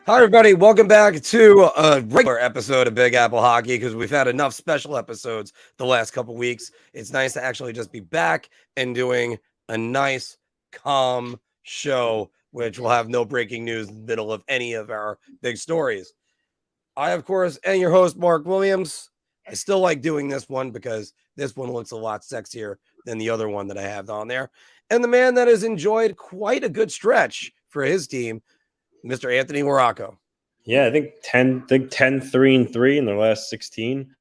Hi, everybody. Welcome back to a regular episode of Big Apple Hockey because we've had enough special episodes the last couple weeks. It's nice to actually just be back and doing a nice, calm show, which will have no breaking news in the middle of any of our big stories. I, of course, am your host, Mark Williams. I still like doing this one because this one looks a lot sexier than the other one that I have on there. And the man that has enjoyed quite a good stretch for his team, Mr. Anthony Morocco. Yeah, I think 3-3 in their last 16.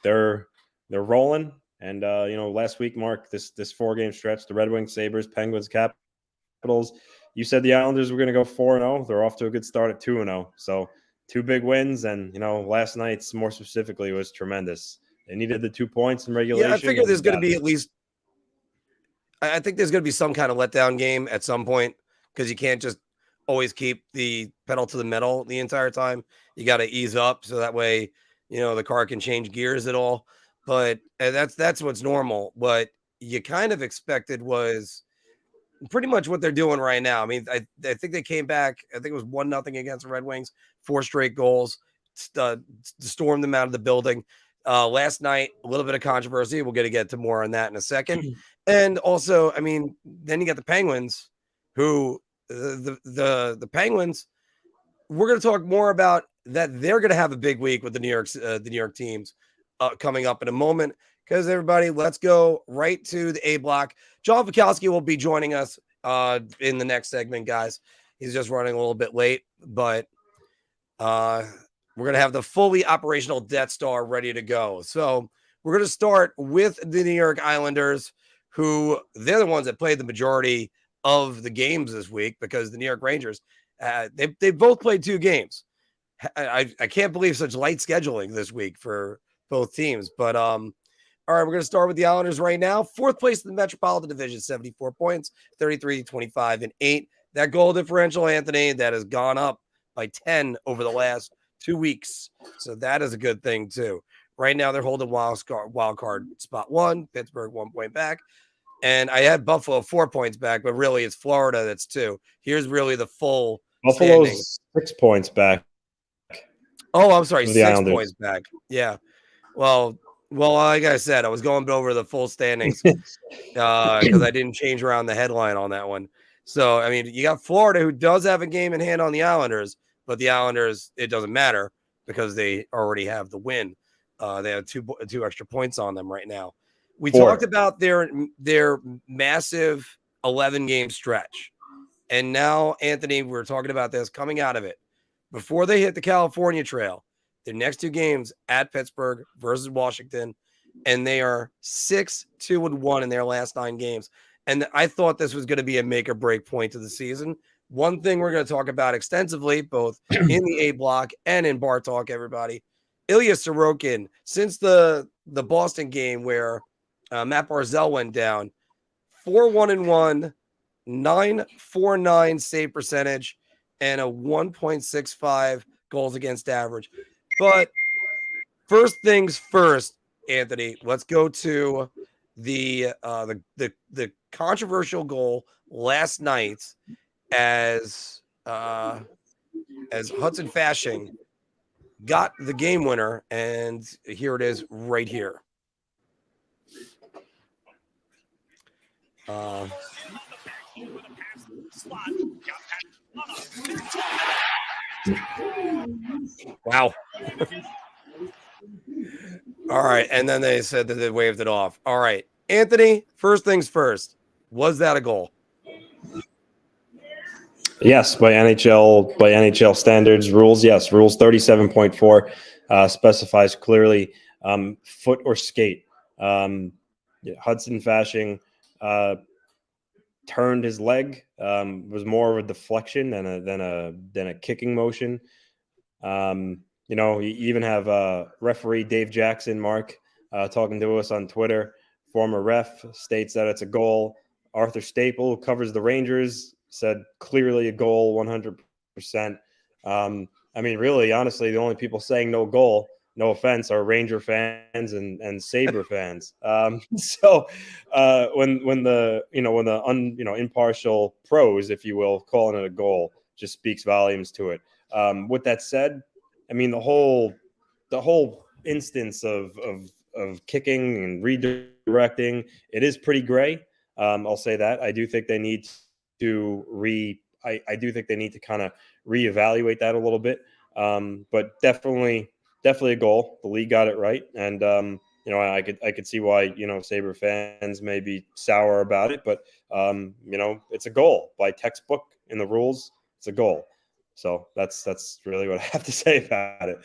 They're rolling. And last week, Mark, this 4-game stretch, the Red Wings, Sabres, Penguins, Capitals. You said the Islanders were going to go 4-0. They're off to a good start at 2-0. So 2 big wins, and last night's more specifically was tremendous. They needed the 2 points in regulation. Yeah, I figure there's going to be at least. I think there's going to be some kind of letdown game at some point because you can't just always keep the pedal to the metal the entire time. You got to ease up so that way the car can change gears at all. But that's what's normal. What you kind of expected was pretty much what they're doing right now. I mean, I think they came back. I think it was 1-0 against the Red Wings, 4 straight goals, stormed them out of the building. Last night, a little bit of controversy. We'll get to more on that in a second. And also, I mean, then you got the Penguins, who the Penguins. We're going to talk more about that. They're going to have a big week with the New York teams coming up in a moment. Because everybody, let's go right to the A block. John Fikowski will be joining us in the next segment, guys. He's just running a little bit late, but we're going to have the fully operational Death Star ready to go. So we're going to start with the New York Islanders, who they're the ones that played the majority of the games this week because the New York Rangers, they both played 2 games. I can't believe such light scheduling this week for both teams, but all right, we're going to start with the Islanders right now. 4th place in the Metropolitan Division, 74 points, 33, 25, and 8. That goal differential, Anthony, that has gone up by 10 over the last 2 weeks. So that is a good thing, too. Right now, they're holding wild card spot 1, Pittsburgh 1 point back. And I had Buffalo 4 points back, but really it's Florida that's 2. Here's really the full Buffalo's standings. 6 points back. Oh, I'm sorry, 6 points back. Yeah. Well, like I said, I was going over the full standings because I didn't change around the headline on that one. So, I mean, you got Florida, who does have a game in hand on the Islanders, but the Islanders, it doesn't matter because they already have the win. They have two extra points on them right now. We talked about their massive 11-game stretch. And now, Anthony, we're talking about this coming out of it. Before they hit the California Trail, their next 2 games at Pittsburgh versus Washington, and they are 6-2-1 in their last 9 games. And I thought this was going to be a make or break point of the season. One thing we're going to talk about extensively, both in the A block and in Bar Talk, everybody. Ilya Sorokin, since the Boston game where Matt Barzal went down, 4-1-1, 9.49 save percentage, and a 1.65 goals against average. But first things first, Anthony, let's go to the controversial goal last night as Hudson Fasching got the game winner, and here it is right here. Wow. All right. And then they said that they waved it off. All right. Anthony, first things first. Was that a goal? Yes, by NHL standards rules. Yes, rules 37.4 specifies clearly foot or skate. Hudson Fasching turned his leg. Was more of a deflection than a kicking motion. You even have referee Dave Jackson, Marc, talking to us on Twitter. Former ref states that it's a goal. Arthur Staple, who covers the Rangers, said clearly a goal, 100%. I mean, really, honestly, the only people saying no goal, no offense, are Ranger fans and Sabre fans. So when the impartial pros, if you will, calling it a goal, just speaks volumes to it. With that said, I mean, the whole instance of kicking and redirecting, it is pretty gray. I'll say that. I do think they need to I do think they need to kind of reevaluate that a little bit. But definitely a goal. The league got it right, and I could see why Sabre fans may be sour about it, but it's a goal by textbook in the rules. It's a goal. So that's really what I have to say about it.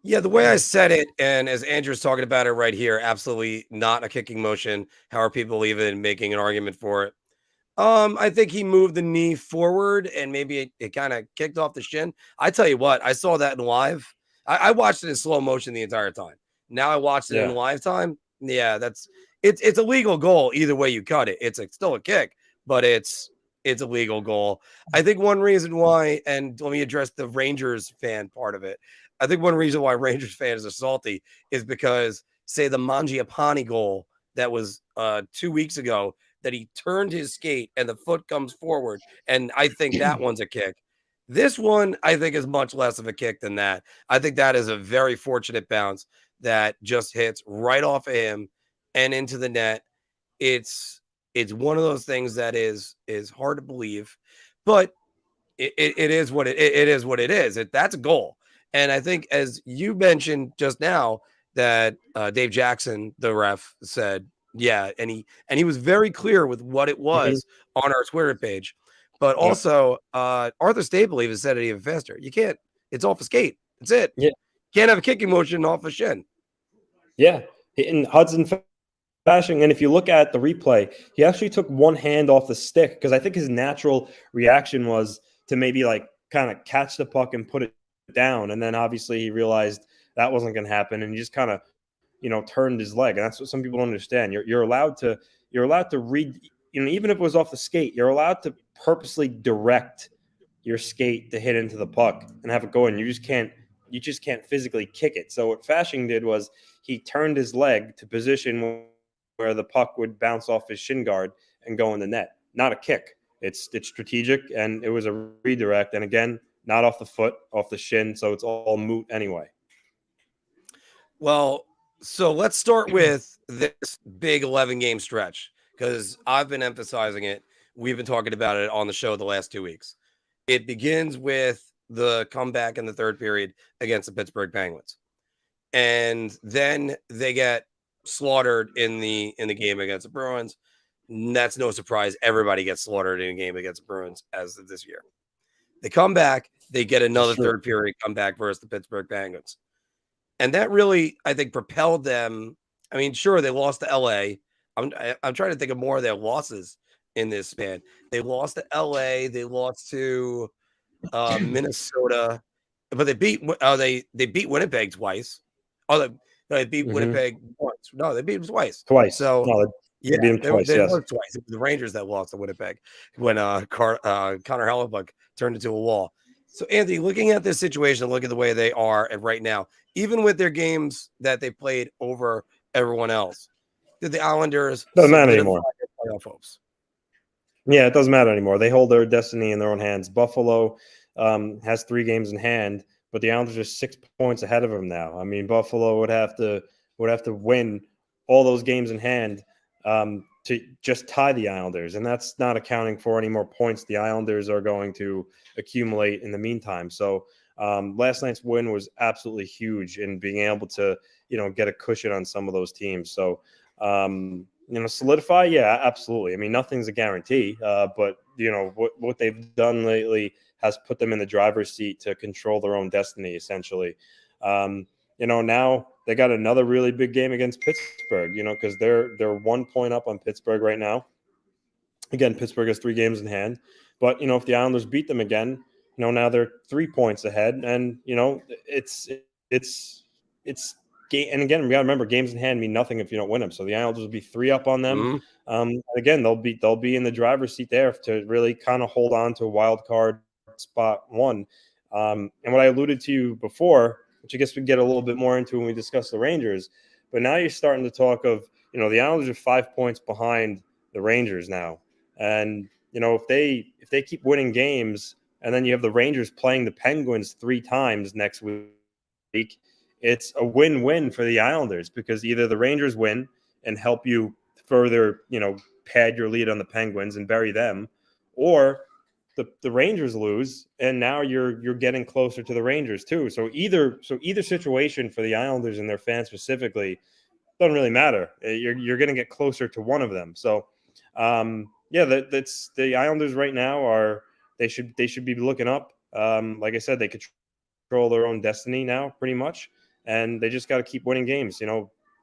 Yeah, the way I said it, and as Andrew's talking about it right here, absolutely not a kicking motion. How are people even making an argument for it? I think he moved the knee forward and maybe it kind of kicked off the shin. I tell you what, I saw that in live. I watched it in slow motion the entire time. Now I watched it in live time. Yeah, it's a legal goal either way you cut it. It's still a kick, but it's a legal goal. I think one reason why, and let me address the Rangers fan part of it. I think one reason why Rangers fans are salty is because, say, the Mangiapane goal that was 2 weeks ago, that he turned his skate and the foot comes forward. And I think that one's a kick. This one, I think, is much less of a kick than that. I think that is a very fortunate bounce that just hits right off of him and into the net. It's one of those things that is hard to believe, but it is what it is what it is. That's a goal. And I think, as you mentioned just now, that Dave Jackson, the ref, said, yeah, and he was very clear with what it was on our Twitter page. But also, Arthur Staple even said it even faster. You can't. It's off a skate. That's it. Yeah. Can't have a kicking motion off a shin. Yeah, in Hudson Fasching, and if you look at the replay, he actually took one hand off the stick because I think his natural reaction was to maybe like kind of catch the puck and put it down, and then obviously he realized that wasn't going to happen, and he just kind of turned his leg. And that's what some people don't understand. You're allowed to read, even if it was off the skate, you're allowed to purposely direct your skate to hit into the puck and have it go in. You just can't physically kick it. So what Fasching did was he turned his leg to position where the puck would bounce off his shin guard and go in the net. Not a kick. It's strategic, and it was a redirect. And again, not off the foot, off the shin. So it's all moot anyway. Well, so let's start with this big 11-game stretch, because I've been emphasizing it. We've been talking about it on the show the last 2 weeks. It begins with the comeback in the third period against the Pittsburgh Penguins. And then they get slaughtered in the game against the Bruins. And that's no surprise. Everybody gets slaughtered in a game against the Bruins as of this year. They come back. They get another third period comeback versus the Pittsburgh Penguins. And that really, I think, propelled them. I mean, sure, they lost to LA. I'm trying to think of more of their losses in this span. They lost to LA. They lost to Minnesota, but they beat Winnipeg twice. Oh, they beat Winnipeg once. No, they beat them twice. So they beat them twice. They lost twice. It was the Rangers that lost to Winnipeg when Connor Hellebuyck turned into a wall. So, Anthony, looking at this situation, look at the way they are and right now, even with their games that they played over everyone else, did the Islanders doesn't matter anymore? Playoff hopes? Yeah, it doesn't matter anymore. They hold their destiny in their own hands. Buffalo has 3 games in hand, but the Islanders are 6 points ahead of them now. I mean, Buffalo would have to win all those games in hand to just tie the Islanders, and that's not accounting for any more points the Islanders are going to accumulate in the meantime. So last night's win was absolutely huge in being able to get a cushion on some of those teams. So solidify, yeah, absolutely. I mean, nothing's a guarantee, but what they've done lately has put them in the driver's seat to control their own destiny, essentially. Now they got another really big game against Pittsburgh, because they're 1 point up on Pittsburgh right now. Again, Pittsburgh has 3 games in hand, but if the Islanders beat them again, now they're 3 points ahead, and it's game. And again, we got to remember, games in hand mean nothing if you don't win them. So the Islanders will be 3 up on them. Again, they'll be in the driver's seat there to really kind of hold on to a wild card spot 1. And what I alluded to before, which I guess we get a little bit more into when we discuss the Rangers, but now you're starting to talk of, the Islanders are 5 points behind the Rangers now. And, if they keep winning games and then you have the Rangers playing the Penguins 3 times next week. It's a win-win for the Islanders because either the Rangers win and help you further, pad your lead on the Penguins and bury them, or the Rangers lose and now you're getting closer to the Rangers too. So either situation for the Islanders and their fans specifically doesn't really matter. You're going to get closer to one of them. So that's the Islanders right now they should be looking up. Like I said, they control their own destiny now pretty much, and they just got to keep winning games,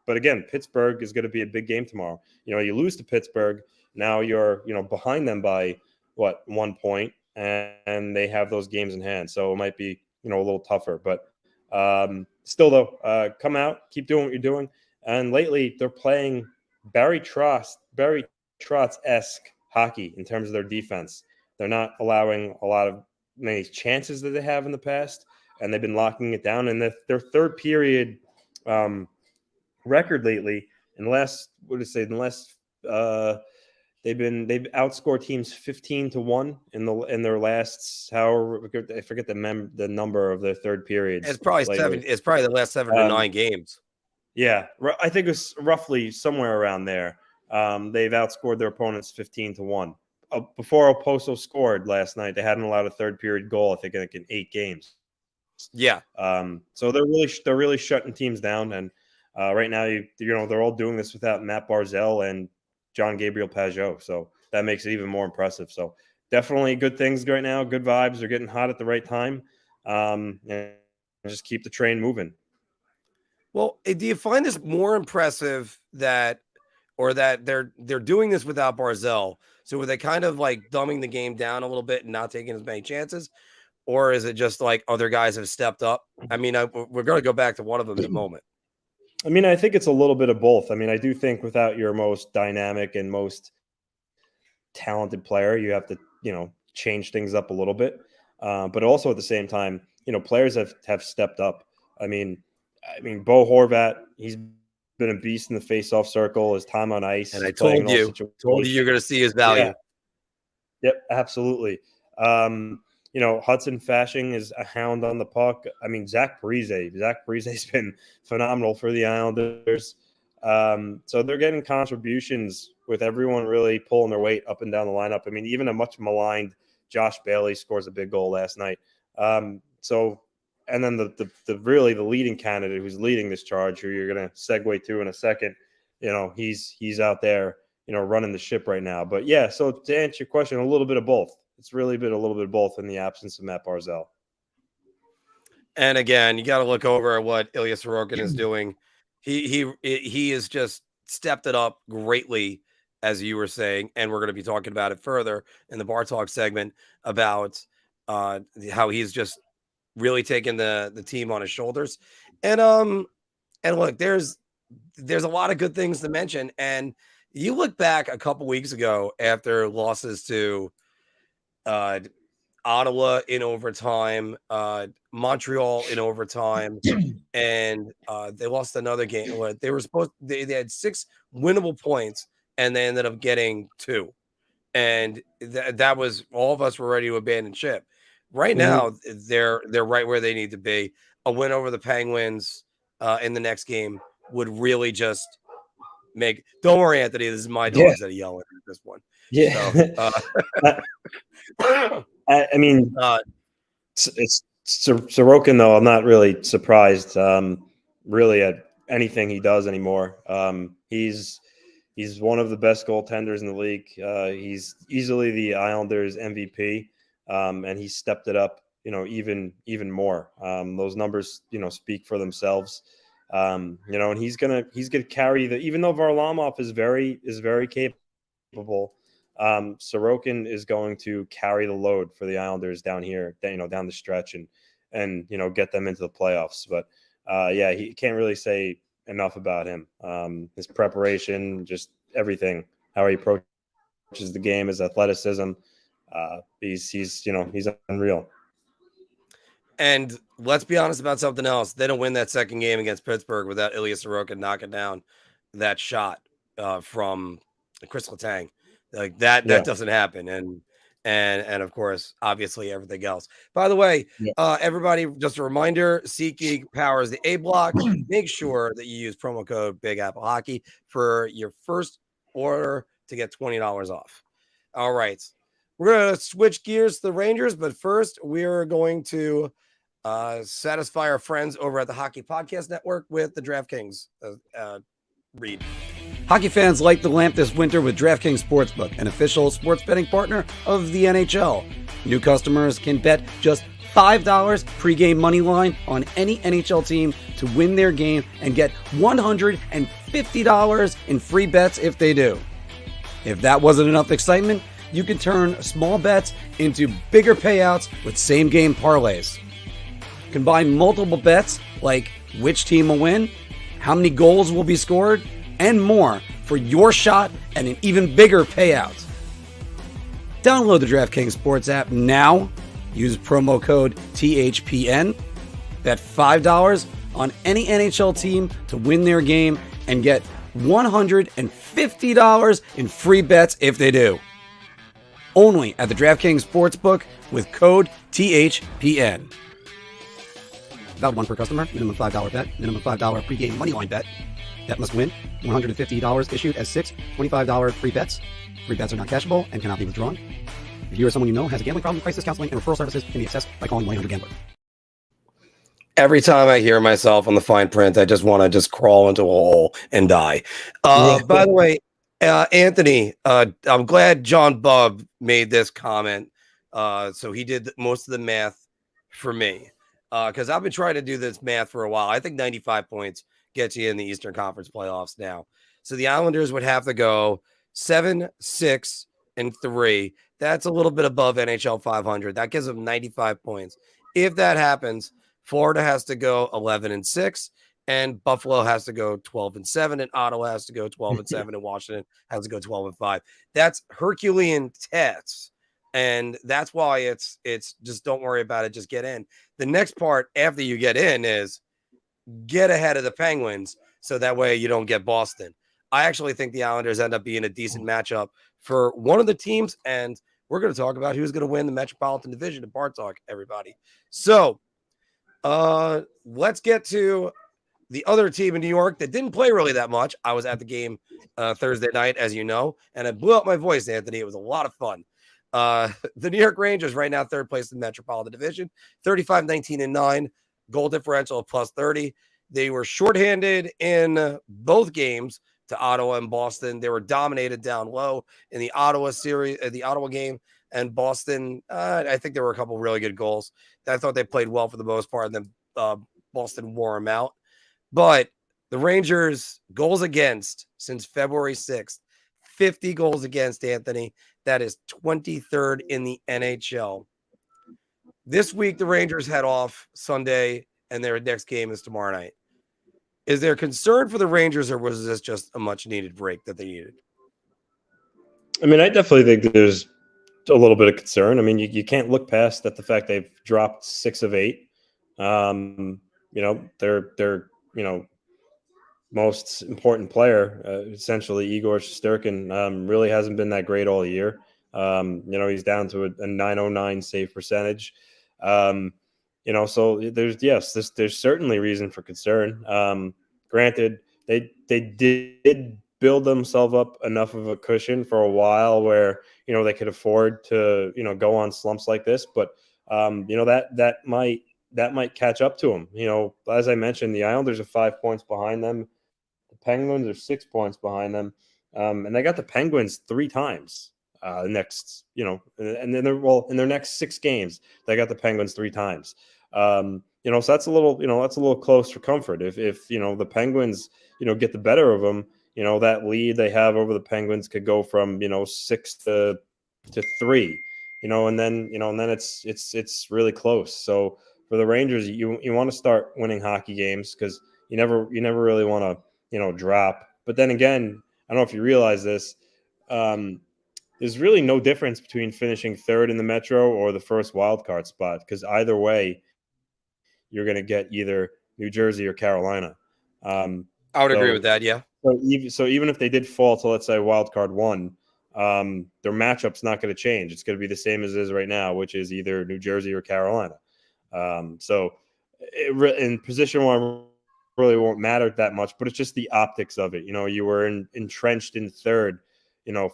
But again, Pittsburgh is going to be a big game tomorrow. You lose to Pittsburgh, now you're behind them by 1 point, and they have those games in hand. So it might be a little tougher, but still though, come out, keep doing what you're doing. And lately they're playing Barry Trotz-esque hockey in terms of their defense. They're not allowing many chances that they have in the past, and they've been locking it down. And their third period record lately, they've outscored teams 15-1 in their last, however, I forget the number of their third periods. It's probably lately. 7. It's probably the last 7 to 9 games. Yeah, I think it's roughly somewhere around there. They've outscored their opponents 15-1. Before Oposo scored last night, they hadn't allowed a third period goal, I think in 8 games. Yeah. So they're really shutting teams down, and right now they're all doing this without Matt Barzal and John Gabriel Pajot, so that makes it even more impressive. So definitely good things right now, good vibes. They're getting hot at the right time, and just keep the train moving. Well, do you find this more impressive that they're doing this without Barzal? So were they kind of like dumbing the game down a little bit and not taking as many chances? Or is it just like other guys have stepped up? I mean, we're going to go back to one of them in a moment. I mean, I think it's a little bit of both. I mean, I do think without your most dynamic and most talented player, you have to, change things up a little bit. But also at the same time, players have stepped up. I mean, Bo Horvat, he's been a beast in the face-off circle. His time on ice, and I told you you're going to see his value. Yeah. Yep, absolutely. Hudson Fasching is a hound on the puck. I mean, Zach Parise's been phenomenal for the Islanders. So they're getting contributions with everyone really pulling their weight up and down the lineup. I mean, even a much maligned Josh Bailey scores a big goal last night. And then the leading candidate who's leading this charge, who you're going to segue to in a second, he's out there, running the ship right now. But yeah, so to answer your question, a little bit of both. It's really been a little bit of both in the absence of Matt Barzal. And again, you got to look over at what Ilya Sorokin is doing. He has just stepped it up greatly, as you were saying, and we're going to be talking about it further in the Bar Talk segment about how he's just really taken the team on his shoulders. And look, there's a lot of good things to mention. And you look back a couple weeks ago after losses to Ottawa in overtime, Montreal in overtime, and they lost another game. They had 6 winnable points, and they ended up getting 2. And that was, all of us were ready to abandon ship. Right now, they're right where they need to be. A win over the Penguins in the next game would really just make. Don't worry, Anthony. This is my dogs that are yelling at this one. Yeah. So, I mean, it's Sorokin, though. I'm not really surprised, really, at anything he does anymore. He's one of the best goaltenders in the league. He's easily the Islanders' MVP. And he stepped it up, even more. Those numbers, speak for themselves. And he's gonna carry even though Varlamov is very capable, Sorokin is going to carry the load for the Islanders down here, down the stretch, and get them into the playoffs. But yeah, he can't really say enough about him. His preparation, just everything, how he approaches the game, his athleticism. He's unreal. And let's be honest about something else. They don't win that second game against Pittsburgh without Ilya Sorokin knocking down that shot from Chris Letang. Like that doesn't happen. And and of course, obviously everything else. By the way, everybody, just a reminder: SeatGeek powers the A block. Make sure that you use promo code Big Apple Hockey for your first order to get $20 off. All right, we're gonna switch gears to the Rangers, but first we are going to satisfy our friends over at the Hockey Podcast Network with the DraftKings read. Hockey fans light the lamp this winter with DraftKings Sportsbook, an official sports betting partner of the NHL. New customers can bet just $5 pregame money line on any NHL team to win their game and get $150 in free bets if they do. If that wasn't enough excitement, you can turn small bets into bigger payouts with same-game parlays. Combine multiple bets like which team will win, how many goals will be scored, and more for your shot at an even bigger payout. Download the DraftKings Sports app now. Use promo code THPN. Bet $5 on any NHL team to win their game and get $150 in free bets if they do. Only at the DraftKings Sportsbook with code THPN. About one per customer. Minimum $5 bet. Minimum $5 pregame moneyline bet. Bet must win. $150 issued as 6 $25 free bets. Free bets are not cashable and cannot be withdrawn. If you or someone you know has a gambling problem, crisis counseling and referral services can be accessed by calling 1-800-GAMBLER. Every time I hear myself on the fine print, I just want to just crawl into a hole and die. By the way, Anthony, I'm glad John Bubb made this comment. So he did most of the math for me. Because I've been trying to do this math for a while. I think 95 points gets you in the Eastern Conference playoffs now. So the Islanders would have to go 7, 6, and 3. That's a little bit above NHL 500. That gives them 95 points. If that happens, Florida has to go 11 and 6, and Buffalo has to go 12 and 7, and Ottawa has to go 12 and 7, and Washington has to go 12 and 5. That's Herculean tests. And that's why it's just don't worry about it. Just get in. The next part after you get in is get ahead of the Penguins so that way you don't get Boston. I actually think the Islanders end up being a decent matchup for one of the teams, and we're going to talk about who's going to win the Metropolitan Division at Bar Talk, everybody. So let's get to the other team in New York that didn't play really that much. I was at the game Thursday night, as you know, and I blew out my voice, Anthony. It was a lot of fun. The New York Rangers right now, third place in the Metropolitan Division, 35-19-9, goal differential of plus 30. They were shorthanded in both games to Ottawa and Boston. They were dominated down low in the Ottawa series, the Ottawa game, and Boston. I think there were a couple really good goals. I thought they played well for the most part, and then Boston wore them out. But the Rangers goals against since February 6th, 50 goals against, Anthony. That is 23rd in the NHL. This week, the Rangers head off Sunday, and their next game is tomorrow night. Is there concern for the Rangers, or was this just a much-needed break that they needed? I mean, I definitely think there's a little bit of concern. I mean, you can't look past that the fact they've dropped 6 of 8. They're most important player, essentially Igor Shesterkin, really hasn't been that great all year. He's down to a 909 save percentage. So there's certainly reason for concern. Granted, they did build themselves up enough of a cushion for a while where, they could afford to, go on slumps like this, but that might catch up to them. As I mentioned, the Islanders are 5 points behind them. The Penguins are 6 points behind them. And they got the Penguins 3 times and then in their next 6 games, they got the Penguins 3 times. So that's a little close for comfort. If the Penguins, get the better of them, that lead they have over the Penguins could go from, 6 to 3, and then it's really close. So for the Rangers, you want to start winning hockey games because you never really want to, drop. But then again, I don't know if you realize this, there's really no difference between finishing third in the Metro or the first wild card spot, because either way, you're going to get either New Jersey or Carolina. I would agree with that. Yeah. So even if they did fall to, let's say, wild card 1, their matchup's not going to change. It's going to be the same as it is right now, which is either New Jersey or Carolina. So in position one really won't matter that much, but it's just the optics of it. You were entrenched in third,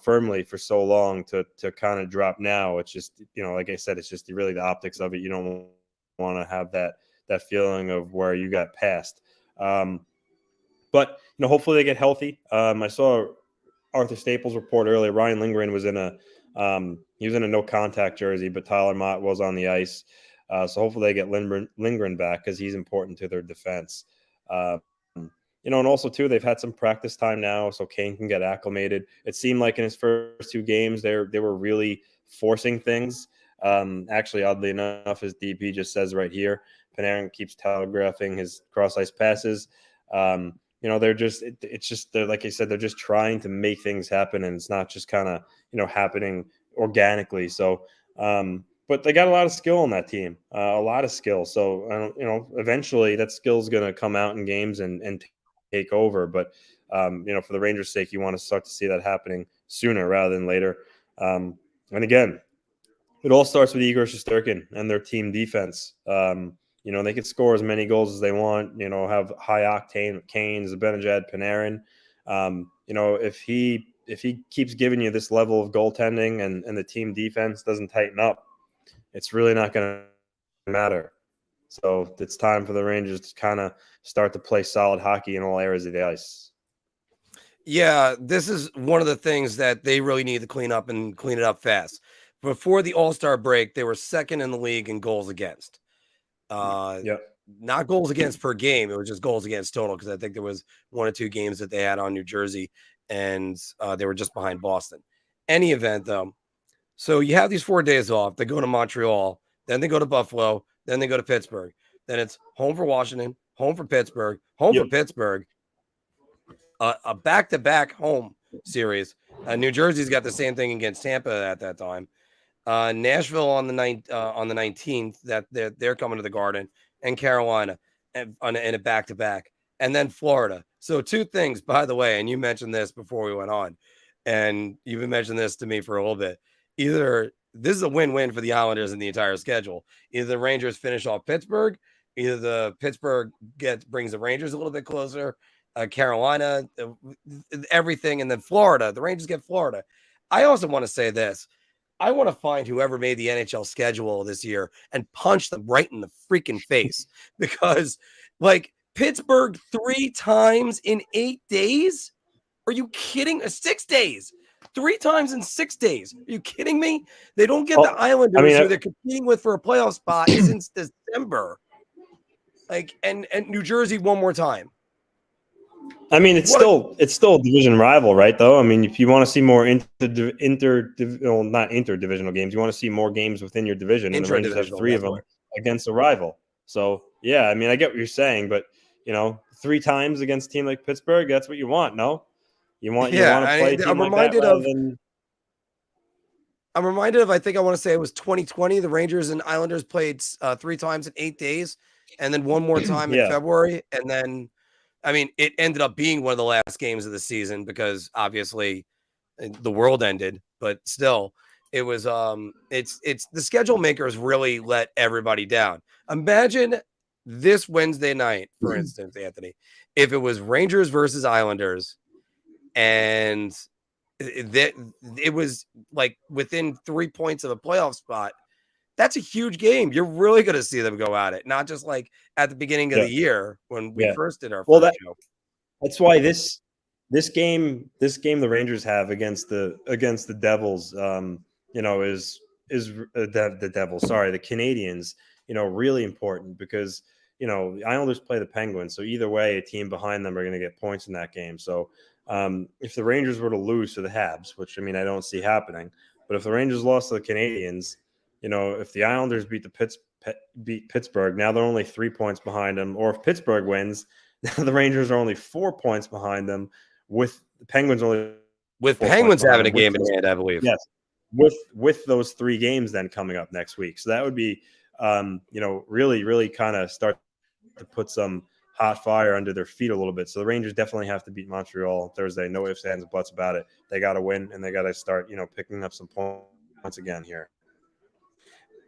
firmly for so long to kind of drop now. It's just, like I said, it's just really the optics of it. You don't want to have that feeling of where you got passed. But hopefully they get healthy. I saw Arthur Staples report earlier. Ryan Lindgren was in a no contact jersey, but Tyler Mott was on the ice. So hopefully they get Lindgren back because he's important to their defense. And also too, they've had some practice time now, so Kane can get acclimated. It seemed like in his first 2 games, they were really forcing things. Actually, oddly enough, as DP just says right here, Panarin keeps telegraphing his cross ice passes. They're like I said, they're just trying to make things happen, and it's not just kind of happening organically. So, but they got a lot of skill on that team, a lot of skill. So, eventually that skill is going to come out in games and take over. But, for the Rangers' sake, you want to start to see that happening sooner rather than later. And again, it all starts with Igor Shesterkin and their team defense. They can score as many goals as they want, have high octane Kane, Zibanejad, Panarin. If he keeps giving you this level of goaltending and the team defense doesn't tighten up, it's really not going to matter. So it's time for the Rangers to kind of start to play solid hockey in all areas of the ice. Yeah, this is one of the things that they really need to clean up and clean it up fast. Before the All-Star break, they were second in the league in goals against. Not goals against per game. It was just goals against total, because I think there was 1 or 2 games that they had on New Jersey, and they were just behind Boston. Any event, though. So you have these 4 days off. They go to Montreal, then they go to Buffalo, then they go to Pittsburgh. Then it's home for Washington, home for Pittsburgh, home for Pittsburgh. A back-to-back home series. New Jersey's got the same thing against Tampa at that time. Nashville on the 19th, that they're coming to the Garden, and Carolina in a back-to-back, and then Florida. So 2 things, by the way, and you mentioned this before we went on, and you've been mentioning this to me for a little bit. Either this is a win-win for the Islanders in the entire schedule. Either the Rangers finish off Pittsburgh, either the Pittsburgh brings the Rangers a little bit closer, Carolina, everything, and then Florida. The Rangers get Florida. I also want to say this. I want to find whoever made the NHL schedule this year and punch them right in the freaking face, because Pittsburgh 3 times in 8 days. Are you kidding? 6 days, 3 times in 6 days. Are you kidding me? They don't get the Islanders who they're competing with for a playoff spot since December. And New Jersey one more time. It's still a division rival, right? Though, if you want to see more not interdivisional games, you want to see more games within your division, and the Rangers have 3 of them against a rival. So, yeah, I get what you're saying, but 3 times against a team like Pittsburgh, that's what you want. No, you want to play a team I'm reminded of. I'm reminded of. I think I want to say it was 2020. The Rangers and Islanders played 3 times in 8 days, and then one more time in February, and then. It ended up being one of the last games of the season because obviously the world ended, but still it was, it's the schedule makers really let everybody down. Imagine this Wednesday night, for instance, Anthony, if it was Rangers versus Islanders and it was within 3 points of a playoff spot. That's a huge game. You're really going to see them go at it, not just at the beginning of the year when we first did our first show. That's why this game the Rangers have against the Devils, is the Devils. Sorry, the Canadians. Really important because the Islanders play the Penguins, so either way, a team behind them are going to get points in that game. So if the Rangers were to lose to the Habs, which I don't see happening, but if the Rangers lost to the Canadians. If the Islanders beat Pittsburgh, now they're only 3 points behind them. Or if Pittsburgh wins, now the Rangers are only 4 points behind them. With the Penguins Penguins having a game in hand, I believe. Yes, with those 3 games then coming up next week. So that would be, really, really kind of start to put some hot fire under their feet a little bit. So the Rangers definitely have to beat Montreal Thursday. No ifs, ands, and buts about it. They got to win, and they got to start, picking up some points again here.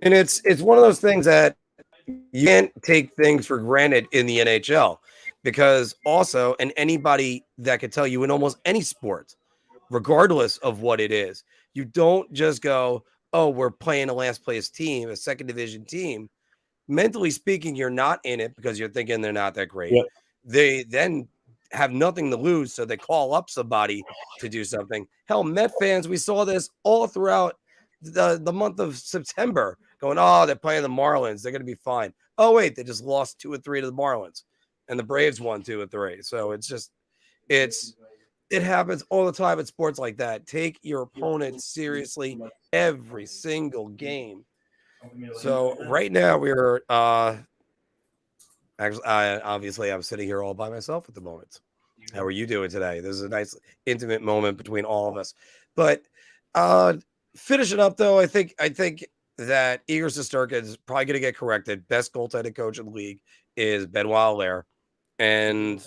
And it's one of those things that you can't take things for granted in the NHL, because also, and anybody that could tell you in almost any sport, regardless of what it is, you don't just go, oh, we're playing a last place team, a second division team. Mentally speaking, you're not in it because you're thinking they're not that great. Yep. They then have nothing to lose, so they call up somebody to do something. Hell, Met fans, we saw this all throughout the month of September, going, oh, they're playing the Marlins, they're going to be fine. Oh, wait, they just lost 2 or 3 to the Marlins, and the Braves won 2 or 3. So it happens all the time in sports like that. Take your opponent seriously every single game. So right now we're actually, obviously I'm sitting here all by myself at the moment. How are you doing today? This is a nice intimate moment between all of us. But finishing up though, I think that Igor Shesterkin is probably going to get corrected. Best goaltending coach in the league is Benoit Allaire, and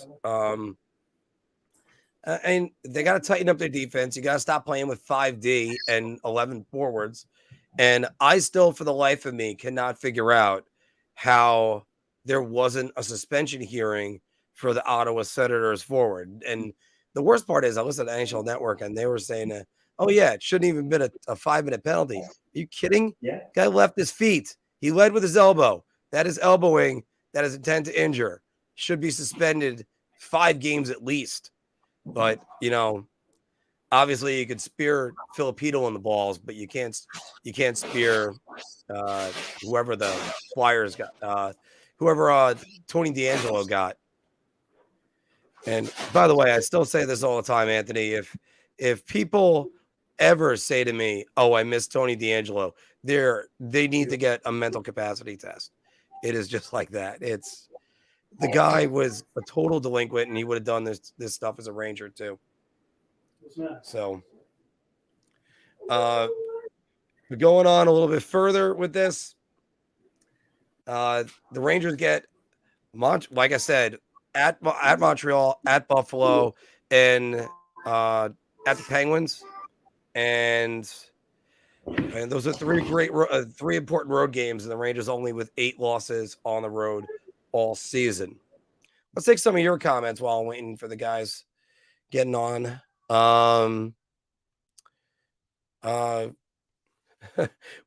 they got to tighten up their defense. You got to stop playing with 5D and 11 forwards. And I still, for the life of me, cannot figure out how there wasn't a suspension hearing for the Ottawa Senators forward. And the worst part is I listened to NHL Network, and they were saying that, oh, yeah, it shouldn't even been a 5-minute penalty. Are you kidding? Yeah. Guy left his feet. He led with his elbow. That is elbowing. That is intent to injure. Should be suspended 5 games at least. But, obviously you could spear Filipino in the balls, but you can't spear whoever the Flyers got, whoever Tony DeAngelo got. And by the way, I still say this all the time, Anthony. If people ever say to me, "Oh, I miss Tony DeAngelo," they need to get a mental capacity test. It is just like that. It's the guy was a total delinquent, and he would have done this stuff as a Ranger too. So, going on a little bit further with this, the Rangers get, like I said, at Montreal, at Buffalo, and at the Penguins, and those are 3 3 important road games, and the Rangers only with 8 losses on the road all season. Let's take some of your comments while I'm waiting for the guys getting on.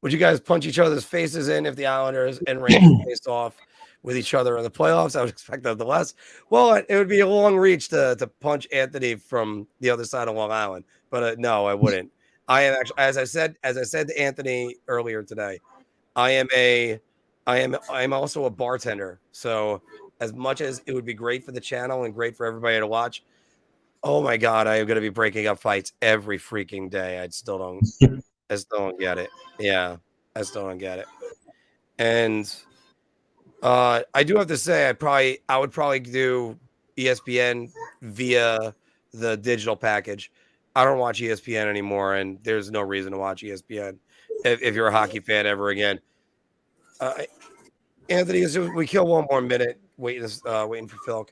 Would you guys punch each other's faces in if the Islanders and Rangers faced off with each other in the playoffs? I would expect that the less. Well, it would be a long reach to punch Anthony from the other side of Long Island, but no, I wouldn't. I am actually, as I said to Anthony earlier today, I am also a bartender. So as much as it would be great for the channel and great for everybody to watch, oh my God, I am going to be breaking up fights every freaking day. I still don't get it. Yeah, I still don't get it. And I do have to say, I would probably do ESPN via the digital package. I don't watch ESPN anymore, and there's no reason to watch ESPN if you're a hockey fan ever again. Anthony, we kill one more minute waiting for Phil.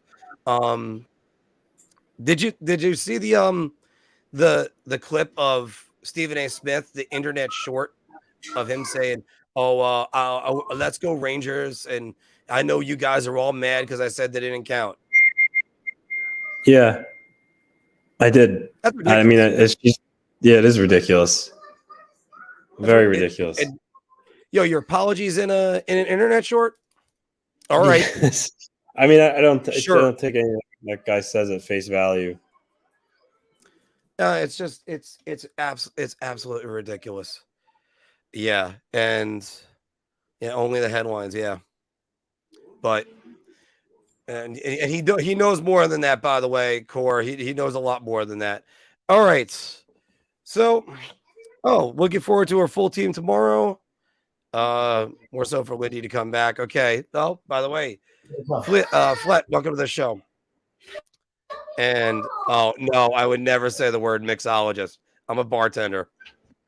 Did you see the clip of Stephen A. Smith, the internet short of him saying, "Oh, let's go Rangers," and I know you guys are all mad because I said they didn't count. Yeah, I did. I mean, it's just, it is ridiculous. Very ridiculous. Your apologies in an internet short. All right. Yes. I mean, I don't take anything that guy says at face value. It's just it's absolutely ridiculous. Yeah, and only the headlines. Yeah, but and he knows more than that. By the way, Core, he knows a lot more than that. All right, so looking forward to our full team tomorrow. More so for Lindy to come back. Okay. Oh, by the way, Flet, welcome to the show. And no, I would never say the word mixologist. I'm a bartender.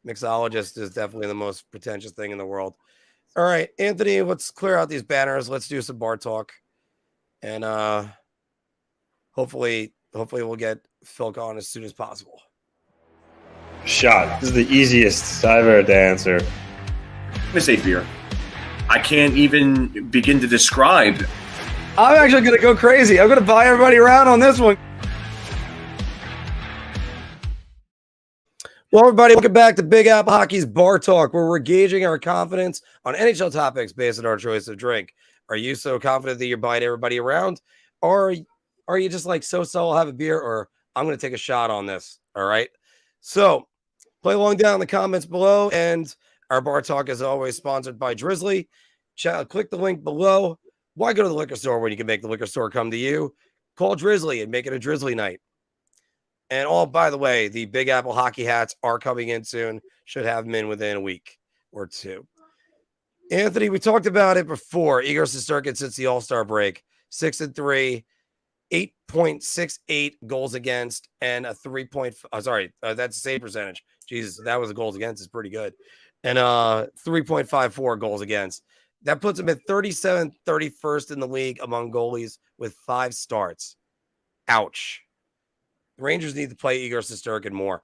Mixologist is definitely the most pretentious thing in the world. All right, Anthony, let's clear out these banners. Let's do some bar talk. And hopefully we'll get Phil on as soon as possible. Shot. This is the easiest I've ever to answer. I'm gonna say beer. I can't even begin to describe. I'm actually going to go crazy. I'm going to buy everybody around on this one. Well, everybody, welcome back to Big Apple Hockey's Bar Talk, where we're gauging our confidence on NHL topics based on our choice of drink. Are you so confident that you're buying everybody around? Or are you just like, so I'll have a beer, or I'm going to take a shot on this? All right. So play along down in the comments below. And our Bar Talk is always sponsored by Drizly. Click the link below. Why go to the liquor store when you can make the liquor store come to you? Call Drizly and make it a Drizly night. And by the way, the Big Apple hockey hats are coming in soon. Should have them in within a week or two. Anthony, we talked about it before. Igor Shesterkin since the All-Star break, 6-3, 8.68 goals against, and a 3. That's the save percentage. Jesus, that was a goals against. Is pretty good. And 3.54 goals against. That puts him at 37th, 31st in the league among goalies with 5 starts. Ouch. The Rangers need to play Igor Shesterkin more.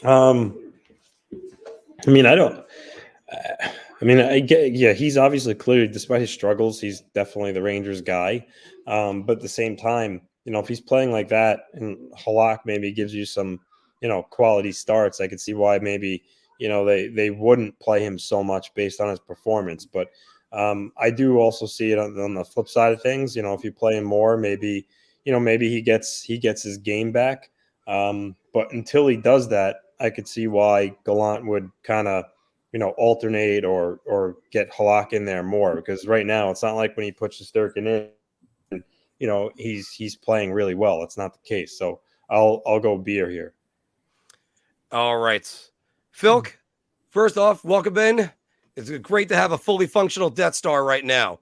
I get, he's obviously clearly, despite his struggles, he's definitely the Rangers guy. But at the same time, if he's playing like that and Halak maybe gives you some, quality starts, I could see why maybe, they wouldn't play him so much based on his performance. But I do also see it on the flip side of things. If you play him more, maybe he gets his game back. But until he does that, I could see why Gallant would kind of, alternate or get Halak in there more, because right now it's not like when he puts Shesterkin in, he's playing really well. It's not the case. So I'll go beer here. All right. Phil, first off, welcome in. It's great to have a fully functional Death Star right now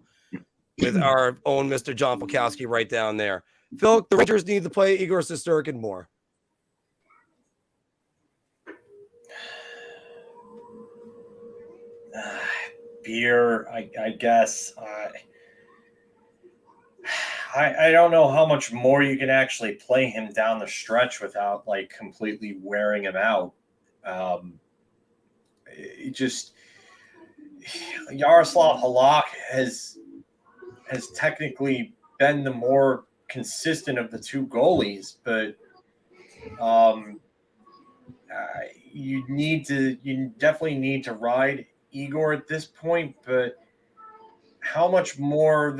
with our own Mr. John Polkowski right down there. Phil, the Rangers need to play Igor Shesterkin more. Beer, I guess. I don't know how much more you can actually play him down the stretch without like completely wearing him out. Yaroslav Halak has technically been the more consistent of the two goalies, but you definitely need to ride Igor at this point. But how much more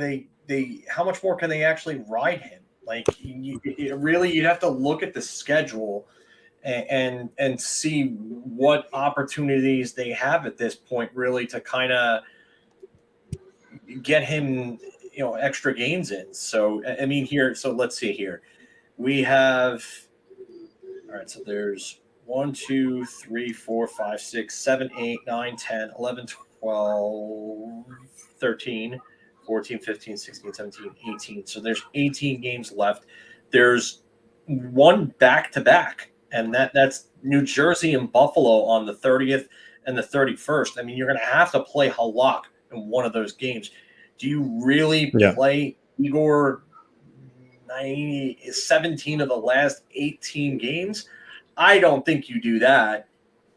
how much more can they actually ride him? Like, you'd have to look at the schedule and see what opportunities they have at this point, really, to kind of get him, extra games in. So, so let's see here. We have, all right, so there's 1, 2, 3, 4, 5, 6, 7, 8, 9, 10, 11, 12, 13, 14, 15, 16, 17, 18. So there's 18 games left. There's one back-to-back, and that's New Jersey and Buffalo on the 30th and the 31st. You're going to have to play Halak in one of those games. Do you really play Igor 17 of the last 18 games? I don't think you do that,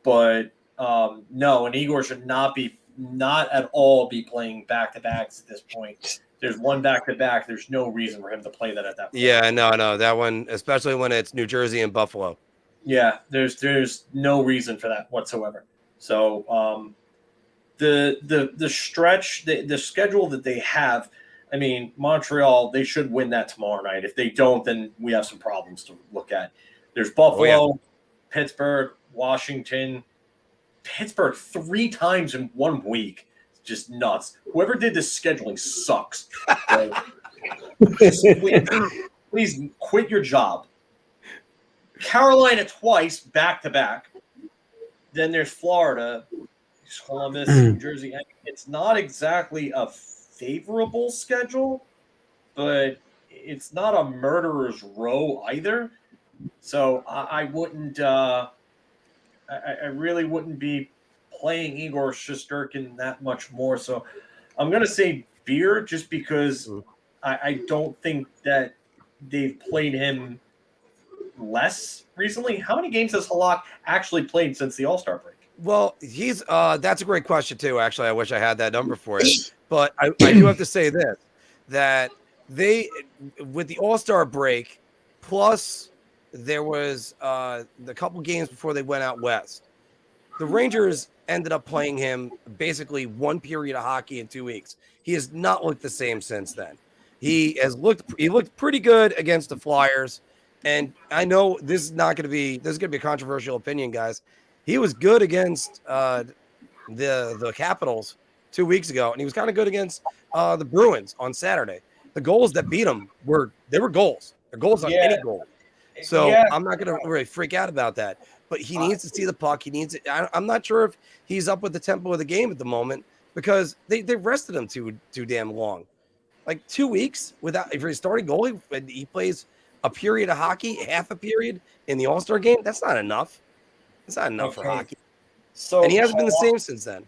but no, and Igor should not at all be playing back-to-backs at this point. There's one back-to-back. There's no reason for him to play that at that point. Yeah, no, that one, especially when it's New Jersey and Buffalo. Yeah, there's no reason for that whatsoever. So the stretch, the schedule that they have, Montreal, they should win that tomorrow night. If they don't, then we have some problems to look at. There's Buffalo, Pittsburgh, Washington. Pittsburgh 3 times in 1 week. It's just nuts. Whoever did this scheduling sucks. Please quit your job. Carolina twice, back-to-back. Then there's Florida, Columbus, New Jersey. It's not exactly a favorable schedule, but it's not a murderer's row either. So I wouldn't I really wouldn't be playing Igor Shesterkin that much more. So I'm going to say Beer, just because Mm. I don't think that they've played him less recently. How many games has Halak actually played since the All-Star break? Well, he's that's a great question too. Actually, I wish I had that number for you, but I do have to say this, that they, with the All-Star break, plus there was the couple games before they went out west, the Rangers ended up playing him basically one period of hockey in 2 weeks. He has not looked the same since then. He looked pretty good against the Flyers. And I know this is going to be a controversial opinion, guys. He was good against the Capitals 2 weeks ago, and he was kind of good against the Bruins on Saturday. The goals that beat him were goals. They're goals on any goal. So I'm not going to really freak out about that. But he needs to see the puck. He needs it. I'm not sure if he's up with the tempo of the game at the moment, because they rested him too damn long. Like 2 weeks without, if he's starting goalie, and he plays a period of hockey, half a period in the All-Star game, that's not enough. It's not enough for hockey. So and he hasn't been the same since then.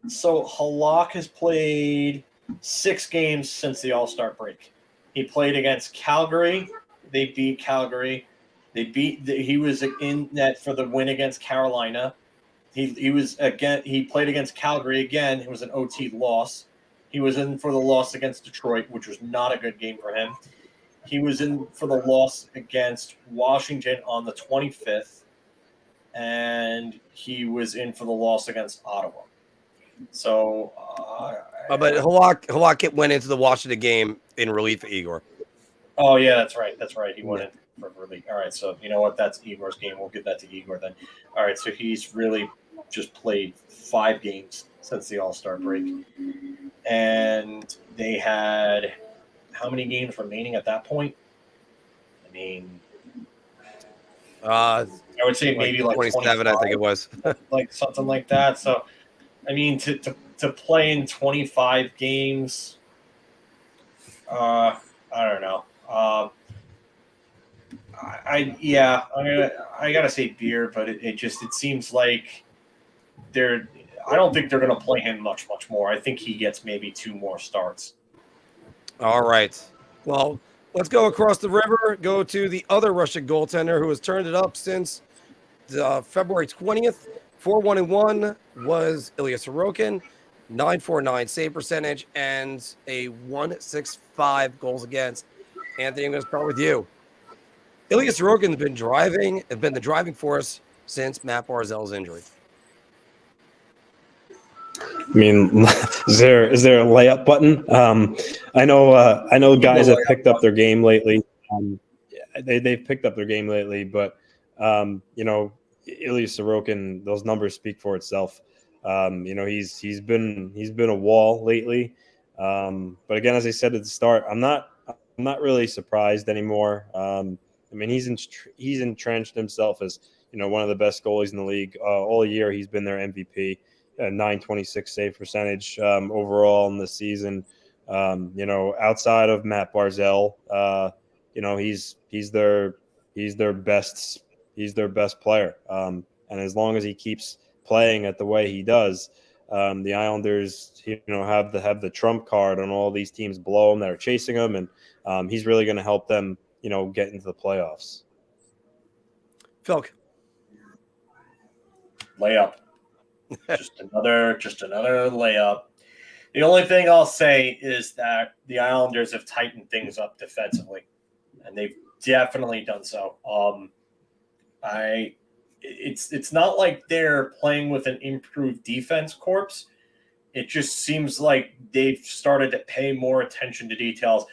So Halak has played 6 games since the All-Star break. He played against Calgary. They beat Calgary. He was in net for the win against Carolina. He played against Calgary again. It was an OT loss. He was in for the loss against Detroit, which was not a good game for him. He was in for the loss against Washington on the 25th, and he was in for the loss against Ottawa. So, but Halak went into the Washington game in relief of Igor. Oh yeah, that's right. He went in for relief. All right, so you know what? That's Igor's game. We'll give that to Igor then. All right, so he's really just played 5 games since the All-Star break, and they had how many games remaining at that point? I mean, I would say maybe like 27. I think it was like something like that. So, I mean, to play in 25 games, I don't know. I gotta say Beer, but it seems like I don't think they're gonna play him much more. I think he gets maybe 2 more starts. All right. Well, let's go across the river, go to the other Russian goaltender who has turned it up since February 20th. 4-1-1 was Ilya Sorokin, 9.49 save percentage, and a 1.65 goals against. Anthony, I'm going to start with you. Ilya Sorokin has been the driving force since Matt Barzal's injury. I mean, is there a layup button? I know guys have picked up their game lately. They've picked up their game lately, but Ilya Sorokin, those numbers speak for itself. He's been a wall lately. But again, as I said at the start, I'm not really surprised anymore. I mean, he's entrenched himself as one of the best goalies in the league. All year he's been their MVP. 9.26 save percentage overall in the season. Outside of Matt Barzal, he's their best player. And as long as he keeps playing at the way he does, the Islanders, have the trump card on all these teams below him that are chasing him, and he's really going to help them, get into the playoffs. Phil, layup. just another layup. The only thing I'll say is that the Islanders have tightened things up defensively, and they've definitely done so. It's not like they're playing with an improved defense corps. It just seems like they've started to pay more attention to details.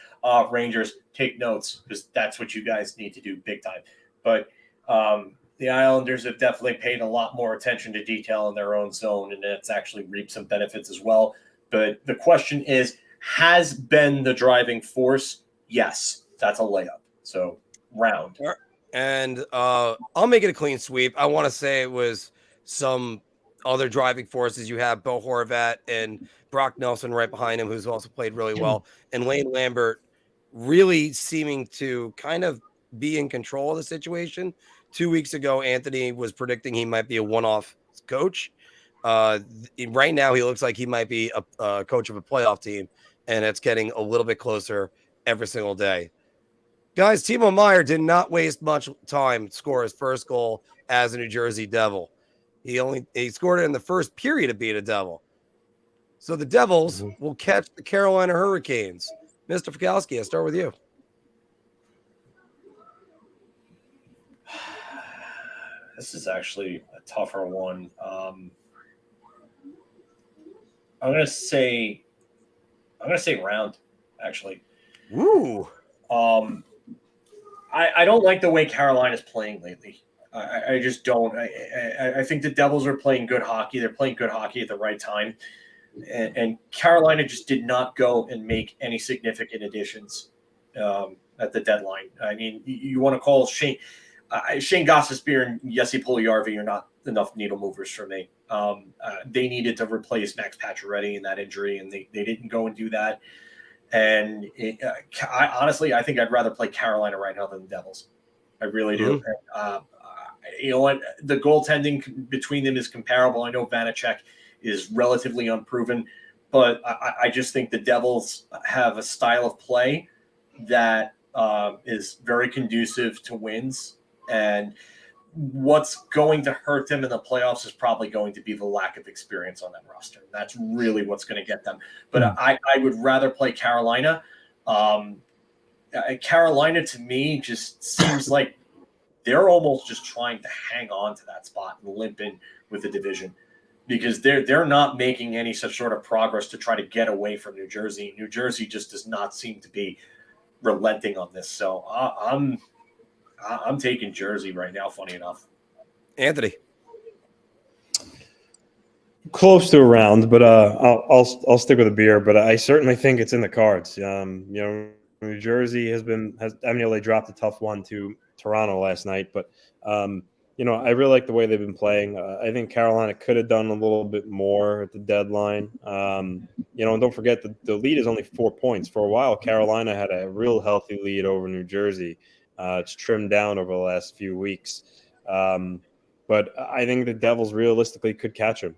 Rangers, take notes, because that's what you guys need to do big time. But the Islanders have definitely paid a lot more attention to detail in their own zone, and it's actually reaped some benefits as well. But the question is, has been the driving force? Yes, that's a layup. So round. And I'll make it a clean sweep. I want to say it was some other driving forces. You have Bo Horvat and Brock Nelson right behind him, who's also played really well, and Lane Lambert really seeming to kind of be in control of the situation. 2 weeks ago, Anthony was predicting he might be a one-off coach, Right now, he looks like he might be a coach of a playoff team, and it's getting a little bit closer every single day. Guys, Timo Meier did not waste much time to score his first goal as a New Jersey Devil. He scored it in the first period of being a Devil. So the Devils will catch the Carolina Hurricanes. Mr. Fikowski, I'll start with you. This is actually a tougher one. I'm gonna say round, actually. Woo. I don't like the way Carolina's playing lately. I just don't. I think the Devils are playing good hockey. They're playing good hockey at the right time. And Carolina just did not go and make any significant additions at the deadline. I mean, you want to call Shane Gostisbehere and Jesse Puljujarvi are not enough needle movers for me. They needed to replace Max Pacioretty in that injury, and they didn't go and do that. And honestly, I think I'd rather play Carolina right now than the Devils. I really do. You know what? The goaltending between them is comparable. I know Vanacek is relatively unproven, but I just think the Devils have a style of play that is very conducive to wins. And what's going to hurt them in the playoffs is probably going to be the lack of experience on that roster. That's really what's going to get them. But I would rather play Carolina. Carolina, to me, just seems like they're almost just trying to hang on to that spot and limp in with the division, because they're not making any such sort of progress to try to get away from New Jersey. New Jersey just does not seem to be relenting on this. So I'm taking Jersey right now, funny enough. Anthony. Close to a round, but I'll stick with a beer. But I certainly think it's in the cards. New Jersey they dropped a tough one to Toronto last night, but I really like the way they've been playing. I think Carolina could have done a little bit more at the deadline. And don't forget the lead is only 4 points. For a while, Carolina had a real healthy lead over New Jersey. It's trimmed down over the last few weeks. But I think the Devils realistically could catch him,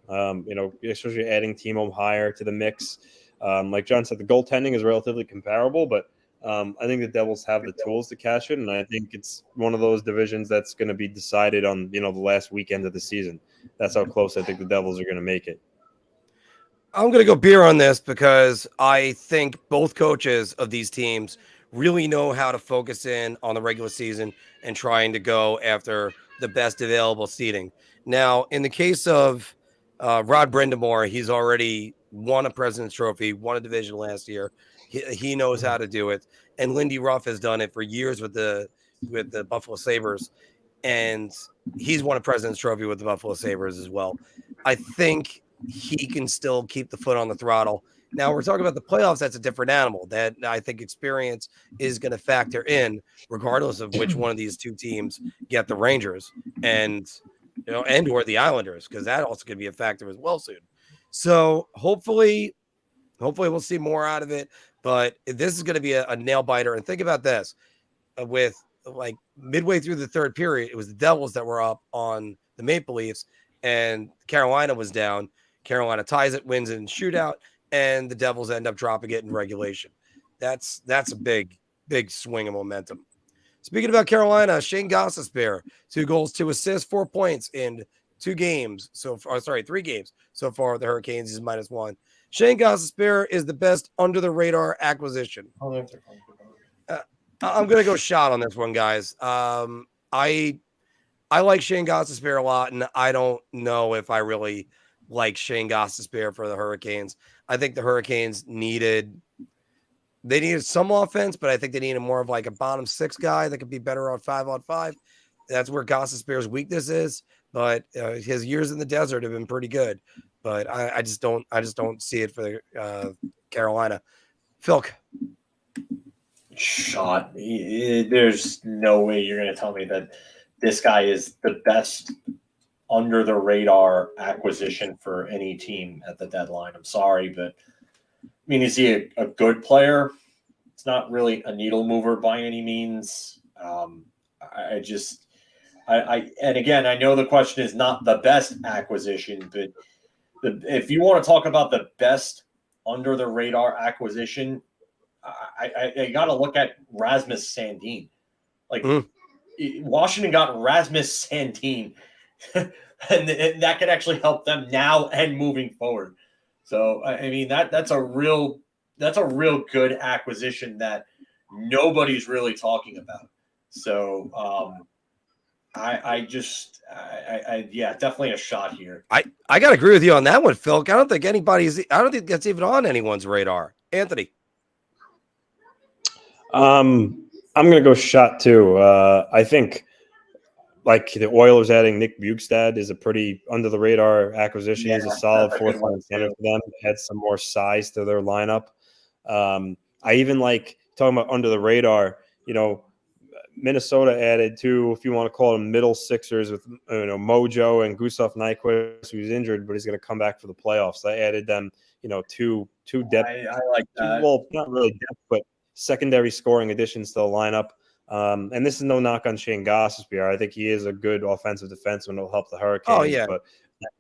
especially adding Timo Meier to the mix. Like John said, the goaltending is relatively comparable, but I think the Devils have the tools to catch it, and I think it's one of those divisions that's going to be decided on, the last weekend of the season. That's how close I think the Devils are going to make it. I'm going to go beer on this because I think both coaches of these teams really know how to focus in on the regular season and trying to go after the best available seeding. Now, in the case of Rod Brindamore, he's already won a President's Trophy, won a division last year. He knows how to do it. And Lindy Ruff has done it for years with the Buffalo Sabres. And he's won a President's Trophy with the Buffalo Sabres as well. I think he can still keep the foot on the throttle. Now, we're talking about the playoffs. That's a different animal. That I think experience is going to factor in, regardless of which one of these two teams get the Rangers and or the Islanders, because that also could be a factor as well soon. So hopefully we'll see more out of it. But this is going to be a nail biter. And think about this: with like midway through the third period, it was the Devils that were up on the Maple Leafs, and Carolina was down. Carolina ties it, wins in shootout, and the Devils end up dropping it in regulation. That's a big swing of momentum. Speaking about Carolina, Shane Gostisbehere, 2 goals, 2 assists, 4 points in 3 games so far. The Hurricanes is -1. Shane Gostisbehere is the best under the radar acquisition. I'm going to go shot on this one, guys. I like Shane Gostisbehere a lot, and I don't know if I really like Shane Gostisbehere for the Hurricanes. I think the Hurricanes needed some offense, but I think they needed more of like a bottom 6 guy that could be better on 5-on-5. That's where Gostisbehere's weakness is. But his years in the desert have been pretty good. But I just don't see it for Carolina. Philk. Shot. There's no way you're going to tell me that this guy is the best under the radar acquisition for any team at the deadline. I'm sorry, but I mean, is he a good player? It's not really a needle mover by any means. And again, I know the question is not the best acquisition, but if you want to talk about the best under the radar acquisition, I got to look at Rasmus Sandin. Like Washington got Rasmus Sandin, and that could actually help them now and moving forward. So I mean that's a real good acquisition that nobody's really talking about. So I definitely a shot here. I got to agree with you on that one, Phil. I don't think that's even on anyone's radar. Anthony. I'm going to go shot too. I think like the Oilers adding Nick Bjugstad is a pretty under the radar acquisition. He's a solid fourth line center for them. Add some more size to their lineup. I even like talking about under the radar, Minnesota added two, if you want to call them middle sixers with Mojo and Gustav Nyquist, who's injured, but he's going to come back for the playoffs. I added them, two depth. I like that. Well, not really depth, but secondary scoring additions to the lineup. And this is no knock on Shane Gostisbehere. I think he is a good offensive defenseman who'll help the Hurricanes. Oh, yeah. But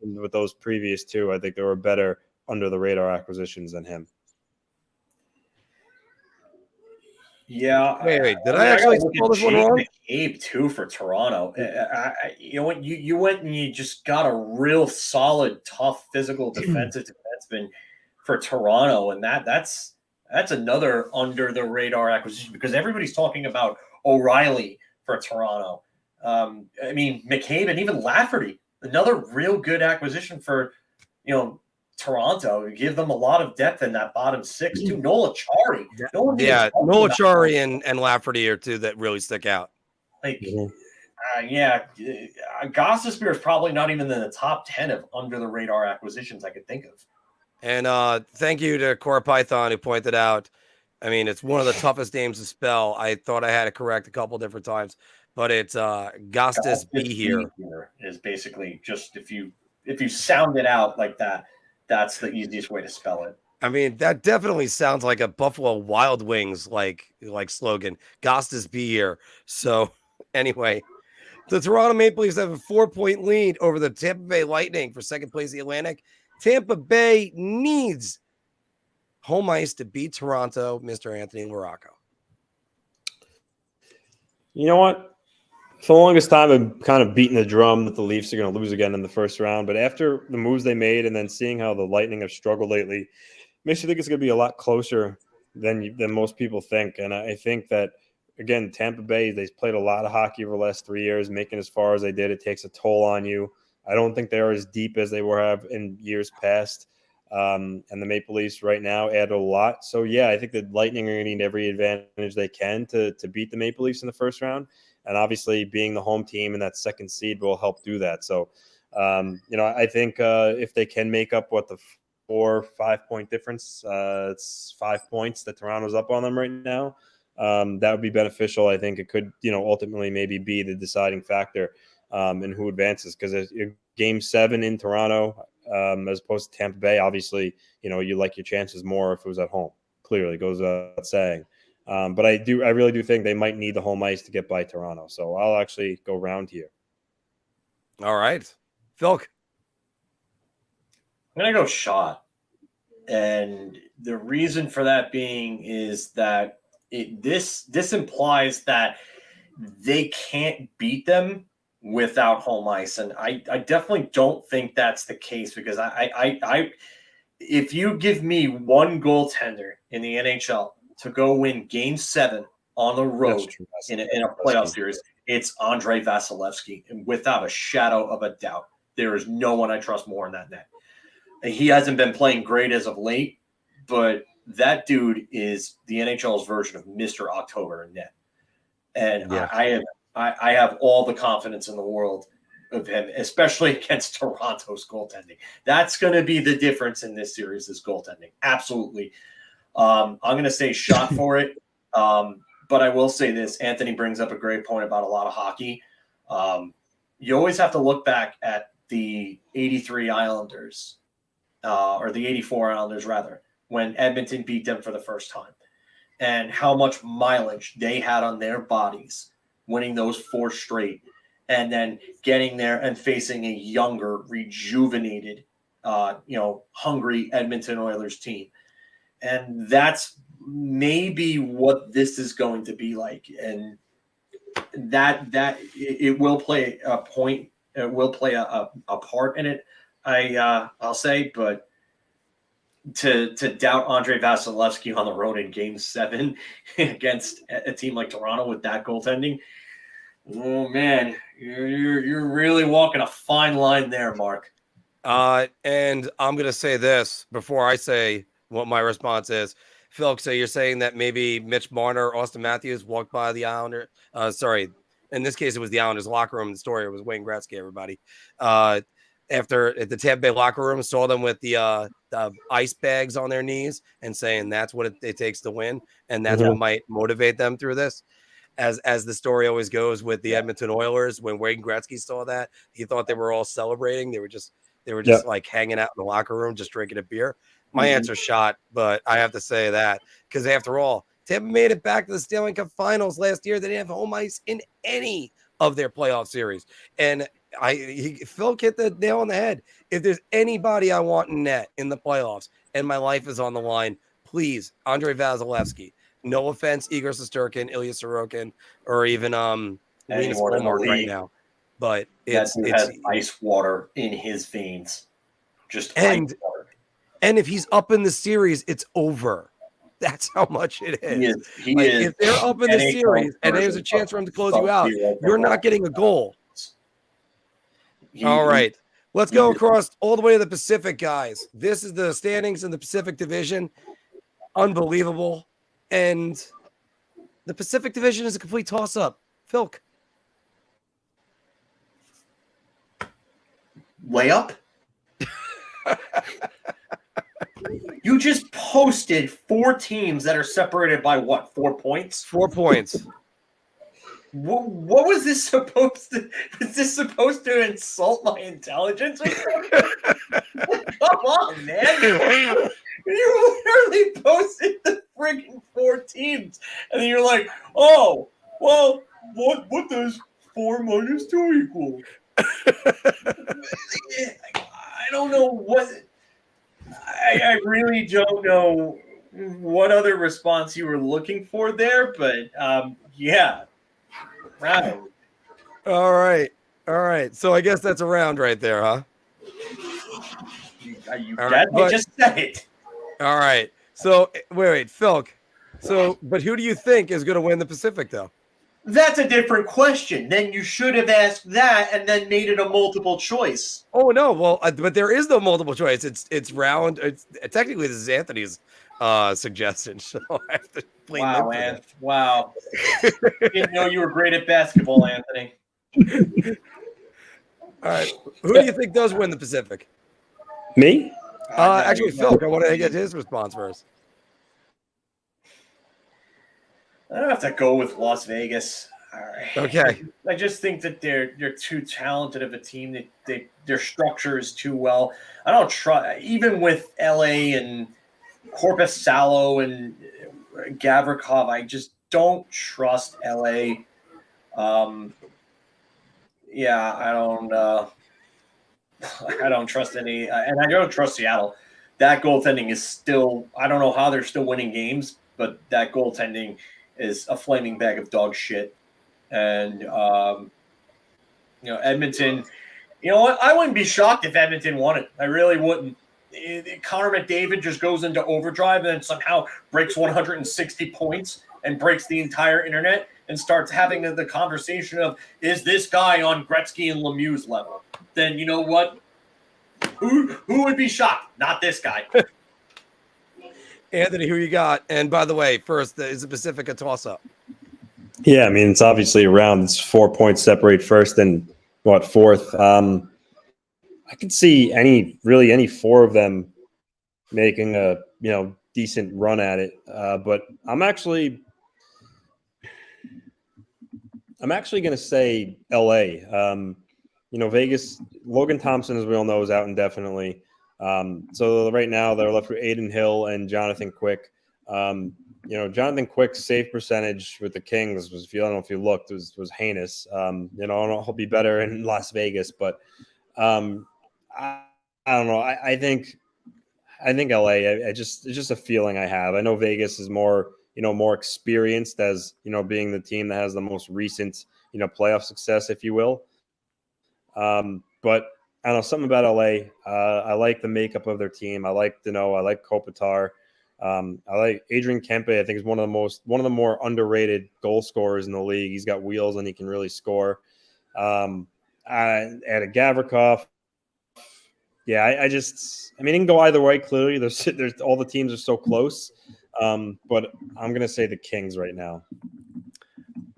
with those previous two, I think there were better under the radar acquisitions than him. Yeah. Wait. Did I actually spell this one wrong? McCabe too for Toronto. You went and you just got a real solid, tough, physical defensive defenseman for Toronto, and that's another under the radar acquisition because everybody's talking about O'Reilly for Toronto. I mean McCabe and even Lafferty, another real good acquisition for Toronto. Give them a lot of depth in that bottom six too. Nola Chari. Nola Chari and Lafferty are two that really stick out. Gostisbehere is probably not even in the top 10 of under the radar acquisitions I could think of. And thank you to Cora Python who pointed out. I mean, it's one of the toughest names to spell. I thought I had it correct a couple different times, but it's Gostisbehere is basically just if you sound it out like that. That's the easiest way to spell it. I mean, that definitely sounds like a Buffalo Wild Wings like slogan. Gostisbehere. So anyway, the Toronto Maple Leafs have a 4-point lead over the Tampa Bay Lightning for second place in the Atlantic. Tampa Bay needs home ice to beat Toronto, Mr. Anthony Larocco. You know what? For the longest time, I've kind of beaten the drum that the Leafs are going to lose again in the first round. But after the moves they made and then seeing how the Lightning have struggled lately, makes you think it's going to be a lot closer than most people think. And I think that, again, Tampa Bay, they've played a lot of hockey over the last 3 years, making as far as they did. It takes a toll on you. I don't think they're as deep as they have in years past. And the Maple Leafs right now add a lot. So, yeah, I think the Lightning are going to need every advantage they can to beat the Maple Leafs in the first round. And obviously being the home team and that second seed will help do that. So, I think if they can make up what the 4 or 5 point difference, it's 5 points that Toronto's up on them right now. That would be beneficial. I think it could, ultimately maybe be the deciding factor in who advances. Because game 7 in Toronto, as opposed to Tampa Bay, obviously, you like your chances more if it was at home. Clearly goes without saying. But I really do think they might need the home ice to get by Toronto. So I'll actually go round here. All right. Phil. I'm going to go shot. And the reason for that being is that this implies that they can't beat them without home ice. And I definitely don't think that's the case because I if you give me one goaltender in the NHL to go win game 7 on the road in a playoff series, it's Andrei Vasilevsky. And without a shadow of a doubt, there is no one I trust more in that net. He hasn't been playing great as of late, but that dude is the NHL's version of Mr. October in net. And I have all the confidence in the world of him, especially against Toronto's goaltending. That's going to be the difference in this series is goaltending. Absolutely. I'm going to say shot for it. But I will say this. Anthony brings up a great point about a lot of hockey. You always have to look back at the 83 Islanders or the 84 Islanders, rather, when Edmonton beat them for the first time and how much mileage they had on their bodies, winning those 4 straight and then getting there and facing a younger, rejuvenated hungry Edmonton Oilers team. And that's maybe what this is going to be like. And that it will play a point. It will play a part in it. I'll say, but to doubt Andrei Vasilevsky on the road in Game 7 against a team like Toronto with that goaltending, oh man, you're really walking a fine line there, Mark. And I'm gonna say this before I say what my response is. Phil, so you're saying that maybe Mitch Marner or Austin Matthews walked by the Islander. Sorry, in this case, it was the Islanders locker room. The story was Wayne Gretzky, everybody. After at the Tampa Bay locker room, saw them with the ice bags on their knees and saying that's what it takes to win. And that's what might motivate them through this. As the story always goes with the Edmonton Oilers, when Wayne Gretzky saw that, he thought they were all celebrating. They were just like hanging out in the locker room, just drinking a beer. My answer's shot, but I have to say that because after all, Tampa made it back to the Stanley Cup Finals last year. They didn't have home ice in any of their playoff series. And Phil hit the nail on the head. If there's anybody I want in net in the playoffs and my life is on the line, please, Andrei Vasilevsky. No offense, Igor Shesterkin, Ilya Sorokin, or even Linus Ullmark right now. But it's has ice water in his veins. Just ice water. And if he's up in the series, it's over. That's how much it is. He is. If they're up in the series and there's a chance for him to close you out, you're not getting a goal. All right. Let's go across all the way to the Pacific, guys. This is the standings in the Pacific Division. Unbelievable. And the Pacific Division is a complete toss-up. Philk. Layup? You just posted 4 teams that are separated by what? 4 points? 4 points. What was this supposed to? Was this supposed to insult my intelligence? Come on, man! You literally posted the freaking 4 teams, and then you're like, "Oh, well, what does 4 minus 2 equal?" I don't know what. I really don't know what other response you were looking for there, but yeah. Round. All right. So I guess that's a round right there, huh? You just said it. All right. So wait, Philk. So, but who do you think is going to win the Pacific, though? That's a different question. Then you should have asked that and then made it a multiple choice. Oh no, well, but there is no multiple choice. It's round. It's technically this is Anthony's suggestion, so I have to blame him for that. Wow. Didn't know you were great at basketball, Anthony. All right, who do you think does win the Pacific? Me? Actually, Phil, I want to get his response first. I don't have to go with Las Vegas. All right. Okay. I just think that they're too talented of a team. Their structure is too well. I don't trust even with LA and Corpus Salo and Gavrikov. I just don't trust LA. Yeah, I don't trust any, and I don't trust Seattle. That goaltending is still. I don't know how they're still winning games, but that goaltending is a flaming bag of dog shit. And Edmonton. You know what? I wouldn't be shocked if Edmonton won it. I really wouldn't. Connor McDavid just goes into overdrive and then somehow breaks 160 points and breaks the entire internet and starts having the conversation of, is this guy on Gretzky and Lemieux's level? Then you know what? Who would be shocked? Not this guy. Anthony, who you got? And by the way, first, is the Pacific a toss-up? Yeah, I mean, it's obviously around. It's 4 points separate first and fourth. I could see any 4 of them making a decent run at it. But I'm actually going to say LA. Vegas. Logan Thompson, as we all know, is out indefinitely. So right now they're left with Aiden Hill and Jonathan Quick. Jonathan Quick's save percentage with the Kings was, I don't know if you looked, was heinous. I don't know, he'll be better in Las Vegas, but I don't know. I think LA. It's just a feeling I have. I know Vegas is more experienced as being the team that has the most recent playoff success, if you will. But I don't know, something about LA. I like the makeup of their team. I like Kopitar. I like Adrian Kempe. I think is one of the more underrated goal scorers in the league. He's got wheels and he can really score. I had a Gavrikov. Yeah, I mean, it can go either way. Clearly, there's all the teams are so close. But I'm gonna say the Kings right now.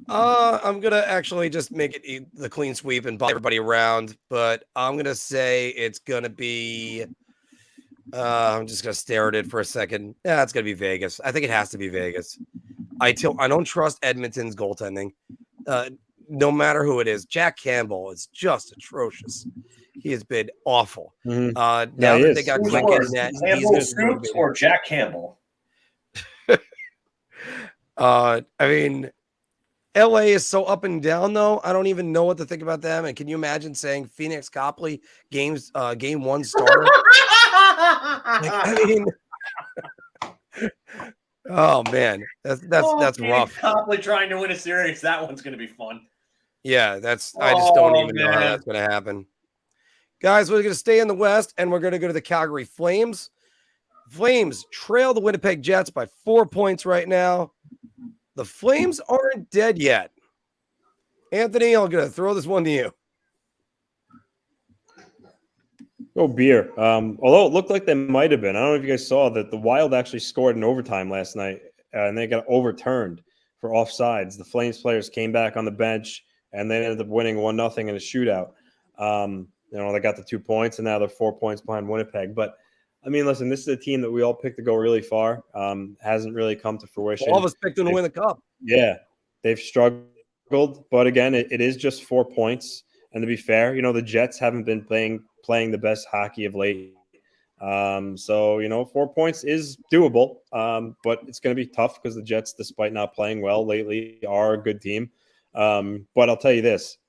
I'm gonna actually just make it the clean sweep and buy everybody around, but I'm gonna say it's gonna be. I'm just gonna stare at it for a second. Yeah, it's gonna be Vegas. I think it has to be Vegas. I don't trust Edmonton's goaltending. No matter who it is, Jack Campbell is just atrocious. He has been awful. Mm-hmm. Now that they got Quick in net, Campbell Soups or Jack Campbell. I mean, LA is so up and down, though. I don't even know what to think about them. And can you imagine saying Phoenix Copley game one starter? I mean, oh man, that's rough. Copley trying to win a series. That one's going to be fun. Yeah, I just don't even know how that's going to happen. Guys, we're going to stay in the West, and we're going to go to the Calgary Flames. Flames trail the Winnipeg Jets by 4 points right now. The Flames aren't dead yet. Anthony, I'm going to throw this one to you. Oh, beer. Although it looked like they might have been. I don't know if you guys saw that the Wild actually scored in overtime last night, and they got overturned for offsides. The Flames players came back on the bench, and they ended up winning 1-0 in a shootout. They got the 2 points, and now they're 4 points behind Winnipeg. But, I mean, listen, this is a team that we all picked to go really far. Hasn't really come to fruition. All of us picked them to win the Cup. Yeah, they've struggled. But, again, it is just 4 points. And to be fair, the Jets haven't been playing the best hockey of late. So 4 points is doable. But it's going to be tough because the Jets, despite not playing well lately, are a good team. But I'll tell you this.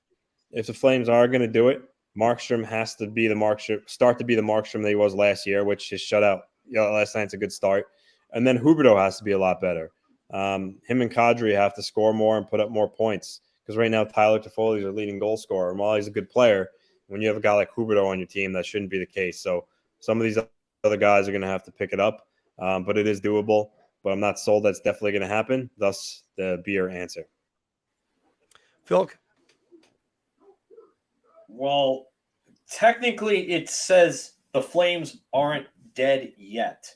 If the Flames are going to do it, Markstrom has to be the Markstrom that he was last year, which is shut out. Last night's a good start. And then Huberdeau has to be a lot better. Him and Kadri have to score more and put up more points. Because right now, Tyler Toffoli is their leading goal scorer. And while he's a good player, when you have a guy like Huberdeau on your team, that shouldn't be the case. So some of these other guys are going to have to pick it up. But it is doable. But I'm not sold that's definitely going to happen. Thus, the beer answer. Phil? Well, technically, it says the Flames aren't dead yet.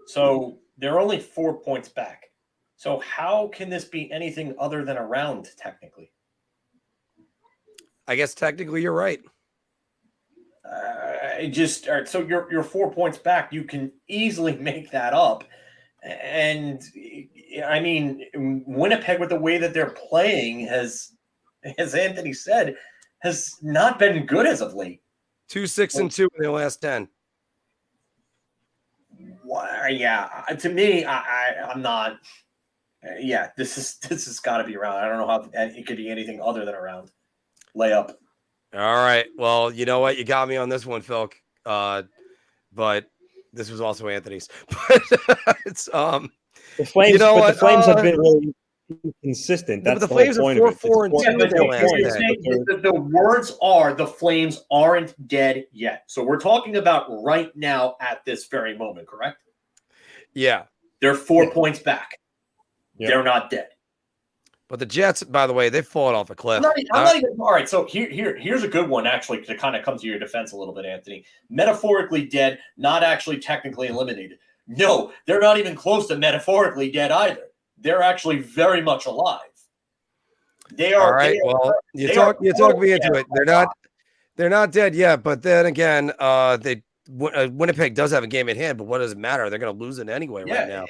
So they're only 4 points back. So how can this be anything other than a round, technically? I guess technically you're right. So you're 4 points back. You can easily make that up. And, I mean, Winnipeg, with the way that they're playing, has, as Anthony said, has not been good as of late. 2-6-2 in their last 10. Yeah, to me, I'm not. Yeah, this has got to be around. I don't know how it could be anything other than around. Layup. All right. Well, you know what? You got me on this one, Phil. But this was also Anthony's. But it's the Flames. The Flames have been really consistent. That's the Flames are 4-4 and 2 the words are the Flames aren't dead yet. So we're talking about right now at this very moment, correct? Yeah. They're 4 points back. Yep. They're not dead. But the Jets, by the way, they've fallen off a cliff. I'm not even, all right, so here's a good one, actually, to kind of come to your defense a little bit, Anthony. Metaphorically dead, not actually technically eliminated. No, they're not even close to metaphorically dead either. They're actually very much alive. They are. All right. You talk me into it. They're not dead yet. But then again, Winnipeg does have a game in hand. But what does it matter? They're going to lose it anyway right now.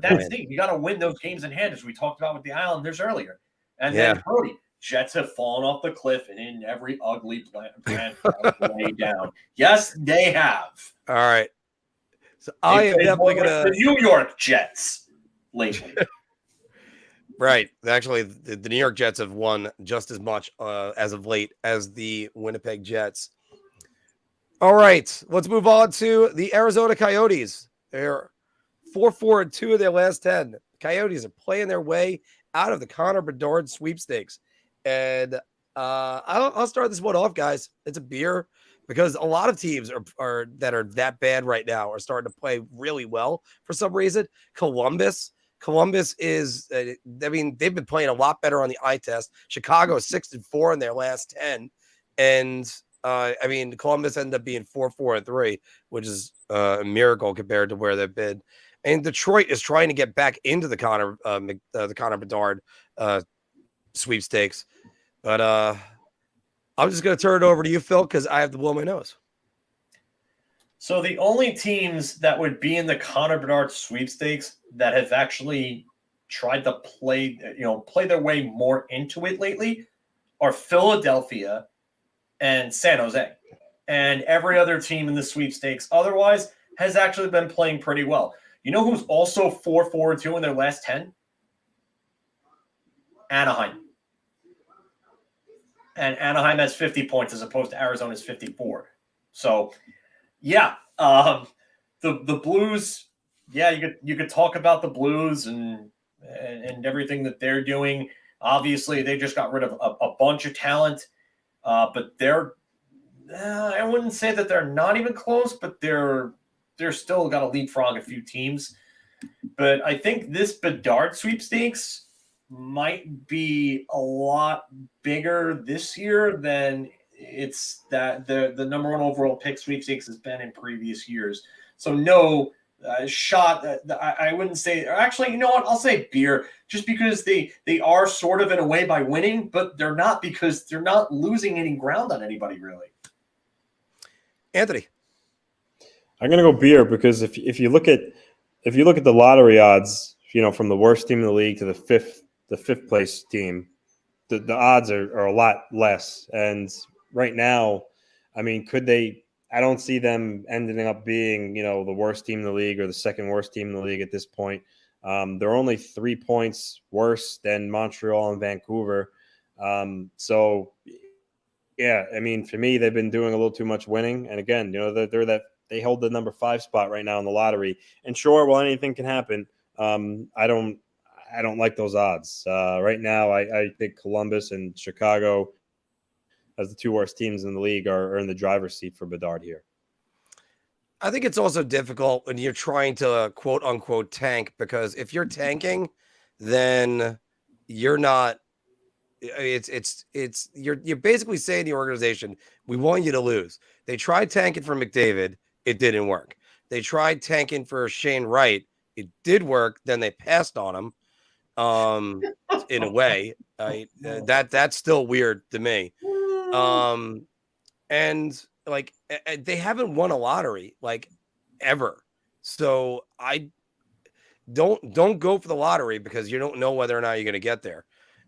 That's the thing. You got to win those games in hand, as we talked about with the Islanders earlier. And then Brody, Jets have fallen off the cliff and in every ugly brand way down. Yes, they have. All right. So I am definitely going to the New York Jets lately. Right. Actually, the New York Jets have won just as much as of late as the Winnipeg Jets. All right, let's move on to the Arizona Coyotes. They're 4-4 and 2 of their last 10. Coyotes are playing their way out of the Connor Bedard sweepstakes. And I'll start this one off, guys. It's a beer because a lot of teams are that bad right now are starting to play really well for some reason. Columbus is, I mean, they've been playing a lot better on the eye test. Chicago is 6-4 in their last 10. And I mean, Columbus ended up being 4-4 and 3, which is a miracle compared to where they've been. And Detroit is trying to get back into the Connor Bedard sweepstakes. But I'm just going to turn it over to you, Phil, because I have to blow my nose. So the only teams that would be in the Connor Bedard sweepstakes that have actually tried to play their way more into it lately are Philadelphia and San Jose. And every other team in the sweepstakes otherwise has actually been playing pretty well. You know who's also 4-4-2 in their last 10? Anaheim. And Anaheim has 50 points as opposed to Arizona's 54. So, yeah, the Blues. Yeah, you could talk about the Blues and everything that they're doing. Obviously, they just got rid of a bunch of talent, but they're. I wouldn't say that they're not even close, but they're still got to leapfrog a few teams. But I think this Bedard sweepstakes might be a lot bigger this year than it's that the number one overall pick sweepstakes has been in previous years. So no shot. I wouldn't say. Actually, you know what? I'll say beer, just because they are sort of in a way by winning, but they're not because they're not losing any ground on anybody really. Anthony, I'm gonna go beer because if you look at the lottery odds, from the worst team in the league to the fifth place team, the odds are a lot less. And right now, I mean, could they? I don't see them ending up being the worst team in the league or the second worst team in the league at this point. They're only 3 points worse than Montreal and Vancouver. So. Yeah, I mean, for me, they've been doing a little too much winning, and again, they hold the number 5 spot right now in the lottery. And sure, well, anything can happen. I don't like those odds right now. I think Columbus and Chicago, as the 2 worst teams in the league, are in the driver's seat for Bedard here. I think it's also difficult when you're trying to quote unquote tank, because if you're tanking, then you're not. You're basically saying to the organization, we want you to lose. They tried tanking for McDavid, it didn't work. They tried tanking for Shane Wright, it did work. Then they passed on him. In a way, that's still weird to me. And like they haven't won a lottery like ever. So I don't go for the lottery because you don't know whether or not you're going to get there.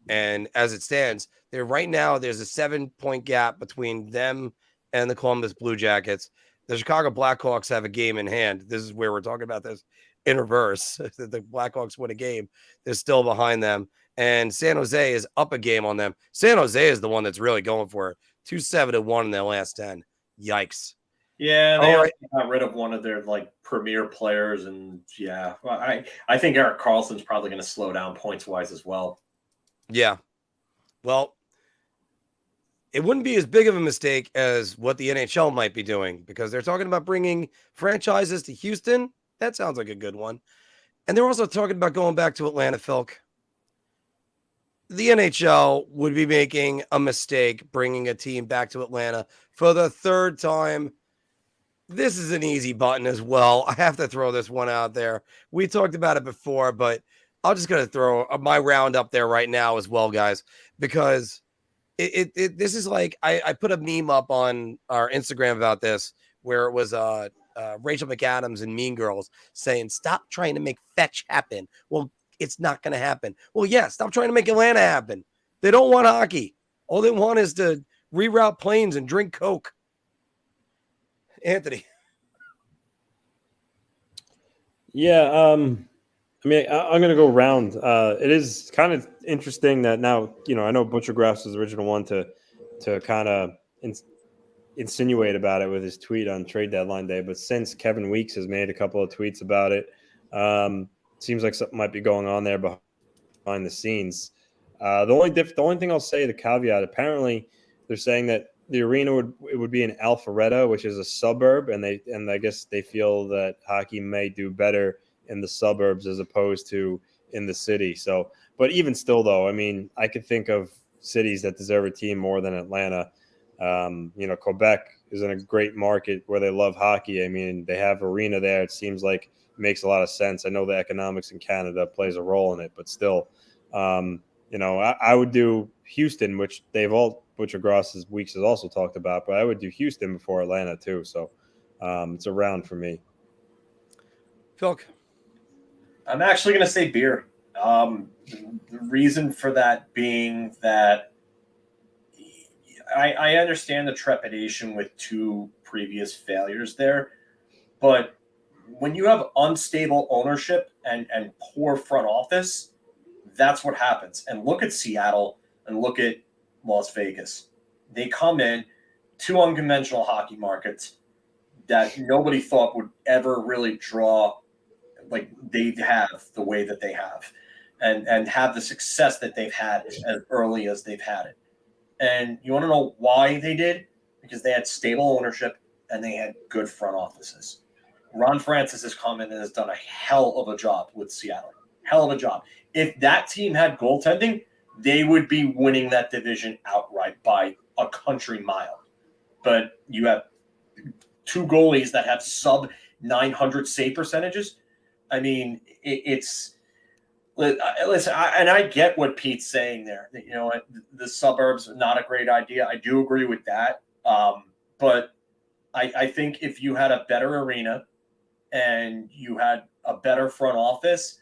And as it stands, there's a 7-point gap between them and the Columbus Blue Jackets. The Chicago Blackhawks have a game in hand. This is where we're talking about this in reverse. The Blackhawks win a game. They're still behind them. And San Jose is up a game on them. San Jose is the one that's really going for it. 2-7-1 in their last 10. Yikes. Yeah, they got rid of one of their premier players. And yeah, I think Erik Karlsson's probably going to slow down points-wise as well. Yeah. Well, it wouldn't be as big of a mistake as what the NHL might be doing, because they're talking about bringing franchises to Houston. That sounds like a good one. And they're also talking about going back to Atlanta, Philk. The NHL would be making a mistake bringing a team back to Atlanta for the 3rd time. This is an easy button as well. I have to throw this one out there. We talked about it before, but I'm just going to throw my round up there right now as well, guys, because this is like, I put a meme up on our Instagram about this, where it was Rachel McAdams and Mean Girls saying, stop trying to make fetch happen. Well, it's not going to happen. Well, yeah, stop trying to make Atlanta happen. They don't want hockey. All they want is to reroute planes and drink Coke. Anthony. Yeah, I mean, I'm going to go round. It is kind of interesting that now, I know Butcher Grass was the original one to kind of insinuate about it with his tweet on trade deadline day, but since Kevin Weeks has made a couple of tweets about it, seems like something might be going on there behind the scenes. The only thing I'll say, the caveat, apparently they're saying that the arena would be in Alpharetta, which is a suburb, and I guess they feel that hockey may do better in the suburbs as opposed to in the city. So, but even still, though, I mean, I could think of cities that deserve a team more than Atlanta. Quebec is in a great market where they love hockey. I mean, they have arena there. It seems like it makes a lot of sense. I know the economics in Canada plays a role in it, but still, I would do Houston, which Gross's Weeks has also talked about, but I would do Houston before Atlanta too. So it's a round for me. Phil, I'm actually going to say beer. The reason for that being that I understand the trepidation with two previous failures there, but when you have unstable ownership and poor front office, that's what happens. And look at Seattle and look at Las Vegas. They come in, two unconventional hockey markets that nobody thought would ever really draw like they have the way that they have and have the success that they've had as early as they've had it. And you want to know why they did? Because they had stable ownership and they had good front offices. Ron Francis has come in and has done a hell of a job with Seattle. Hell of a job. If that team had goaltending, they would be winning that division outright by a country mile. But you have two goalies that have sub 900 save percentages. I mean, it's listen. I get what Pete's saying there. You know, the suburbs are not a great idea. I do agree with that. But I think if you had a better arena and you had a better front office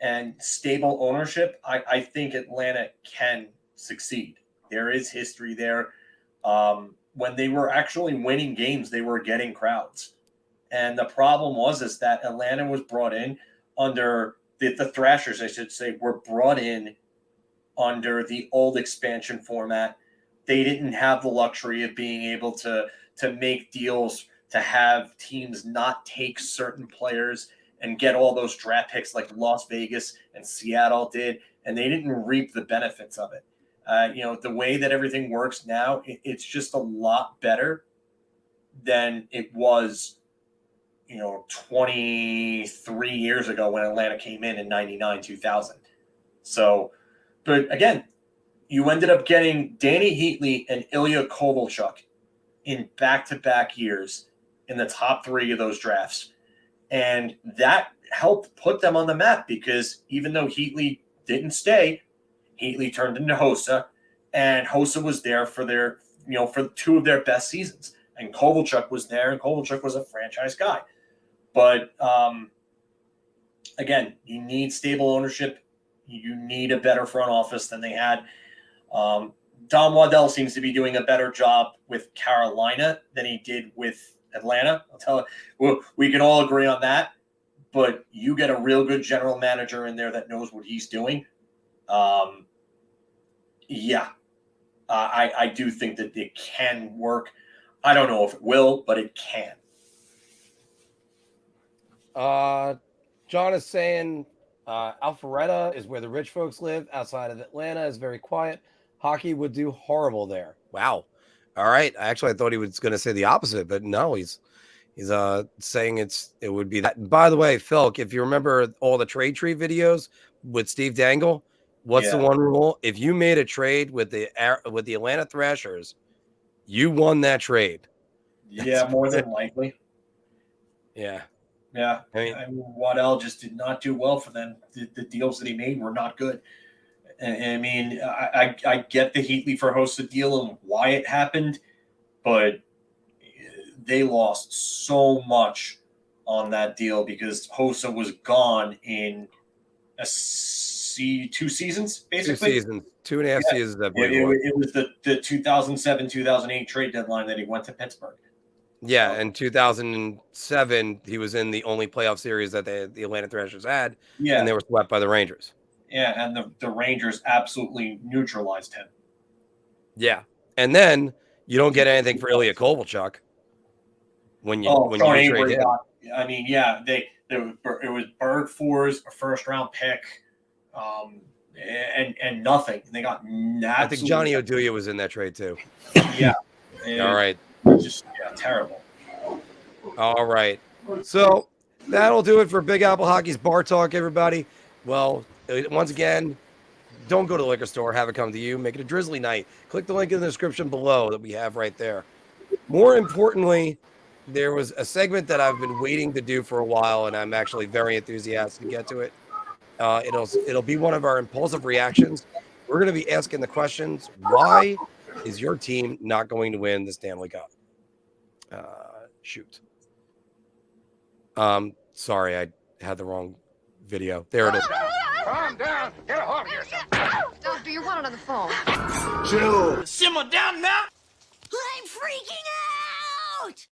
and stable ownership, I think Atlanta can succeed. There is history there. When they were actually winning games, they were getting crowds. And the problem is that Atlanta was brought in under the Thrashers, I should say, were brought in under the old expansion format. They didn't have the luxury of being able to make deals to have teams not take certain players and get all those draft picks like Las Vegas and Seattle did, and they didn't reap the benefits of it. The way that everything works now, it's just a lot better than it was 23 years ago when Atlanta came in 99, 2000. So, but again, you ended up getting Danny Heatley and Ilya Kovalchuk in back-to-back years in the top three of those drafts. And that helped put them on the map because even though Heatley didn't stay, Heatley turned into Hossa, and Hossa was there for their, for two of their best seasons. And Kovalchuk was there, and Kovalchuk was a franchise guy. But again, you need stable ownership. You need a better front office than they had. Don Waddell seems to be doing a better job with Carolina than he did with Atlanta. I'll tell you, we can all agree on that. But you get a real good general manager in there that knows what he's doing. I do think that it can work. I don't know if it will, but it can. John is saying Alpharetta is where the rich folks live. Outside of Atlanta is very quiet. Hockey would do horrible there. Wow. All right. I thought he was going to say the opposite, but no, he's saying it would be that. By the way, Phil, if you remember all the trade tree videos with Steve Dangle, what's the one rule? If you made a trade with the Atlanta Thrashers, you won that trade. Yeah, more than likely. Yeah. Yeah. I mean, Waddell just did not do well for them. The deals that he made were not good. I mean, I get the Heatley for Hossa deal and why it happened, but they lost so much on that deal because Hossa was gone in 2 seasons, basically. 2 seasons, 2.5 seasons. It was the 2007-2008 trade deadline that he went to Pittsburgh. Yeah, in 2007, he was in the only playoff series that the Atlanta Thrashers had, and they were swept by the Rangers. Yeah, and the Rangers absolutely neutralized him. Yeah, and then You don't get anything for Ilya Kovalchuk when you trade him. I mean, yeah, it was Bird Fours, a first round pick, and nothing. They got I think Johnny Oduya was in that trade too. Yeah. All right. Just terrible. All right. So that'll do it for Big Apple Hockey's Bar Talk, everybody. Well, once again, don't go to the liquor store. Have it come to you. Make it a Drizly night. Click the link in the description below that we have right there. More importantly, there was a segment that I've been waiting to do for a while, and I'm actually very enthusiastic to get to it. It'll be one of our impulsive reactions. We're going to be asking the questions: why is your team not going to win the Stanley Cup? Shoot. Sorry, I had the wrong video. There it is. Calm down. Get a hold of yourself. Doctor, you're wanted on the phone. Chill. Simmer down now. I'm freaking out!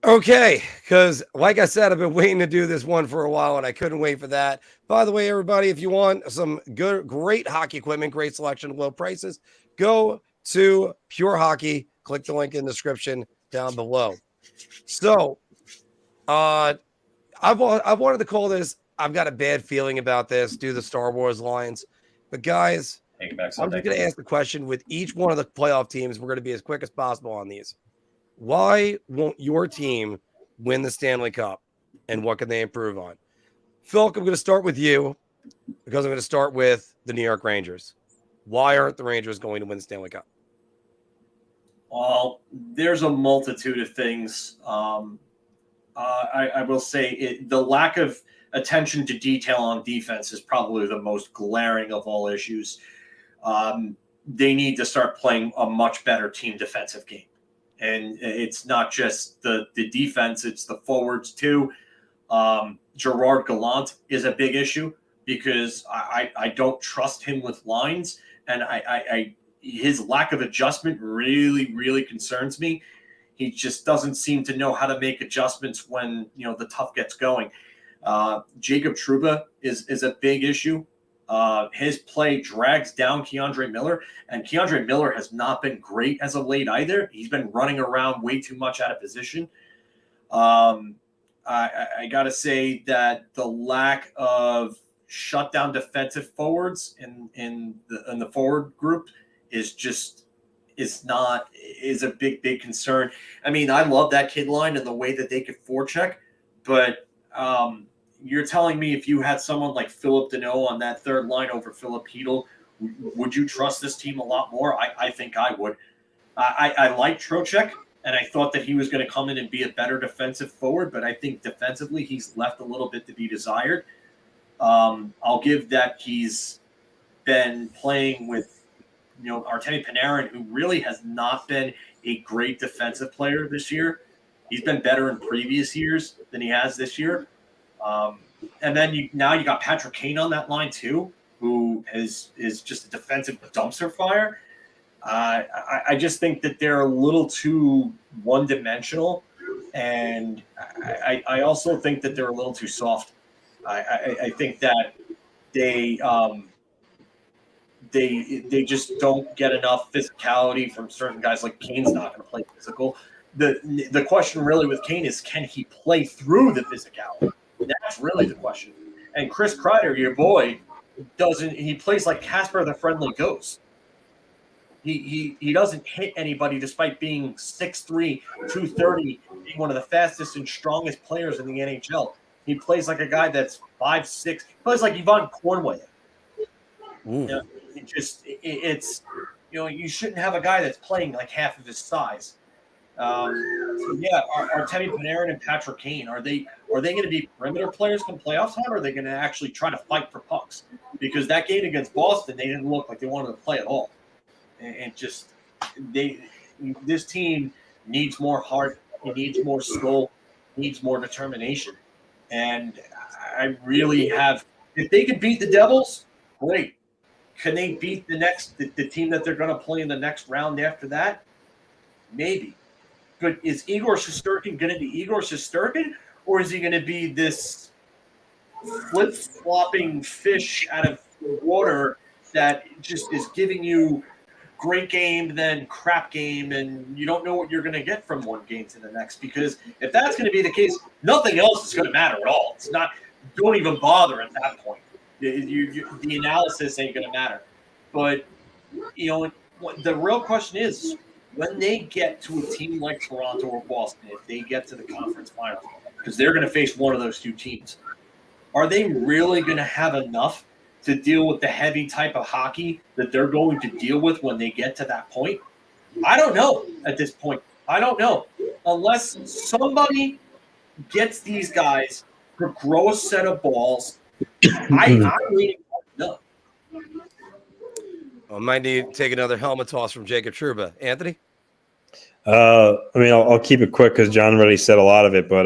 Okay, because like I said, I've been waiting to do this one for a while, and I couldn't wait for that. By the way, everybody, if you want some great hockey equipment, great selection, low prices, go to Pure Hockey. Click the link in the description down below. So, I wanted to call this. I've got a bad feeling about this. Do the Star Wars lines, but guys, I'm just going to ask the question with each one of the playoff teams. We're going to be as quick as possible on these. Why won't your team win the Stanley Cup, and what can they improve on? Phil, I'm going to start with you because I'm going to start with the New York Rangers. Why aren't the Rangers going to win the Stanley Cup? Well, there's a multitude of things. I will say the lack of attention to detail on defense is probably the most glaring of all issues. They need to start playing a much better team defensive game. And it's not just the defense, it's the forwards too. Gerard Gallant is a big issue because I don't trust him with lines, and his lack of adjustment really, really concerns me. He just doesn't seem to know how to make adjustments when the tough gets going. Jacob Trouba is a big issue. His play drags down Keandre Miller, and Keandre Miller has not been great as of late either. He's been running around way too much out of position. I got to say that the lack of shutdown defensive forwards in the forward group is a big concern. I mean, I love that kid line and the way that they could forecheck, but you're telling me if you had someone like Philip Deneau on that third line over Philip Hedl, would you trust this team a lot more? I think I would. I like Trocheck, and I thought that he was going to come in and be a better defensive forward, but I think defensively he's left a little bit to be desired. I'll give that he's been playing with Artemi Panarin, who really has not been a great defensive player this year. He's been better in previous years than he has this year. And then you got Patrick Kane on that line too, who is just a defensive dumpster fire. I just think that they're a little too one-dimensional, and I also think that they're a little too soft. I think that they just don't get enough physicality from certain guys. Like Kane's not going to play physical. The question really with Kane is, can he play through the physicality? That's really the question. And Chris Kreider, your boy, he plays like Casper the Friendly Ghost. He doesn't hit anybody despite being 6'3", 230, being one of the fastest and strongest players in the NHL. He plays like a guy that's 5'6". He plays like Yvonne Cornway. You shouldn't have a guy that's playing like half of his size. Artemi Panarin and Patrick Kane, are they going to be perimeter players come playoff time, or are they going to actually try to fight for pucks? Because that game against Boston, they didn't look like they wanted to play at all. And this team needs more heart, it needs more soul, needs more determination. And I really have, if they could beat the Devils, great. Can they beat the team that they're going to play in the next round after that? Maybe. But is Igor Shesterkin going to be Igor Shesterkin, or is he going to be this flip-flopping fish out of water that just is giving you great game, then crap game, and you don't know what you're going to get from one game to the next. Because if that's going to be the case, nothing else is going to matter at all. It's not. Don't even bother at that point. The analysis ain't going to matter. But the real question is, when they get to a team like Toronto or Boston, if they get to the conference finals, because they're going to face one of those two teams, are they really going to have enough to deal with the heavy type of hockey that they're going to deal with when they get to that point? I don't know at this point. I don't know. Unless somebody gets these guys to grow a set of balls, I'm waiting for no. I might need to take another helmet toss from Jacob Trouba. Anthony? I'll keep it quick because John already said a lot of it, but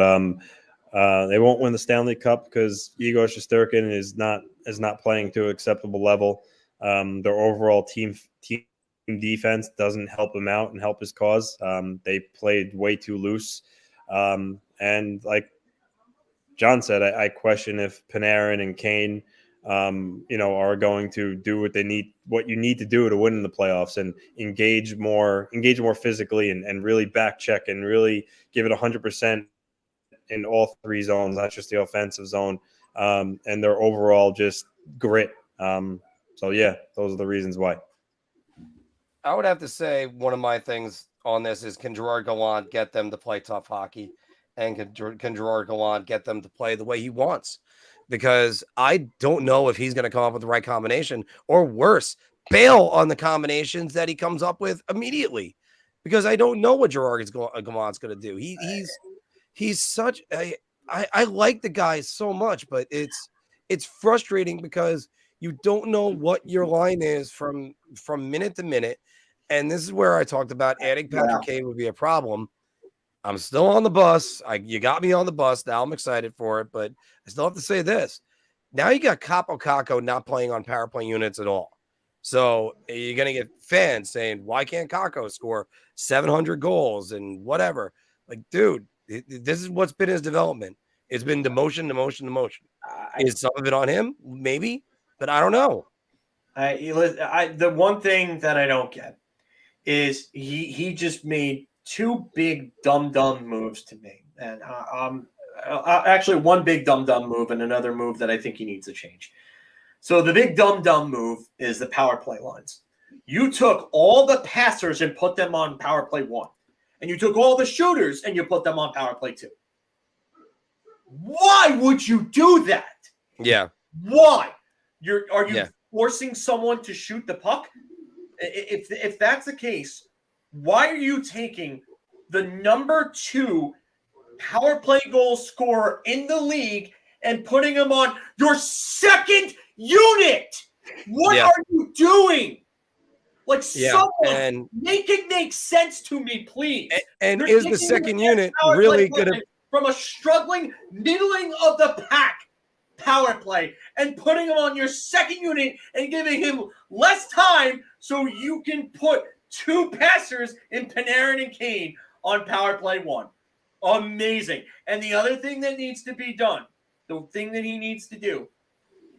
they won't win the Stanley Cup because Igor Shesterkin is not playing to an acceptable level. Their overall team defense doesn't help him out and help his cause. They played way too loose. And like John said, I question if Panarin and Kane, are going to do what you need to do to win in the playoffs and engage more physically and really back check and really give it 100% in all three zones, not just the offensive zone, and their overall just grit. So yeah, those are the reasons why. I would have to say one of my things on this is, can Gerard Gallant get them to play tough hockey? And can Gerard Gallant get them to play the way he wants? Because I don't know if he's going to come up with the right combination, or worse, bail on the combinations that he comes up with immediately, because I don't know what Gerard Gallant's going to do. He's such I like the guy so much, but it's frustrating because you don't know what your line is from minute to minute. And this is where I talked about adding Patrick Kane would be a problem. I'm still on the bus. You got me on the bus. Now I'm excited for it, but I still have to say this. Now you got Capo Caco not playing on power play units at all. So you're going to get fans saying, why can't Caco score 700 goals and whatever? Like, dude, this is what's been his development. It's been demotion. Is some of it on him? Maybe, but I don't know. The one thing that I don't get is he just made two big dumb moves to me, and actually one big dumb move and another move that I think he needs to change. So the big dumb move is the power play lines. You took all the passers and put them on power play 1, and you took all the shooters and you put them on power play 2. Why would you do that? Yeah. Why? Are you forcing someone to shoot the puck? If that's the case, why are you taking the number 2 power play goal scorer in the league and putting him on your second unit? What are you doing? Like, someone make it make sense to me, please. And is the second unit really going to from a struggling middling of the pack power play and putting him on your second unit and giving him less time so you can put 2 passers in Panarin and Kane on power play 1? Amazing. And the other thing that needs to be done, the thing that he needs to do,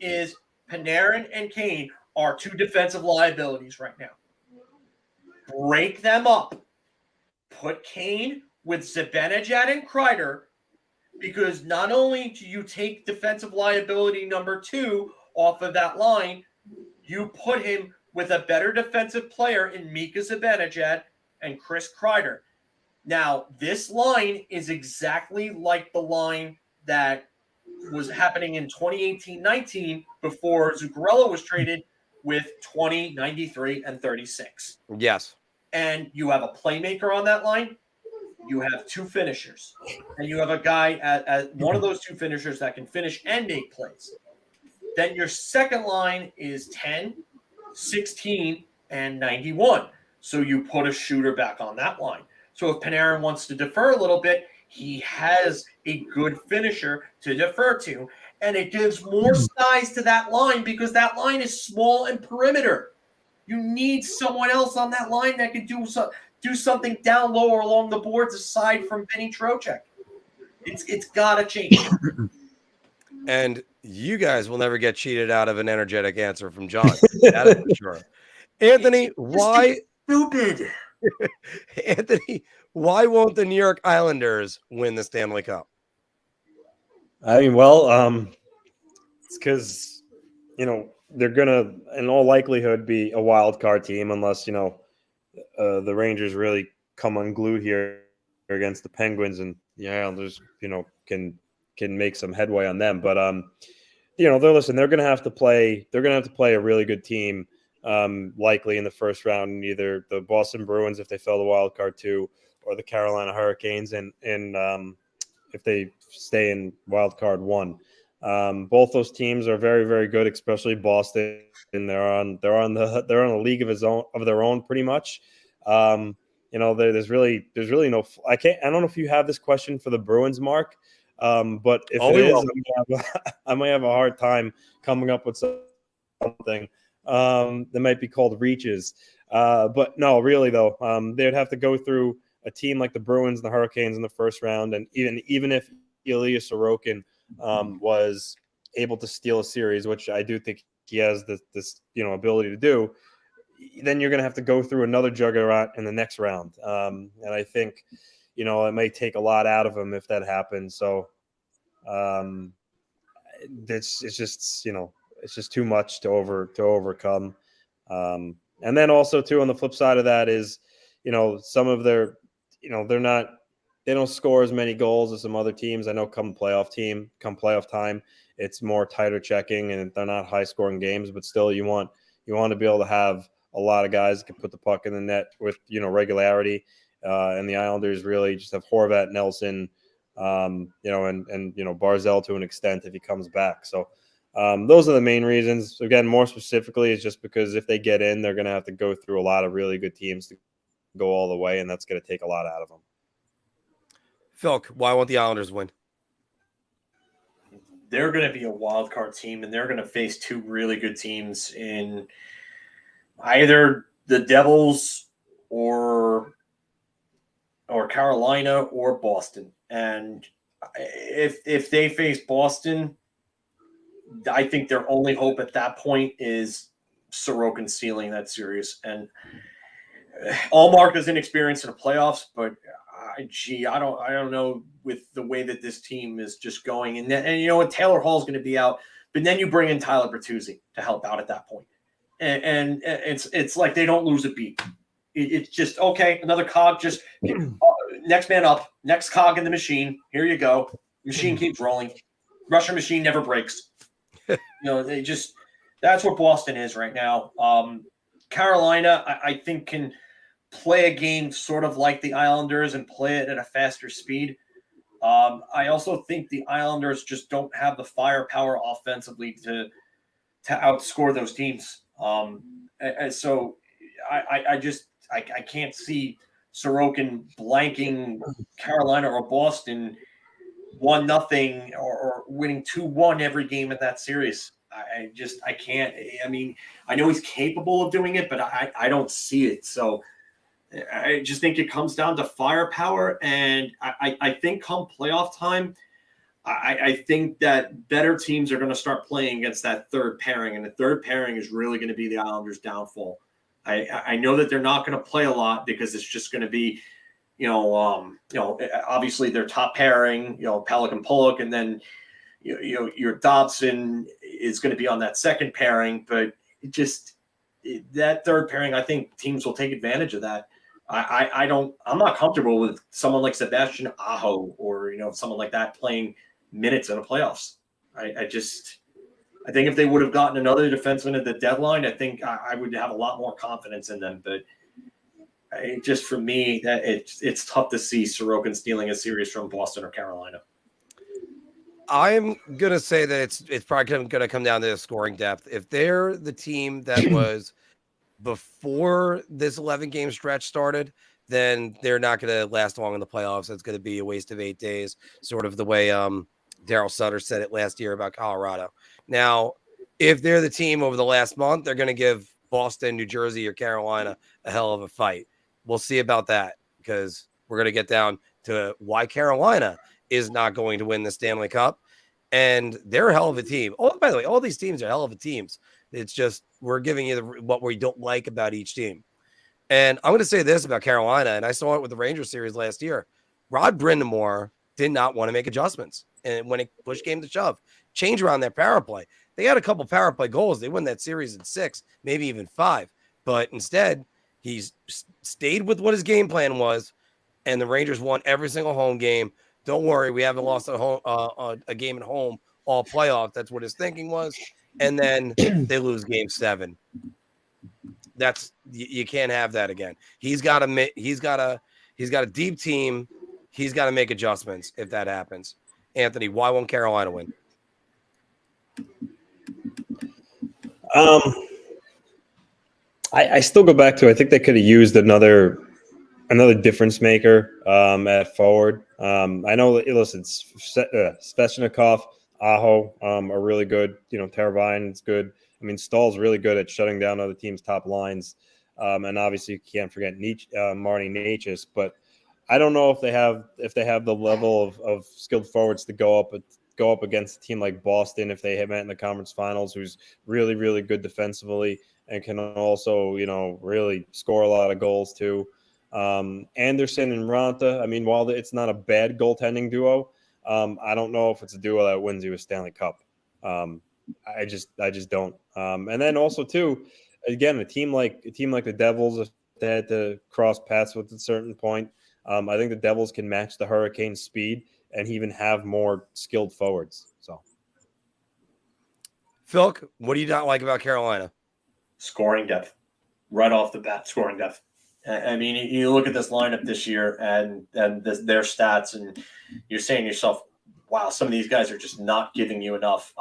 is Panarin and Kane are 2 defensive liabilities right now. Break them up. Put Kane with Zibanejad and Kreider, because not only do you take defensive liability number 2 off of that line, you put him with a better defensive player in Mika Zibanejad and Chris Kreider. Now, this line is exactly like the line that was happening in 2018-19 before Zuccarello was traded with 20, 93, and 36. Yes. And you have a playmaker on that line. You have 2 finishers. And you have a guy at one of those 2 finishers that can finish and make plays. Then your second line is 10, 16, and 91. So you put a shooter back on that line. So if Panarin wants to defer a little bit, he has a good finisher to defer to. And it gives more size to that line because that line is small and perimeter. You need someone else on that line that can do something down low or along the boards aside from Vinny Trocheck. It's got to change. And you guys will never get cheated out of an energetic answer from John. That is for sure. Anthony, why Stupid. Anthony, why won't the New York Islanders win the Stanley Cup? I mean, well, it's because, they're going to, in all likelihood, be a wild card team unless, the Rangers really come unglued here against the Penguins and the Islanders, can make some headway on them. But, they're going to have to play a really good team, likely in the first round, either the Boston Bruins if they fell the wild card 2, or the Carolina Hurricanes, and if they stay in wild card 1. Both those teams are very, very good, especially Boston. And they're on a league of their own pretty much. There's really no. I don't know if you have this question for the Bruins, Mark. But if it is, I might have a hard time coming up with something that might be called reaches. But no, really though, they'd have to go through a team like the Bruins and the Hurricanes in the first round, and even if Ilya Sorokin was able to steal a series, which I do think he has this ability to do, then you're going to have to go through another juggernaut in the next round. And I think, it may take a lot out of him if that happens. So it's just too much to overcome. And then also too, on the flip side of that is, some of their, they don't score as many goals as some other teams. I know come playoff time, it's more tighter checking and they're not high scoring games, but still you want to be able to have a lot of guys that can put the puck in the net with, regularity. And the Islanders really just have Horvat, Nelson, and Barzell to an extent if he comes back. So those are the main reasons. Again, more specifically, it's just because if they get in, they're going to have to go through a lot of really good teams to go all the way, and that's going to take a lot out of them. Phil, why won't the Islanders win? They're going to be a wild card team, and they're going to face 2 really good teams in either the Devils or Carolina or Boston. And if they face Boston, I think their only hope at that point is Sorokin stealing that series. And Marc is inexperienced in the playoffs, but I don't know with the way that this team is just going. And Taylor Hall's going to be out, but then you bring in Tyler Bertuzzi to help out at that point. And it's like they don't lose a beat. It's just, okay, another cog, just next man up, next cog in the machine. Here you go. Machine keeps rolling. Russian machine never breaks. That's what Boston is right now. Carolina, I think, can play a game sort of like the Islanders and play it at a faster speed. I also think the Islanders just don't have the firepower offensively to outscore those teams. And so I can't see Sorokin blanking Carolina or Boston 1-0 or winning 2-1 every game in that series. I can't. I mean, I know he's capable of doing it, but I don't see it. So I just think it comes down to firepower. And I think come playoff time, I think that better teams are going to start playing against that third pairing. And the third pairing is really going to be the Islanders' downfall. I know that they're not going to play a lot because it's just going to be, obviously their top pairing, Pelican Pollock, and then your Dobson is going to be on that second pairing, but that third pairing, I think teams will take advantage of that. I'm not comfortable with someone like Sebastian Aho or, someone like that playing minutes in the playoffs. I think if they would have gotten another defenseman at the deadline, I think I would have a lot more confidence in them. But for me, that it's tough to see Sorokin stealing a series from Boston or Carolina. I'm going to say that it's probably going to come down to the scoring depth. If they're the team that was before this 11-game stretch started, then they're not going to last long in the playoffs. It's going to be a waste of 8 days, sort of the way Daryl Sutter said it last year about Colorado. Now, if they're the team over the last month, they're going to give Boston, New Jersey, or Carolina a hell of a fight. We'll see about that because we're going to get down to why Carolina is not going to win the Stanley Cup. and they're a hell of a team. Oh, by the way, all these teams are hell of a teams. It's just we're giving you what we don't like about each team. And I'm going to say this about Carolina, and I saw it with the Rangers series last year. Rod Brindamore did not want to make adjustments, and when it push came to shove, change around their power play. They had a couple power play goals. They won that series in 6, maybe even 5. But instead, he's stayed with what his game plan was, and the Rangers won every single home game. Don't worry, we haven't lost a game at home all playoff. That's what his thinking was. And then they lose game 7. That's you can't have that again. He's got a deep team. He's got to make adjustments if that happens. Anthony, why won't Carolina win? I still go back to I think they could have used another difference maker at forward. I know, listen, Svechnikov, Aho are really good. Teravainen's good. I mean, Stahl's really good at shutting down other teams' top lines. And obviously you can't forget Marty Necas, but I don't know if they have the level of skilled forwards to go up against a team like Boston if they have met in the conference finals, who's really, really good defensively and can also, really score a lot of goals too. Anderson and Ranta, I mean, while it's not a bad goaltending duo, I don't know if it's a duo that wins you a Stanley Cup. I just don't. And then also too, again, a team like the Devils, if they had to cross paths with at a certain point, I think the Devils can match the Hurricanes' speed and even have more skilled forwards. So, Phil, what do you not like about Carolina? Scoring depth. Right off the bat, scoring depth. I mean, you look at this lineup this year and their stats, and you're saying to yourself, wow, some of these guys are just not giving you enough.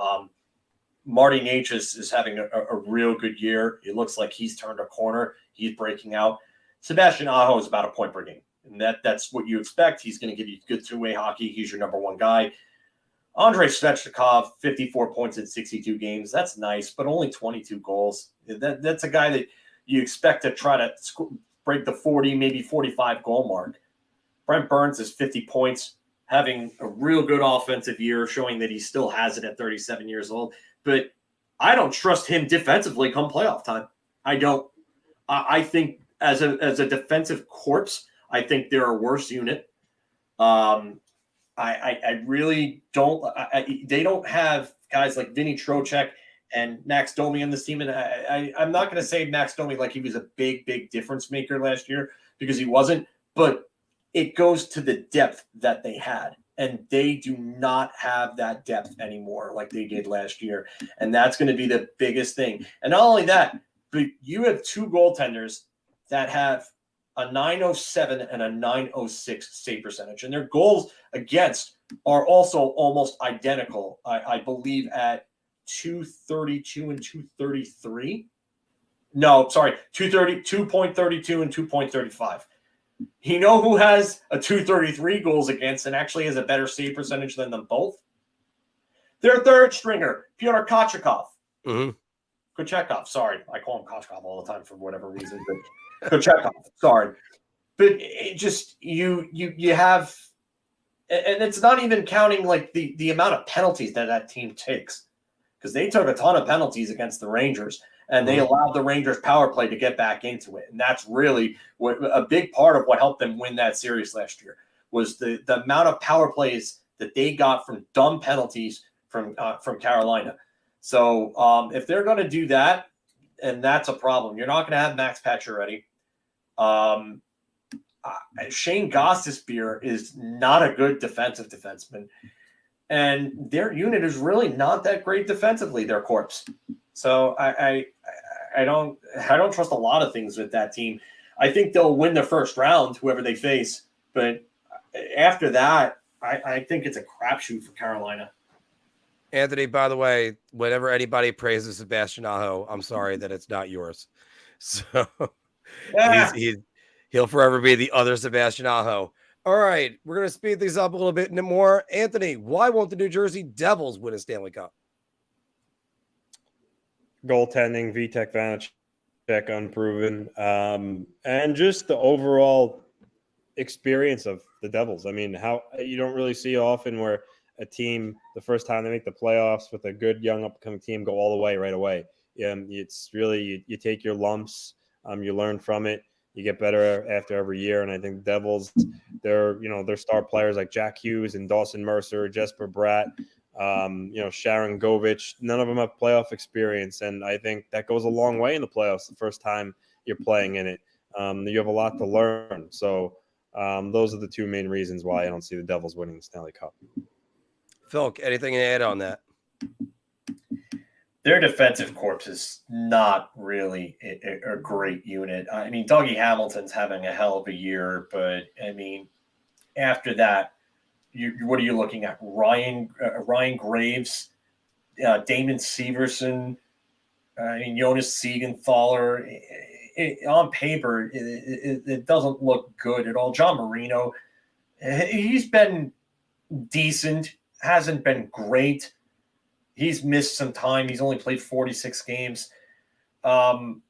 Marty Necas is having a real good year. It looks like he's turned a corner. He's breaking out. Sebastian Aho is about a point per game, and that's what you expect. He's going to give you good two-way hockey. He's your number one guy. Andrei Svechnikov, 54 points in 62 games. That's nice, but only 22 goals. That's a guy that you expect to try to break the 40, maybe 45 goal mark. Brent Burns is 50 points, having a real good offensive year, showing that he still has it at 37 years old. But I don't trust him defensively come playoff time. I don't. I think as a defensive corpse, I think they're a worse unit. I really don't. They don't have guys like Vinny Trocheck and Max Domi on this team. And I'm not going to say Max Domi like he was a big difference maker last year, because he wasn't. But it goes to the depth that they had. And they do not have that depth anymore like they did last year. And that's going to be the biggest thing. And not only that, but you have two goaltenders that have a 907 and a 906 save percentage. And their goals against are also almost identical, I believe, at 232 and 233. No, sorry, 2.32 and 2.35. You know who has a 233 goals against and actually has a better save percentage than them both? Their third stringer, Pyotr Kochekov. Mm-hmm. Kochekov, sorry. I call him Kochekov all the time for whatever reason. But Kochekov, sorry. But it just, you have, and it's not even counting like the amount of penalties that team takes. Because they took a ton of penalties against the Rangers. And they allowed the Rangers power play to get back into it. And that's really a big part of what helped them win that series last year, was the amount of power plays that they got from dumb penalties from Carolina. So if they're going to do that, and that's a problem, you're not going to have Max Pacioretty. Shane Gostisbehere is not a good defensive defenseman. And their unit is really not that great defensively, their corpse. So I don't trust a lot of things with that team. I think they'll win the first round, whoever they face. But after that, I think it's a crapshoot for Carolina. Anthony, by the way, whenever anybody praises Sebastian Aho, I'm sorry that it's not yours. So Yeah. he'll forever be the other Sebastian Aho. All right, we're going to speed things up a little bit more. Anthony, why won't the New Jersey Devils win a Stanley Cup? Goaltending, Vitek Vanacek unproven, and just the overall experience of the Devils. I mean, how you don't really see often where a team the first time they make the playoffs with a good young upcoming team go all the way right away. It's really you take your lumps, you learn from it, you get better after every year. And I think the Devils, their star players like Jack Hughes and Dawson Mercer, Jesper Bratt, Sharon Govich, none of them have playoff experience, and I think that goes a long way in the playoffs the first time you're playing in it. You have a lot to learn. So those are the two main reasons why I don't see the Devils winning the Stanley Cup. Phil, anything to add on that? Their defensive corps is not really a great unit. I mean, Dougie Hamilton's having a hell of a year, but I mean, after that, what are you looking at? Ryan Graves, Damon Severson, Jonas Siegenthaler. On paper, it doesn't look good at all. John Marino, he's been decent, hasn't been great. He's missed some time. He's only played 46 games. I'm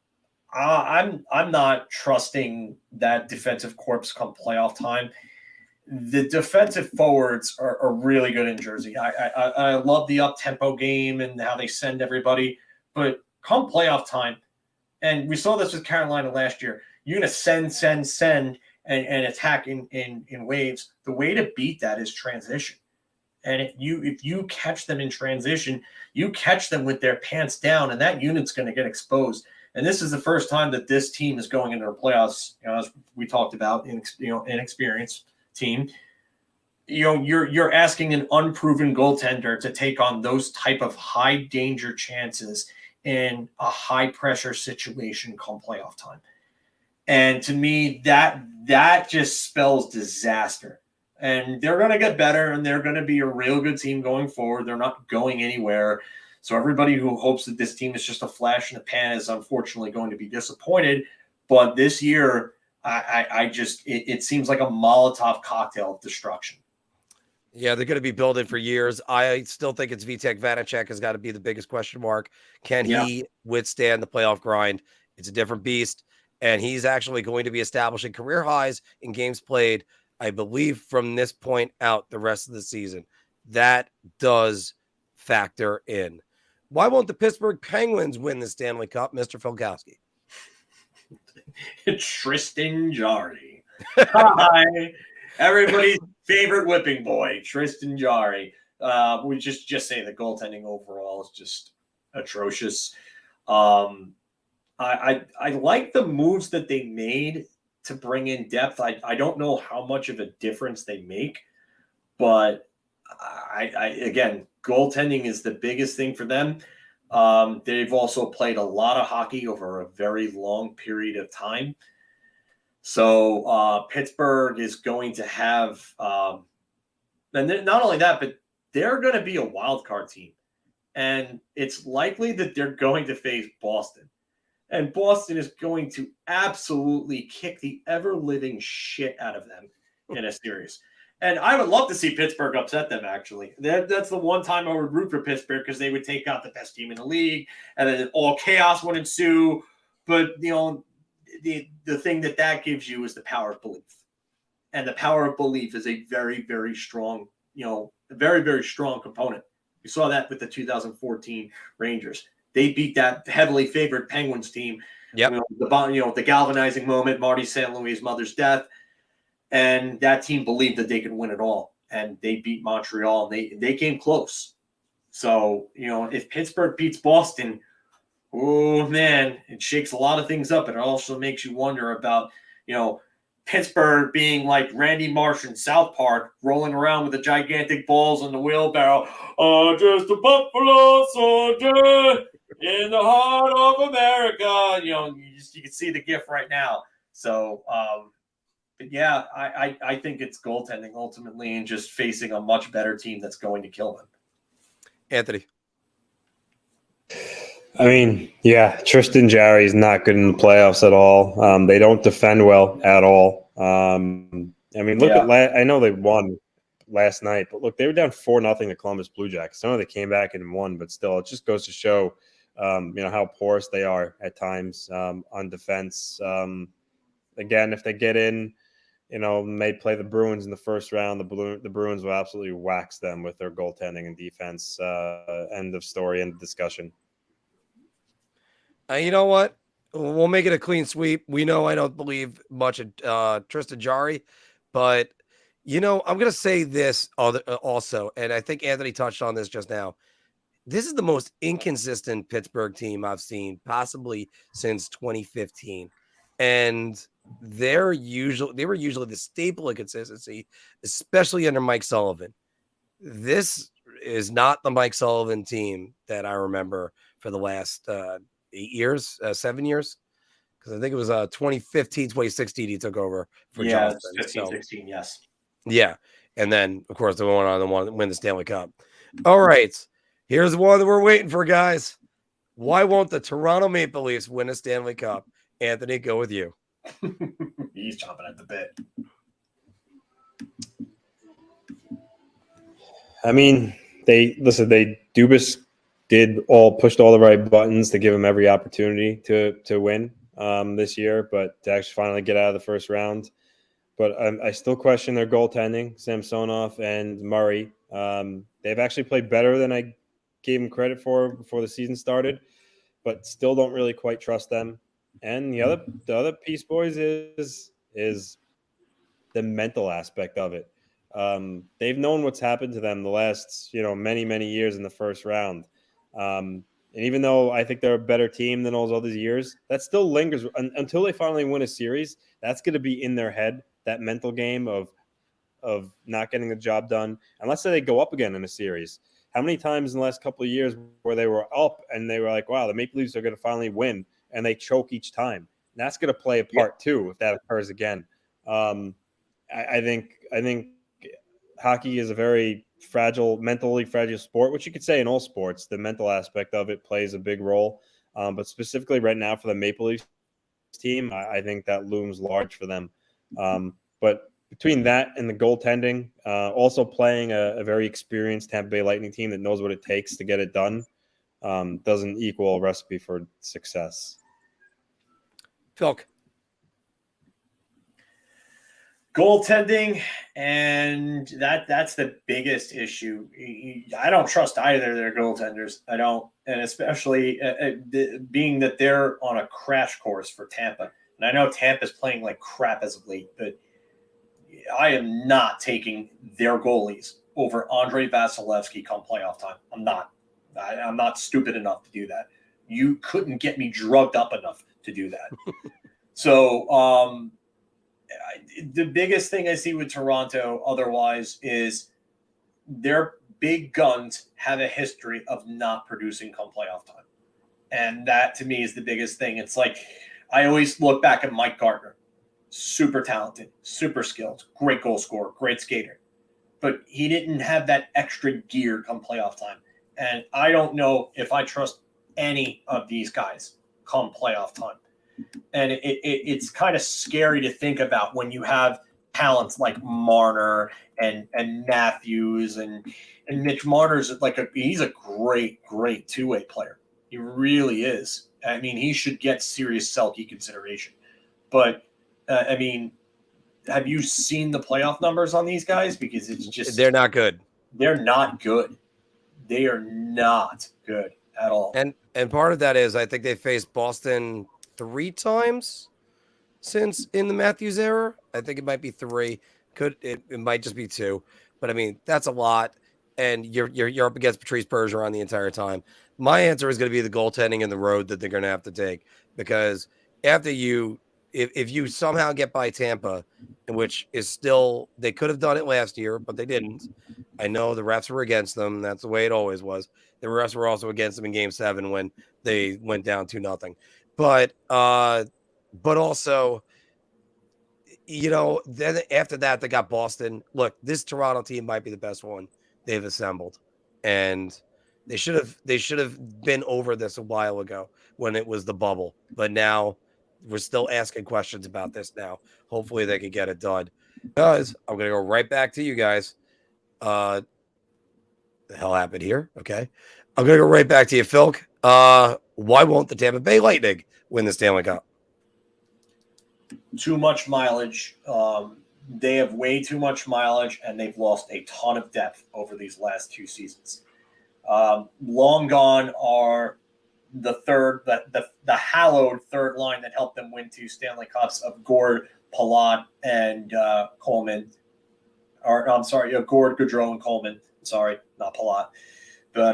not trusting that defensive corps come playoff time. The defensive forwards are really good in Jersey. I love the up-tempo game and how they send everybody. But come playoff time, and we saw this with Carolina last year, you're going to send, and attack in waves. The way to beat that is transition. And if you catch them in transition, you catch them with their pants down, and that unit's going to get exposed. And this is the first time that this team is going into the playoffs, as we talked about, inexperienced team. You're asking an unproven goaltender to take on those type of high danger chances in a high pressure situation come playoff time. And to me, that just spells disaster. And they're going to get better, and they're going to be a real good team going forward. They're not going anywhere. So everybody who hopes that this team is just a flash in the pan is unfortunately going to be disappointed. But this year, it seems like a Molotov cocktail of destruction. Yeah, they're going to be building for years. I still think it's Vitek Vanacek has got to be the biggest question mark. Can he withstand the playoff grind? It's a different beast, and he's actually going to be establishing career highs in games played, I believe, from this point out the rest of the season. That does factor in. Why won't the Pittsburgh Penguins win the Stanley Cup, Mr. Filkowski? Tristan Jarry. Hi. Everybody's favorite whipping boy, Tristan Jarry. We just say the goaltending overall is just atrocious. I like the moves that they made to bring in depth. I don't know how much of a difference they make, but again, goaltending is the biggest thing for them. They've also played a lot of hockey over a very long period of time. So Pittsburgh is going to have, and not only that, but they're going to be a wild card team. And it's likely that they're going to face Boston. And Boston is going to absolutely kick the ever-living shit out of them in a series. And I would love to see Pittsburgh upset them, actually. That's the one time I would root for Pittsburgh, because they would take out the best team in the league, and then all chaos would ensue. But, the thing that gives you is the power of belief. And the power of belief is a very, very strong, very, very strong component. We saw that with the 2014 Rangers. They beat that heavily favored Penguins team. Yep. The galvanizing moment, Marty St. Louis' mother's death. And that team believed that they could win it all. And they beat Montreal, and they came close. So, if Pittsburgh beats Boston, oh, man, it shakes a lot of things up. And it also makes you wonder about, Pittsburgh being like Randy Marsh in South Park, rolling around with the gigantic balls on the wheelbarrow. Oh, just a Buffalo soldier in the heart of America. You can see the gif right now. So, but yeah, I think it's goaltending ultimately, and just facing a much better team that's going to kill them. Anthony. I mean, yeah, Tristan Jarry is not good in the playoffs at all. They don't defend well at all. Look at I know they won last night, but look, they were down 4-0 to Columbus Blue Jackets. I know they came back and won, but still, it just goes to show, how porous they are at times on defense. Again, if they get in may play the Bruins in the first round. The Bruins will absolutely wax them with their goaltending and defense. End of story, end of discussion. You know what? We'll make it a clean sweep. We know I don't believe much in Tristan Jarry, but I'm going to say this also, and I think Anthony touched on this just now. This is the most inconsistent Pittsburgh team I've seen possibly since 2015. And they were usually the staple of consistency, especially under Mike Sullivan. This is not the Mike Sullivan team that I remember for the last 7 years. Because I think it was 2015, 2016 he took over for Charleston. 15, 16, yes. Yeah. And then, of course, they went on to win the Stanley Cup. All right. Here's one that we're waiting for, guys. Why won't the Toronto Maple Leafs win a Stanley Cup? Anthony, go with you. He's chomping at the bit. I mean, Dubas pushed all the right buttons to give him every opportunity to win this year, but to actually finally get out of the first round. But I still question their goaltending, Samsonov and Murray. They've actually played better than I gave them credit for before the season started, but still don't really quite trust them. And the other piece, boys, is the mental aspect of it. They've known what's happened to them the last many years in the first round. And even though I think they're a better team than all those other years, that still lingers until they finally win a series. That's going to be in their head, that mental game of not getting the job done. And let's say they go up again in a series. How many times in the last couple of years where they were up and they were like, wow, the Maple Leafs are going to finally win, and they choke each time? And that's going to play a part too if that occurs again. I think hockey is a very mentally fragile sport, which you could say in all sports. The mental aspect of it plays a big role. But specifically right now for the Maple Leafs team, I think that looms large for them. But between that and the goaltending, also playing a very experienced Tampa Bay Lightning team that knows what it takes to get it done, doesn't equal a recipe for success. Phil. Goaltending, and that's the biggest issue. I don't trust either of their goaltenders. I don't, and especially being that they're on a crash course for Tampa. And I know Tampa's playing like crap as of late, but I am not taking their goalies over Andrei Vasilevsky come playoff time. I'm not. I'm not stupid enough to do that. You couldn't get me drugged up enough to do that. So the biggest thing I see with Toronto otherwise is their big guns have a history of not producing come playoff time. And that to me is the biggest thing. It's like I always look back at Mike Gardner. Super talented, super skilled, great goal scorer, great skater. But he didn't have that extra gear come playoff time. And I don't know if I trust any of these guys come playoff time. And it's kind of scary to think about when you have talents like Marner and Matthews and Mitch Marner's he's a great two-way player. He really is. I mean, he should get serious Selke consideration. But I mean, have you seen the playoff numbers on these guys? Because it's just they're not good. They're not good. They are not good at all. And part of that is I think they faced Boston 3 times since in the Matthews era. I think it might be 3. It might just be 2. But I mean, that's a lot. And you're up against Patrice Bergeron the entire time. My answer is going to be the goaltending and the road that they're going to have to take, because after if you somehow get by Tampa, which is still, they could have done it last year, but they didn't. I know the refs were against them. That's the way it always was. The refs were also against them in Game 7 when they went down 2-0. But also, then after that, they got Boston. Look, this Toronto team might be the best one they've assembled, and they should have been over this a while ago when it was the bubble. But now we're still asking questions about this now. Hopefully they can get it done. Guys, I'm going to go right back to you guys. The hell happened here? Okay. I'm going to go right back to you, Phil. Why won't the Tampa Bay Lightning win the Stanley Cup? Too much mileage. they have way too much mileage, and they've lost a ton of depth over these last 2 seasons. Long gone are the hallowed third line that helped them win 2 Stanley Cups of Gord, Palat, and Coleman. Or I'm sorry, Gord, Gaudreau, and Coleman. Sorry, not Palat. But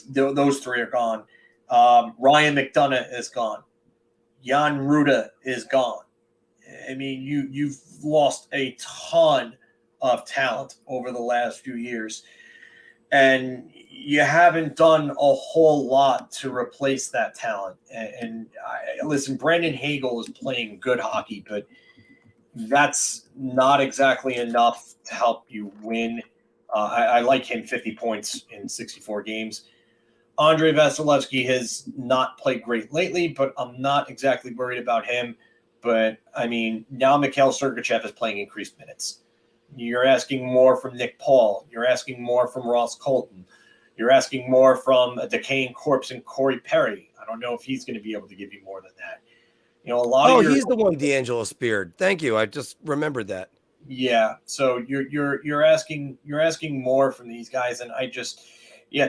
those 3 are gone. Ryan McDonough is gone. Jan Ruda is gone. I mean, you've lost a ton of talent over the last few years, and you haven't done a whole lot to replace that talent. And listen, Brandon Hagel is playing good hockey, but that's not exactly enough to help you win. I like him 50 points in 64 games. Andrei Vasilevsky has not played great lately, but I'm not exactly worried about him. But, I mean, now Mikhail Sergachev is playing increased minutes. You're asking more from Nick Paul. You're asking more from Ross Colton. You're asking more from a decaying corpse and Corey Perry. I don't know if he's going to be able to give you more than that. You know, a lot of he's the one D'Angelo speared. Thank you. I just remembered that. Yeah. So you're asking more from these guys, and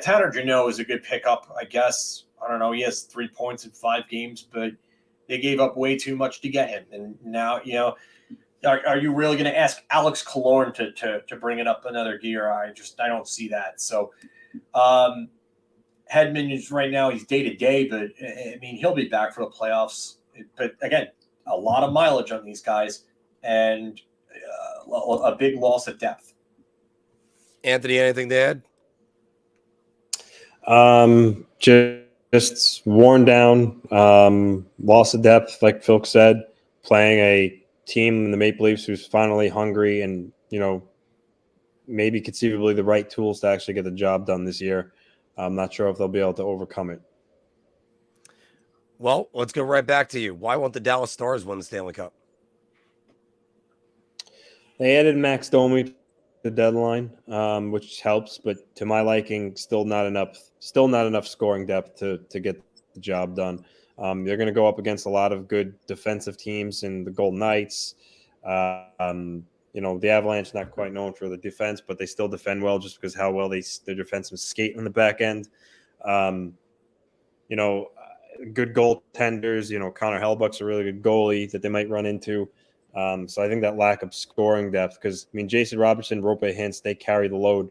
Tanner Jeannot is a good pickup, I guess. I don't know. He has 3 points in 5 games, but they gave up way too much to get him. And now, you know, are you really going to ask Alex Killorn to bring it up another gear? I don't see that. So Hedman is right now, he's day to day, but I mean, he'll be back for the playoffs. But again, a lot of mileage on these guys, and a big loss of depth. Anthony, anything to add? Just worn down, loss of depth, like Phil said, playing a team in the Maple Leafs who's finally hungry and, you know, maybe conceivably the right tools to actually get the job done this year. I'm not sure if they'll be able to overcome it. Well, let's go right back to you. Why won't the Dallas Stars win the Stanley Cup? They added Max Domi to the deadline, which helps, but to my liking, still not enough scoring depth to get the job done. They're going to go up against a lot of good defensive teams in the Golden Knights. You know, the Avalanche not quite known for the defense, but they still defend well just because how well their defensemen skate on the back end. You know, good goaltenders. You know, Connor Hellebuyck's a really good goalie that they might run into. So I think that lack of scoring depth, because, I mean, Jason Robertson, Rope Hintz, they carry the load.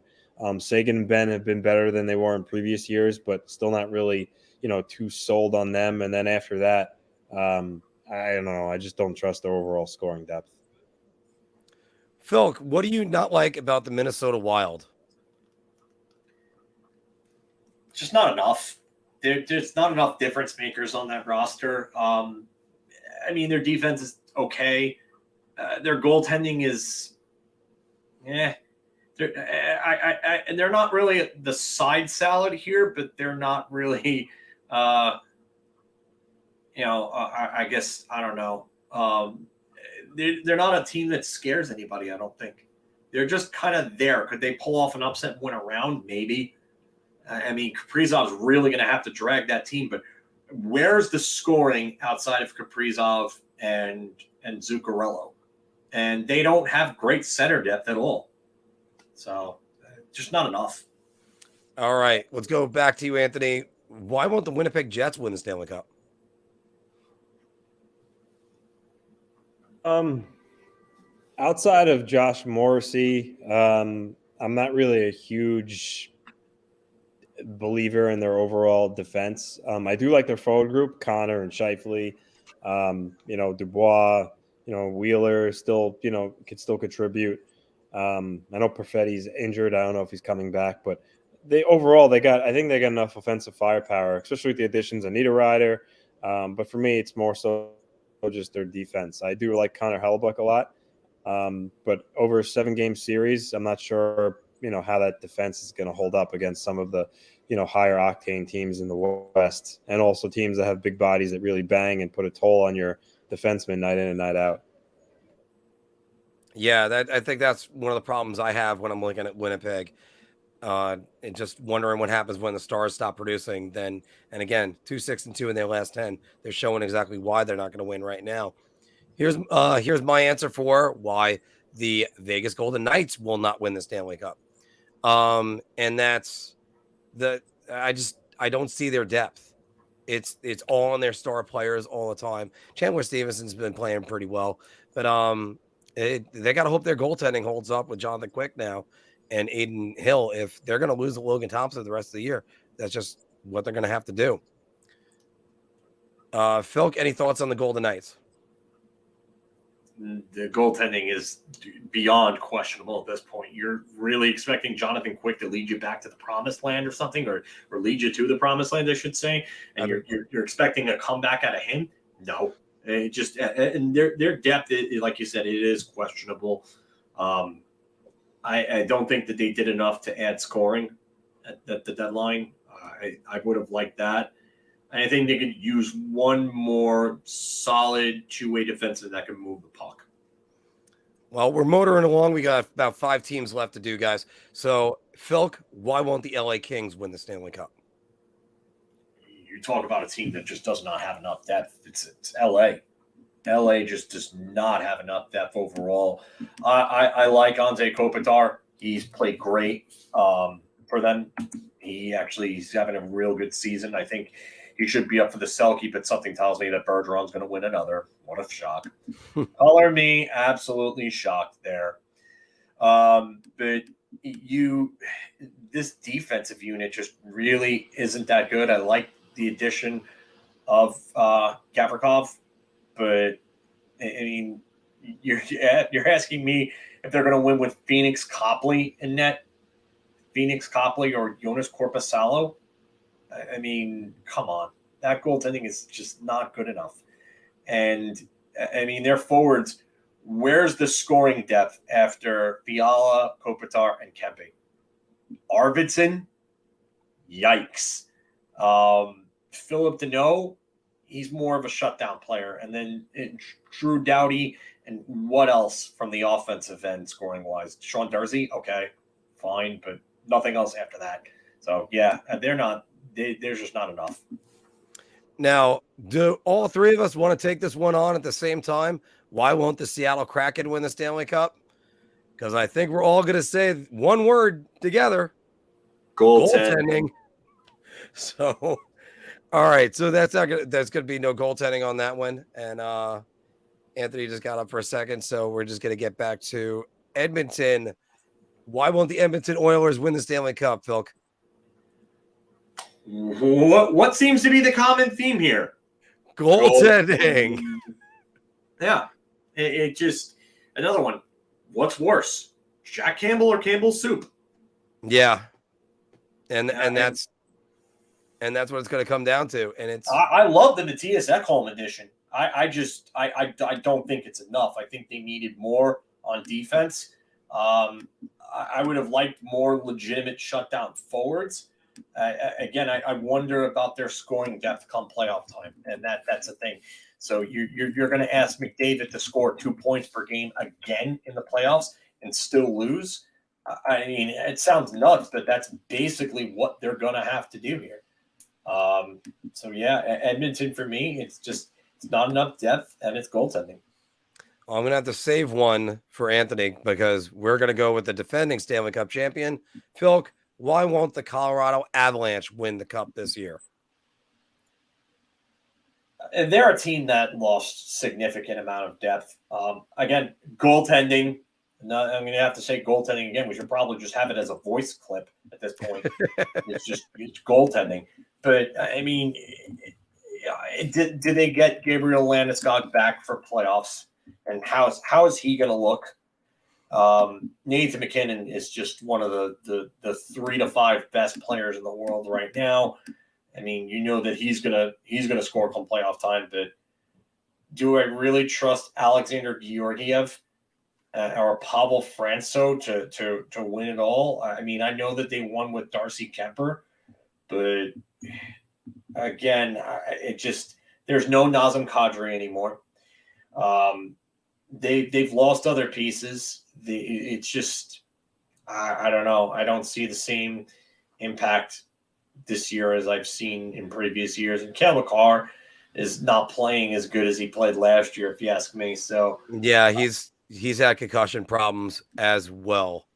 Sagan and Ben have been better than they were in previous years, but still not really, you know, too sold on them. And then after that, I don't know. I just don't trust their overall scoring depth. Phil, what do you not like about the Minnesota Wild? Just not enough. There's not enough difference makers on that roster. I mean, their defense is okay. Their goaltending is, they're not really the side salad here, but they're not really, I guess, I don't know. They're not a team that scares anybody, I don't think. They're just kind of there. Could they pull off an upset and win a round? Maybe. I mean, Kaprizov's really going to have to drag that team, but where's the scoring outside of Kaprizov and Zuccarello? And they don't have great center depth at all. So just not enough. All right, let's go back to you, Anthony. Why won't the Winnipeg Jets win the Stanley Cup? Outside of Josh Morrissey, I'm not really a huge believer in their overall defense. I do like their forward group, Connor and Scheifele, you know, Dubois, you know, Wheeler still, you know, could still contribute. I know Perfetti's injured. I don't know if he's coming back, but I think they got enough offensive firepower, especially with the additions of Niederreiter. But for me, it's more so just their defense. I do like Connor Hellebuyck a lot. But over a 7-game series, I'm not sure, you know, how that defense is going to hold up against some of the, you know, higher octane teams in the West, and also teams that have big bodies that really bang and put a toll on your defensemen night in and night out. Yeah, I think that's one of the problems I have when I'm looking at Winnipeg, and just wondering what happens when the Stars stop producing. And again, 2-6-2 in their last 10. They're showing exactly why they're not going to win right now. Here's my answer for why the Vegas Golden Knights will not win the Stanley Cup. And that's I don't see their depth. It's all on their star players all the time. Chandler Stevenson's been playing pretty well, but they got to hope their goaltending holds up with Jonathan Quick now and Aiden Hill. If they're going to lose to Logan Thompson the rest of the year, that's just what they're going to have to do. Phil, any thoughts on the Golden Knights? The goaltending is beyond questionable at this point. You're really expecting Jonathan Quick to lead you back to the promised land or something, or lead you to the promised land, I should say. And you're expecting a comeback out of him? No, it just and their depth, like you said, it is questionable. I don't think that they did enough to add scoring at the deadline. I would have liked that. I think they could use one more solid two-way defensive that can move the puck. Well, we're motoring along. We got about 5 teams left to do, guys. So, Philk, why won't the LA Kings win the Stanley Cup? You talk about a team that just does not have enough depth. It's LA. LA just does not have enough depth overall. I like Anze Kopitar. He's played great for them. He's having a real good season. I think he should be up for the Selke, but something tells me that Bergeron's going to win another. What a shock. Color me absolutely shocked there. But this defensive unit just really isn't that good. I like the addition of Gavrikov, but I mean, you're asking me if they're going to win with Phoenix Copley in net, Phoenix Copley or Jonas Korpisalo. I mean, come on. That goaltending is just not good enough. And, I mean, their forwards, where's the scoring depth after Fiala, Kopitar, and Kempe? Arvidsson? Yikes. Philip Deneau, he's more of a shutdown player. And then Drew Doughty, and what else from the offensive end scoring-wise? Sean Durzi? Okay, fine, but nothing else after that. So, yeah, there's just not enough. Now, do all 3 of us want to take this one on at the same time? Why won't the Seattle Kraken win the Stanley Cup? Because I think we're all going to say one word together. Goaltending. So, all right. So there's going to be no goaltending on that one. And Anthony just got up for a second. So we're just going to get back to Edmonton. Why won't the Edmonton Oilers win the Stanley Cup, Phil? What seems to be the common theme here? Goaltending. Yeah. It just, another one. What's worse, Jack Campbell or Campbell's soup? Yeah. And that's what it's going to come down to. And it's, I love the Matthias Ekholm edition. I don't think it's enough. I think they needed more on defense. I would have liked more legitimate shutdown forwards. Again, I wonder about their scoring depth come playoff time, and that's a thing. So you're going to ask McDavid to score 2 points per game again in the playoffs and still lose? I mean, it sounds nuts, but that's basically what they're going to have to do here. So yeah, Edmonton for me, it's not enough depth, and it's goaltending. I'm going to have to save one for Anthony because we're going to go with the defending Stanley Cup champion, Phil. Why won't the Colorado Avalanche win the cup this year? They're a team that lost significant amount of depth. Again, goaltending. I'm going to have to say goaltending again. We should probably just have it as a voice clip at this point. it's goaltending. But, I mean, did they get Gabriel Landeskog back for playoffs? And how is he going to look? Nathan McKinnon is just one of the 3 to 5 best players in the world right now. I mean, you know that he's gonna score come playoff time. But do I really trust Alexander Georgiev or Pavel Franco to win it all? I mean, I know that they won with Darcy Kemper, but again, there's no Nazem Kadri anymore. They've lost other pieces. It's just, I don't know. I don't see the same impact this year as I've seen in previous years. And Cale Makar, is not playing as good as he played last year, if you ask me. So Yeah, he's had concussion problems as well.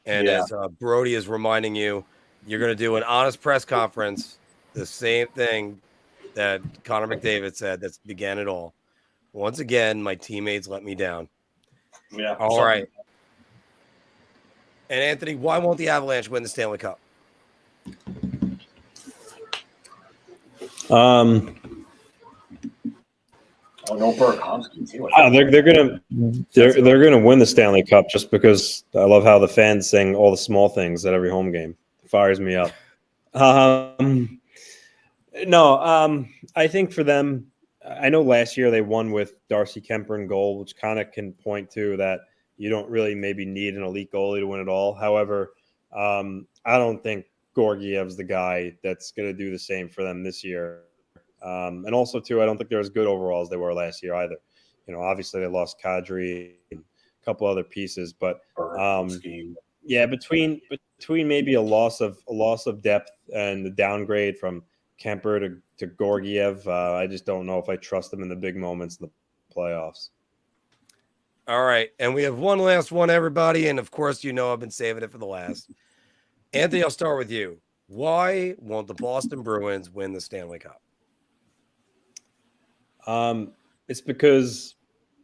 And Yeah. as Brody is reminding you, you're going to do an honest press conference, the same thing that Connor McDavid said that began it all. Once again, my teammates let me down. yeah, All right. And Anthony, why won't the Avalanche win the Stanley Cup? Oh, no Burakovsky too. They're gonna win the Stanley Cup just because I love how the fans sing all the small things at every home game. It fires me up. I think for them, I know last year they won with Darcy Kemper in goal, which kind of can point to that you don't really maybe need an elite goalie to win it all. However, I don't think Georgiev's the guy that's going to do the same for them this year. And also, too, I don't think they're as good overall as they were last year either. Obviously they lost Kadri and a couple other pieces, but yeah, between maybe a loss of depth and the downgrade from Kemper to Georgiev, I just don't know if I trust them in the big moments in the playoffs. All right, and we have one last one, everybody, and of course, I've been saving it for the last. Anthony, I'll start with you. Why won't the Boston Bruins win the Stanley Cup? It's because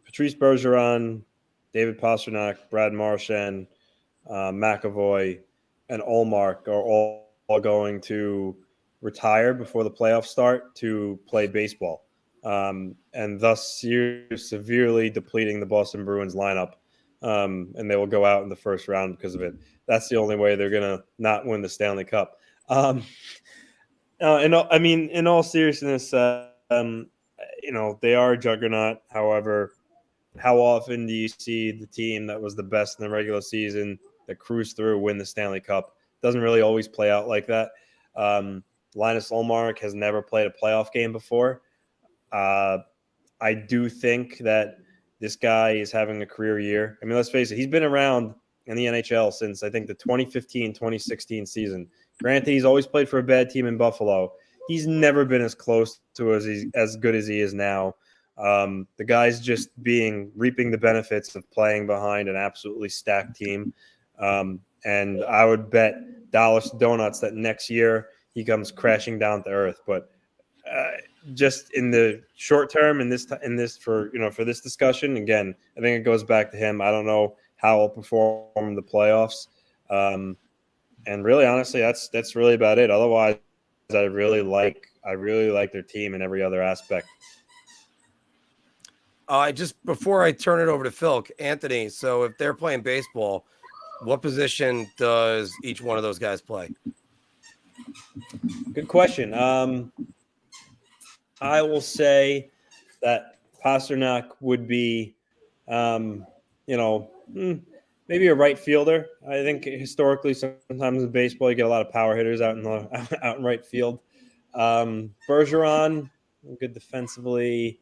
Patrice Bergeron, David Pastrnak, Brad Marchand, McAvoy, and Ullmark are all going to retire before the playoffs start to play baseball, and thus you're severely depleting the Boston Bruins lineup, and they will go out in the first round because of it. That's the only way they're going to not win the Stanley Cup. In all seriousness, they are a juggernaut. However, how often do you see the team that was the best in the regular season that cruised through win the Stanley Cup? Doesn't really always play out like that. Linus Ullmark has never played a playoff game before. I do think that this guy is having a career year. I mean, let's face it, he's been around in the NHL since, I think, the 2015-2016 season. Granted, he's always played for a bad team in Buffalo. He's never been as close to as good as he is now. The guy's just reaping the benefits of playing behind an absolutely stacked team. And I would bet dollars to donuts that next year he comes crashing down to earth. But just in the short term, for this discussion, again, I think it goes back to him. I don't know how he'll perform in the playoffs. And really, honestly, that's really about it. Otherwise, I really like their team in every other aspect. Just before I turn it over to Phil, Anthony, so if they're playing baseball, what position does each one of those guys play? Good question. I will say that Pastrnak would be, maybe a right fielder. I think historically, sometimes in baseball, you get a lot of power hitters out in right field. Bergeron, good defensively,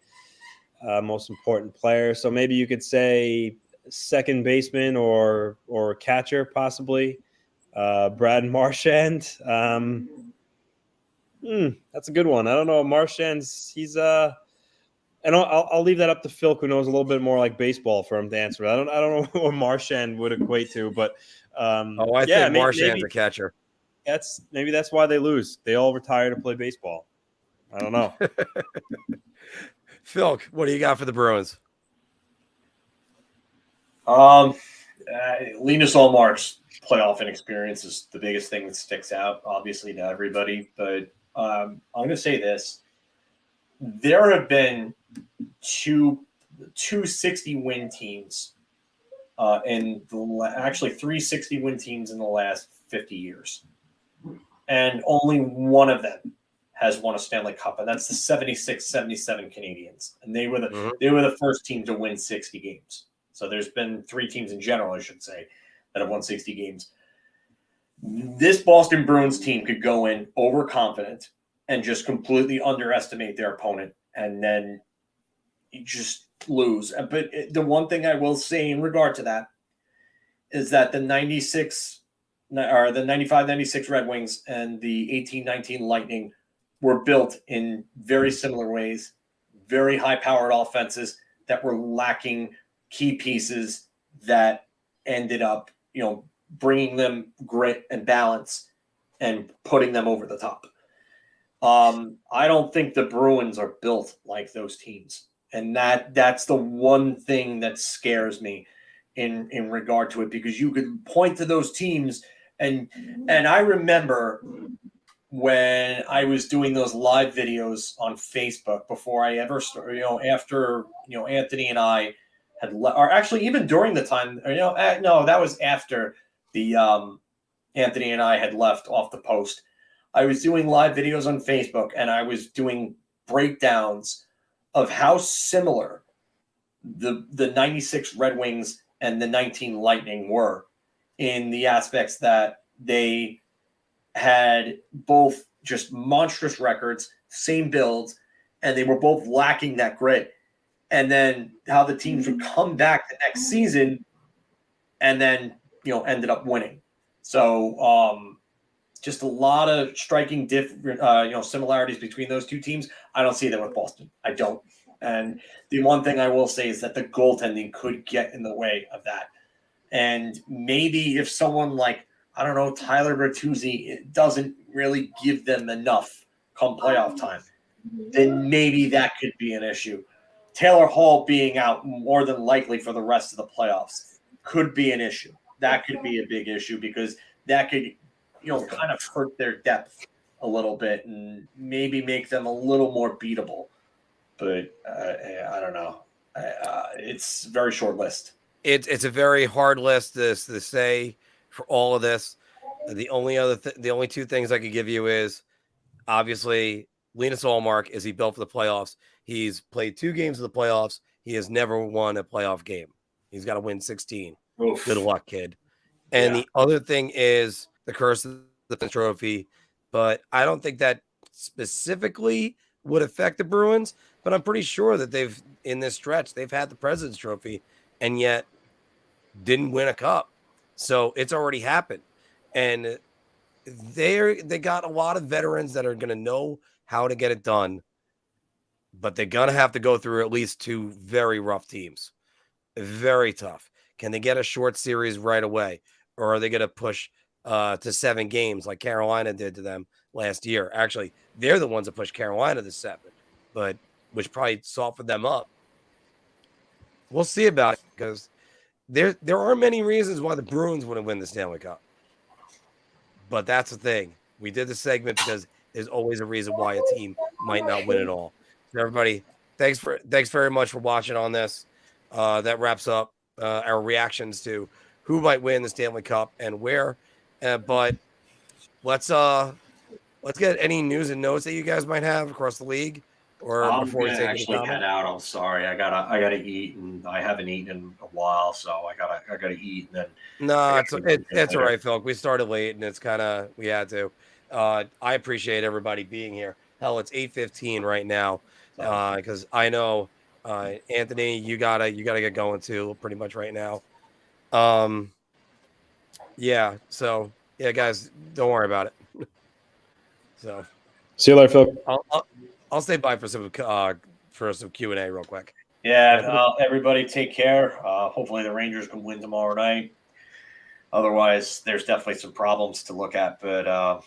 most important player. So maybe you could say second baseman or catcher, possibly. Brad Marchand. That's a good one. I don't know. Marchand's and I'll leave that up to Phil, who knows a little bit more like baseball, for him to answer. I don't know what Marchand would equate to, but I think Marchand's a catcher. That's why they lose. They all retire to play baseball. I don't know. Phil, what do you got for the Bruins? Linus Ullmark's playoff inexperience is the biggest thing that sticks out, obviously, to everybody. But I'm going to say this. There have been two 60-win teams actually 3 60-win teams in the last 50 years. And only one of them has won a Stanley Cup, and that's the 76-77 Canadiens. And they were the first team to win 60 games. So there's been 3 teams in general, I should say, that have won 60 games. This Boston Bruins team could go in overconfident and just completely underestimate their opponent, and then you just lose. But the one thing I will say in regard to that is that the 95-96 Red Wings and the 18-19 Lightning were built in very similar ways, very high-powered offenses that were lacking key pieces that ended up, bringing them grit and balance and putting them over the top. I don't think the Bruins are built like those teams. And that's the one thing that scares me in regard to it, because you could point to those teams and I remember when I was doing those live videos on Facebook before I ever started, after, Anthony and I had or actually even during the time, no, that was after the Anthony and I had left off the post. I was doing live videos on Facebook and I was doing breakdowns of how similar the 96 Red Wings and the 19 Lightning were in the aspects that they had both just monstrous records, same builds, and they were both lacking that grit. And then how the teams would come back the next season and then, ended up winning. So just a lot of striking different, similarities between those two teams. I don't see them with Boston. I don't. And the one thing I will say is that the goaltending could get in the way of that. And maybe if someone like, I don't know, Tyler Bertuzzi, it doesn't really give them enough come playoff time, then maybe that could be an issue. Taylor Hall being out more than likely for the rest of the playoffs could be an issue. That could be a big issue because that could, kind of hurt their depth a little bit and maybe make them a little more beatable. But I don't know. It's a very short list. It's a very hard list to say for all of this. The only two things I could give you is obviously Linus Ullmark. Is he built for the playoffs? He's played 2 games of the playoffs. He has never won a playoff game. He's got to win 16. Oof. Good luck, kid. And the other thing is the curse of the trophy. But I don't think that specifically would affect the Bruins. But I'm pretty sure that in this stretch, they've had the President's Trophy and yet didn't win a cup. So it's already happened. And they got a lot of veterans that are going to know how to get it done. But they're going to have to go through at least 2 very rough teams. Very tough. Can they get a short series right away? Or are they going to push to 7 games like Carolina did to them last year? Actually, they're the ones that pushed Carolina to 7, but which probably softened them up. We'll see about it because there are many reasons why the Bruins wouldn't win the Stanley Cup. But that's the thing. We did the segment because there's always a reason why a team might not win it all. So everybody, thanks very much for watching on this. That wraps up our reactions to who might win the Stanley Cup and where. But let's get any news and notes that you guys might have across the league. Or I'm before we gonna take actually any head out. I'm sorry. I gotta eat, and I haven't eaten in a while, so I gotta eat. And then no, it's all right, Phil. We started late, and it's kind of we had to. I appreciate everybody being here. Hell, it's 8:15 right now, because I know Anthony, you gotta get going too, pretty much right now. Yeah. So yeah, guys, don't worry about it. So see you later, Phil. I'll stay by for some Q&A real quick. Yeah, everybody take care. Hopefully the Rangers can win tomorrow night. Otherwise, there's definitely some problems to look at. But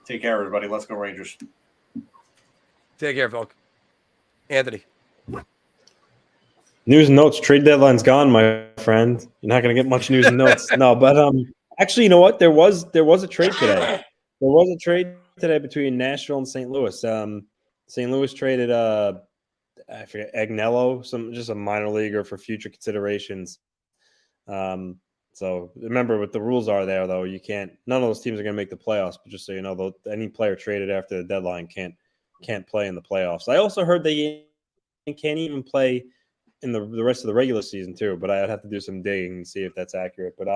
take care, everybody. Let's go Rangers. Take care, Phil. Anthony. News and notes. Trade deadline's gone, my friend. You're not going to get much news and notes. No, but actually, you know what? There was a trade today. There was a trade today between Nashville and St. Louis. St. Louis traded I forget Agnello, just a minor leaguer for future considerations. So remember what the rules are there, though. You can't. None of those teams are going to make the playoffs. But just so you know, any player traded after the deadline can't play in the playoffs. I also heard they can't even play in the rest of the regular season too. But I'd have to do some digging and see if that's accurate. But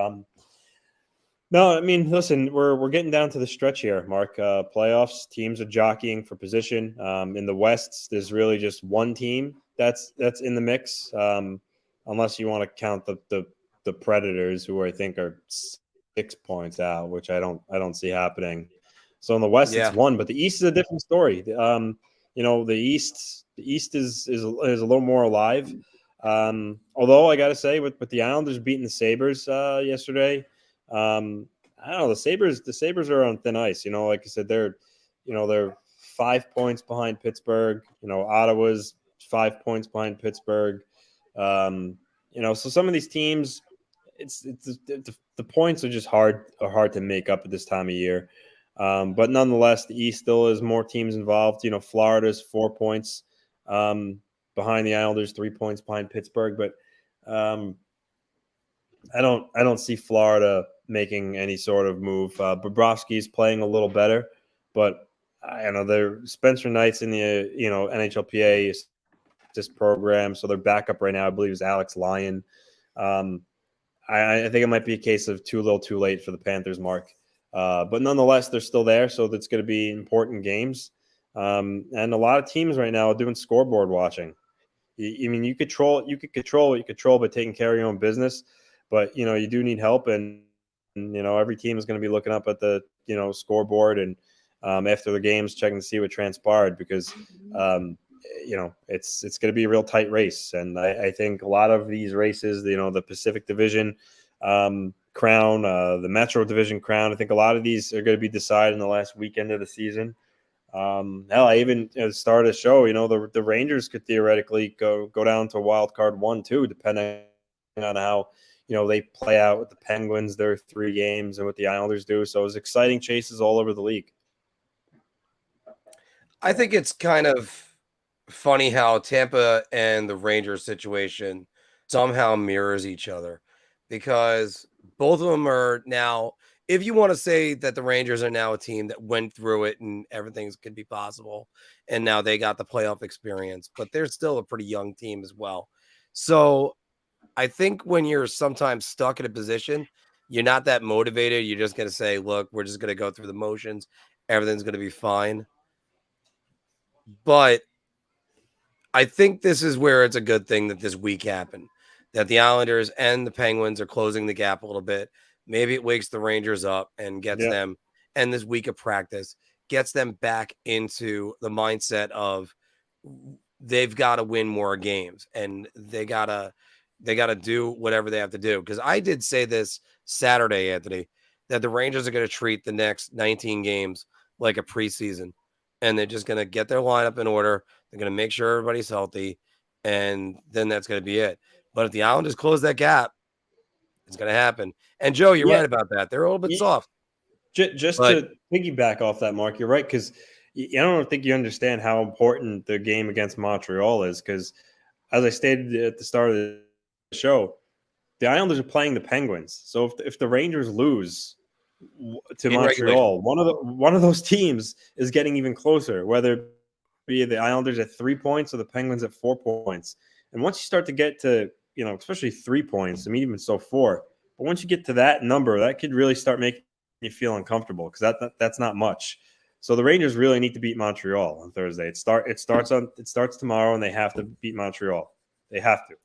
no, I mean, listen, we're getting down to the stretch here, Mark. Playoffs, teams are jockeying for position. In the West, there's really just one team that's in the mix, unless you want to count the Predators, who I think are 6 points out, which I don't see happening. So in the West, Yeah. it's one, but the East is a different story. The East is a little more alive. Although I got to say, with the Islanders beating the Sabres yesterday, I don't know, the Sabres are on thin ice. Like I said, they're 5 points behind Pittsburgh. Ottawa's 5 points behind Pittsburgh. So some of these teams, the points are just hard to make up at this time of year. But nonetheless, the East still has more teams involved. Florida's 4 points behind the Islanders, 3 points behind Pittsburgh. But I don't see Florida making any sort of move. Bobrovsky's playing a little better, but I know they're Spencer Knight's in the NHLPA assist program, so their backup right now, I believe, is Alex Lyon. I think it might be a case of too little, too late for the Panthers, Mark. But nonetheless, they're still there, so that's going to be important games. And a lot of teams right now are doing scoreboard watching. You could control what you control by taking care of your own business, but you do need help, and every team is going to be looking up at the scoreboard and after the games checking to see what transpired, because it's going to be a real tight race. And I think a lot of these races, the Pacific Division crown, the Metro Division crown, I think a lot of these are going to be decided in the last weekend of the season. Hell, I even started a show. The Rangers could theoretically go down to wild card 1 too, depending on how they play out with the Penguins, their 3 games, and what the Islanders do. So it's exciting chases all over the league. I think it's kind of funny how Tampa and the Rangers situation somehow mirrors each other, because both of them are now, if you want to say that the Rangers are now a team that went through it and everything's could be possible, and now they got the playoff experience, but they're still a pretty young team as well. So I think when you're sometimes stuck in a position, you're not that motivated. You're just going to say, look, we're just going to go through the motions. Everything's going to be fine. But I think this is where it's a good thing that this week happened, that the Islanders and the Penguins are closing the gap a little bit. Maybe it wakes the Rangers up and gets them, and this week of practice gets them back into the mindset of they've got to win more games, and they got to do whatever they have to do. Because I did say this Saturday, Anthony, that the Rangers are going to treat the next 19 games like a preseason, and they're just going to get their lineup in order. They're going to make sure everybody's healthy, and then that's going to be it. But if the Islanders close that gap, it's going to happen. And Joe, you're right about that. They're a little bit soft. Just to piggyback off that, Mark, you're right, because I don't think you understand how important the game against Montreal is, because as I stated at the start of the show, the Islanders are playing the Penguins. So if the Rangers lose to Montreal, one of those teams is getting even closer, whether it be the Islanders at 3 points or the Penguins at 4 points. And once you start to get to, especially 3 points, I mean, even so 4, but once you get to that number, that could really start making you feel uncomfortable, because that's not much. So the Rangers really need to beat Montreal on Thursday. It starts tomorrow, and they have to beat Montreal. They have to.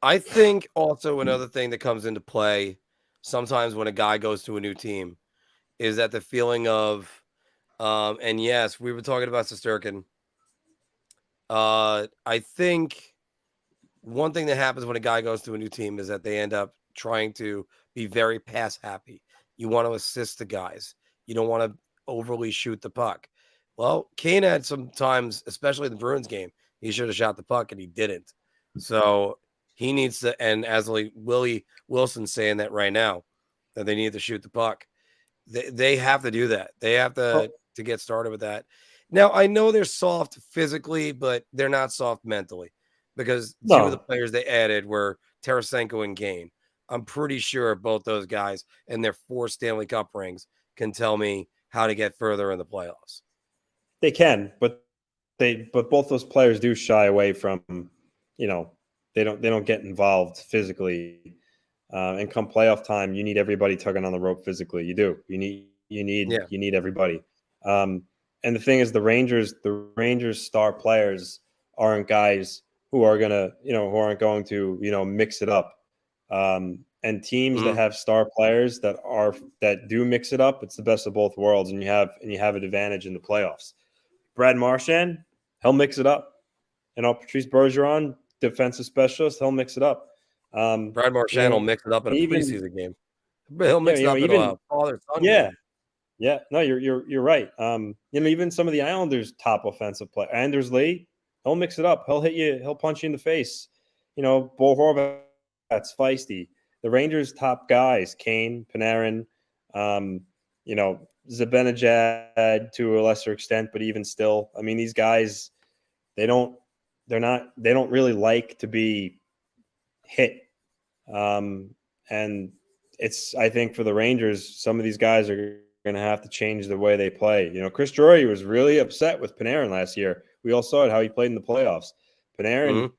I think also another thing that comes into play sometimes when a guy goes to a new team is that the feeling of, and yes, we were talking about Shesterkin. I think one thing that happens when a guy goes to a new team is that they end up trying to be very pass happy. You want to assist the guys. You don't want to overly shoot the puck. Well, Kane had some times, especially the Bruins game, he should have shot the puck and he didn't. So he needs to, and as Willie Wilson's saying that right now, that they need to shoot the puck. They have to do that. They have to get started with that. Now, I know they're soft physically, but they're not soft mentally, because two of the players they added were Tarasenko and Kane. I'm pretty sure both those guys and their 4 Stanley Cup rings can tell me how to get further in the playoffs. They can, but both those players do shy away from, they don't get involved physically. And come playoff time, you need everybody tugging on the rope physically. You do. You need everybody. And the thing is, the Rangers star players aren't guys who are gonna, who aren't going to, mix it up. and teams that have star players that do mix it up, it's the best of both worlds, and you have an advantage in the playoffs. Brad Marchand, he'll mix it up. Patrice Bergeron, defensive specialist, he'll mix it up. Brad Marchand will mix it up in a preseason game. He'll mix it up in a father-son game. Yeah, no, you're right. Even some of the Islanders' top offensive play, Anders Lee, he'll mix it up. He'll hit you. He'll punch you in the face. Bo Horvat's feisty. The Rangers' top guys, Kane, Panarin, Zibanejad to a lesser extent, but even still, I mean, these guys, they don't really like to be hit. And I think for the Rangers, some of these guys are going to have to change the way they play. Chris Drury was really upset with Panarin last year. We all saw it, how he played in the playoffs. Panarin,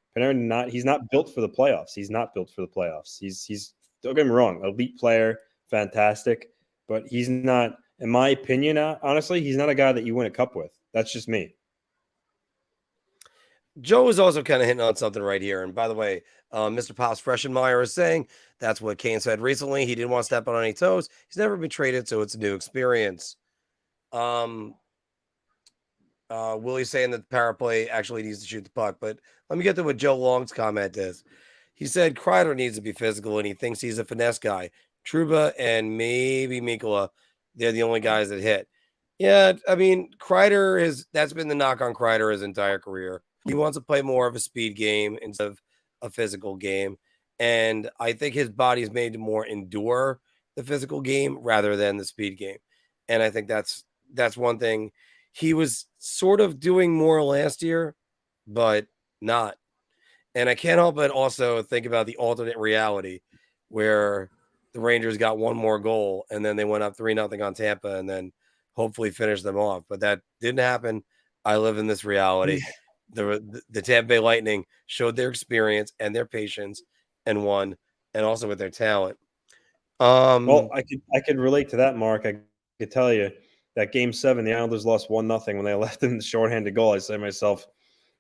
he's not built for the playoffs. He's not built for the playoffs. He's don't get me wrong, elite player, fantastic, but he's not, in my opinion, honestly, he's not a guy that you win a cup with. That's just me. Joe is also kind of hitting on something right here. And by the way, Mr. Pops Freshenmeyer is saying that's what Kane said recently. He didn't want to step on any toes. He's never been traded, so it's a new experience. Willie's saying that the power play actually needs to shoot the puck. But let me get to what Joe Long's comment is. He said Kreider needs to be physical, and he thinks he's a finesse guy. Trouba and maybe Mikkola, they're the only guys that hit. Yeah, I mean, that's been the knock on Kreider his entire career. He wants to play more of a speed game instead of a physical game. And I think his body is made to more endure the physical game rather than the speed game. And I think that's one thing he was sort of doing more last year, but not. And I can't help but also think about the alternate reality where the Rangers got one more goal and then they went up 3-0 on Tampa and then hopefully finished them off. But that didn't happen. I live in this reality. The Tampa Bay Lightning showed their experience and their patience and won, and also with their talent. Well, I could relate to that, Mark. I could tell you that Game 7, the Islanders lost 1-0 when they left in the shorthanded goal. I said to myself,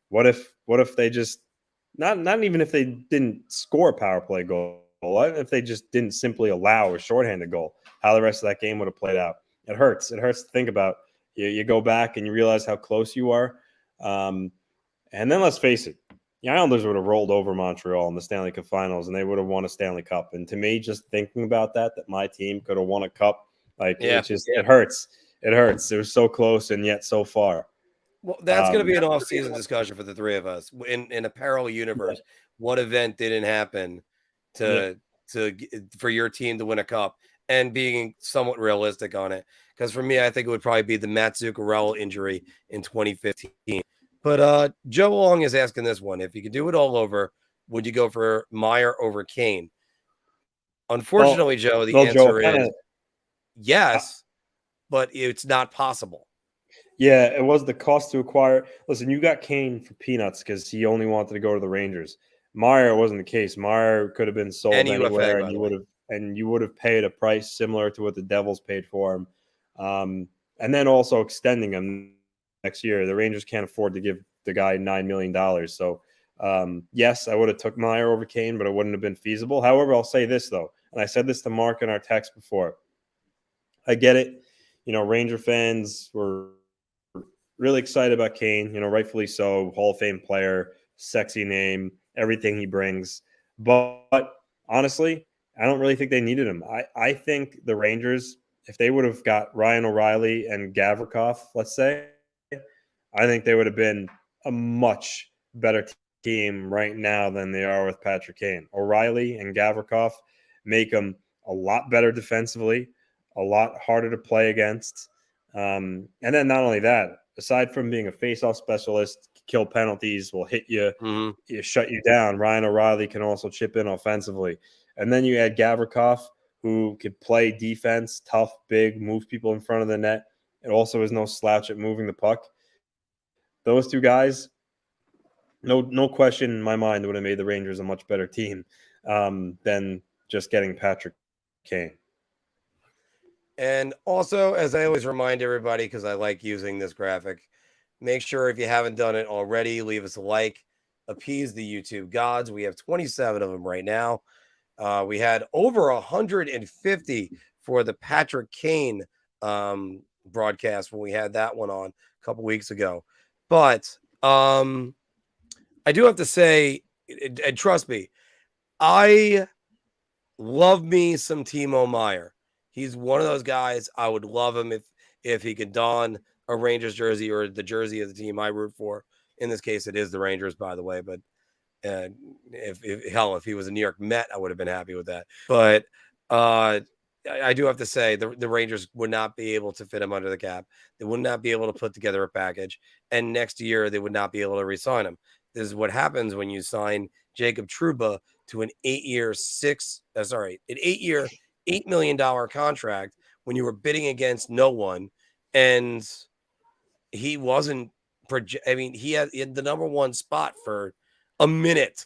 what if they just not even if they didn't score a power play goal, what if they just didn't simply allow a shorthanded goal? How the rest of that game would have played out? It hurts. It hurts to think about. You go back and you realize how close you are. And then let's face it, the Islanders would have rolled over Montreal in the Stanley Cup Finals, and they would have won a Stanley Cup. And to me, just thinking about that my team could have won a cup, it hurts. It hurts. It was so close and yet so far. Well, that's going to be an off-season discussion for the three of us. In a parallel universe, what event didn't happen for your team to win a cup? And being somewhat realistic on it, because for me, I think it would probably be the Matt Zuccarello injury in 2015. But Joe Long is asking this one: if you could do it all over, would you go for Meyer over Kane? Unfortunately, Joe, the answer is yes, but it's not possible. Yeah, it was the cost to acquire. Listen, you got Kane for peanuts because he only wanted to go to the Rangers. Meyer wasn't the case. Meyer could have been sold anywhere, and you would have paid a price similar to what the Devils paid for him. And then also extending him next year. The Rangers can't afford to give the guy $9 million. So, yes, I would have took Meyer over Kane, but it wouldn't have been feasible. However, I'll say this, though, and I said this to Mark in our text before. I get it. Ranger fans were really excited about Kane, rightfully so. Hall of Fame player, sexy name, everything he brings. But honestly, I don't really think they needed him. I think the Rangers, if they would have got Ryan O'Reilly and Gavrikov, let's say, I think they would have been a much better team right now than they are with Patrick Kane. O'Reilly and Gavrikov make them a lot better defensively, a lot harder to play against. And then not only that, aside from being a face-off specialist, kill penalties, will hit you, shut you down, Ryan O'Reilly can also chip in offensively. And then you add Gavrikov, who could play defense, tough, big, move people in front of the net. It also is no slouch at moving the puck. Those two guys, no question in my mind, would have made the Rangers a much better team than just getting Patrick Kane. And also, as I always remind everybody, because I like using this graphic, make sure if you haven't done it already, leave us a like, appease the YouTube gods. We have 27 of them right now. We had over 150 for the Patrick Kane broadcast when we had that one on a couple weeks ago. But I do have to say, and trust me, I love me some Timo Meyer. He's one of those guys. I would love him if he could don a Rangers jersey or the jersey of the team I root for. In this case, it is the Rangers, by the way. But if he was a New York Met, I would have been happy with that. But I do have to say the Rangers would not be able to fit him under the cap. They would not be able to put together a package. And next year, they would not be able to re-sign him. This is what happens when you sign Jacob Trouba to an 8-year, $8 million contract when you were bidding against no one. And he wasn't, he had the number one spot for a minute.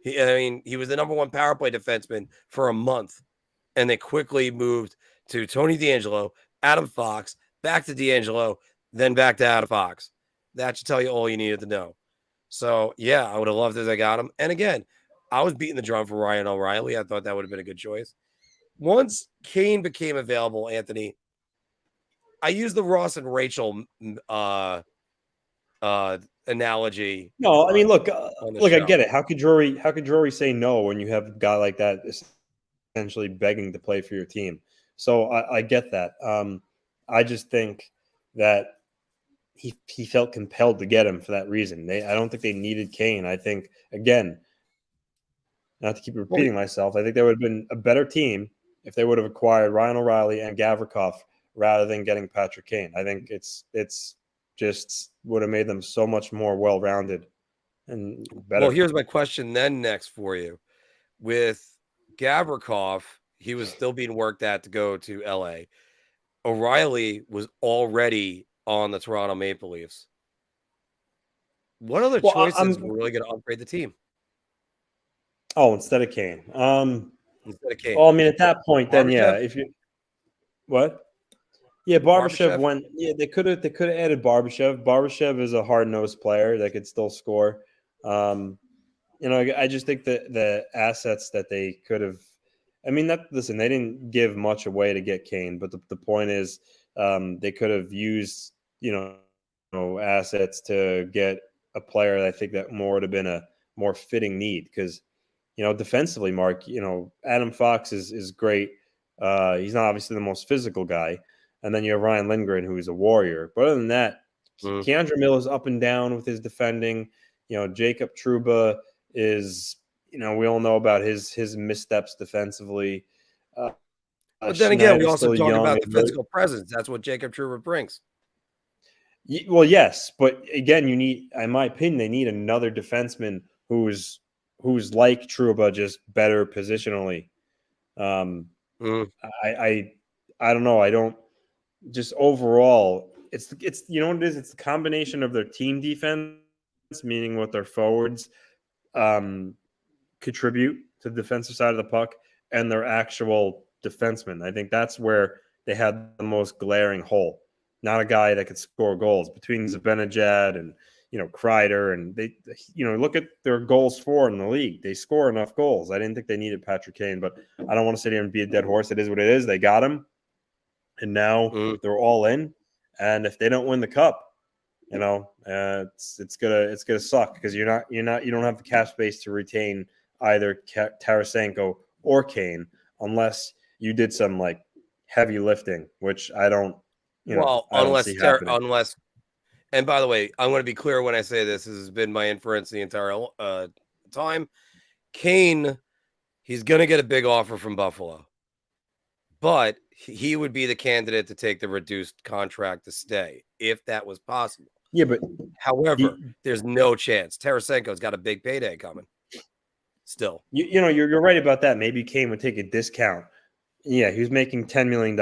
He was the number one power play defenseman for a month. And they quickly moved to Tony DeAngelo, Adam Fox, back to DeAngelo, then back to Adam Fox. That should tell you all you needed to know. So, yeah, I would have loved it if I got him. And again, I was beating the drum for Ryan O'Reilly. I thought that would have been a good choice. Once Kane became available, Anthony, I used the Ross and Rachel analogy. No, I mean, look, I get it. How could Drury say no when you have a guy like that essentially begging to play for your team? So I get that. I just think that he felt compelled to get him for that reason. I don't think they needed Kane. I think, again, not to keep repeating myself, I think there would have been a better team if they would have acquired Ryan O'Reilly and Gavrikov rather than getting Patrick Kane. I think it's just would have made them so much more well-rounded and better. Well, here's my question then next for you. With Gavrikov, he was still being worked at to go to LA. O'Reilly was already on the Toronto Maple Leafs. What other choices were really going to upgrade the team? Oh, instead of Kane. Instead of Kane. Well, I mean, at that point, then yeah. If you what? Yeah, Barbashev went. Yeah, they could have added Barbashev. Barbashev is a hard-nosed player that could still score. I just think that the assets that they could have. I mean, listen, they didn't give much away to get Kane, but the point is, they could have used assets to get a player that I think that would have been a more fitting need because, defensively, Mark, Adam Fox is great. He's not obviously the most physical guy. And then you have Ryan Lindgren, who is a warrior. But other than that, Keandre Miller is up and down with his defending. Jacob Trouba is, we all know about his missteps defensively. But then again, we also talk about the physical presence. That's what Jacob Trouba brings. Well, yes. But again, in my opinion, they need another defenseman who's like Trouba, just better positionally. I don't know. I don't. Just overall, it's what it is. It's the combination of their team defense, meaning what their forwards contribute to the defensive side of the puck, and their actual defensemen. I think that's where they had the most glaring hole. Not a guy that could score goals between Zibanejad and Kreider, and they look at their goals for in the league. They score enough goals. I didn't think they needed Patrick Kane, but I don't want to sit here and be a dead horse. It is what it is. They got him. And now they're all in, and if they don't win the cup, it's gonna suck because you don't have the cap space to retain either Tarasenko or Kane unless you did some heavy lifting, which I don't. Unless, and by the way, I want to be clear when I say this has been my inference the entire time. Kane, he's gonna get a big offer from Buffalo, but he would be the candidate to take the reduced contract to stay if that was possible. Yeah, but however, there's no chance. Tarasenko's got a big payday coming. Still, you're right about that. Maybe Kane would take a discount. Yeah, he was making $10 million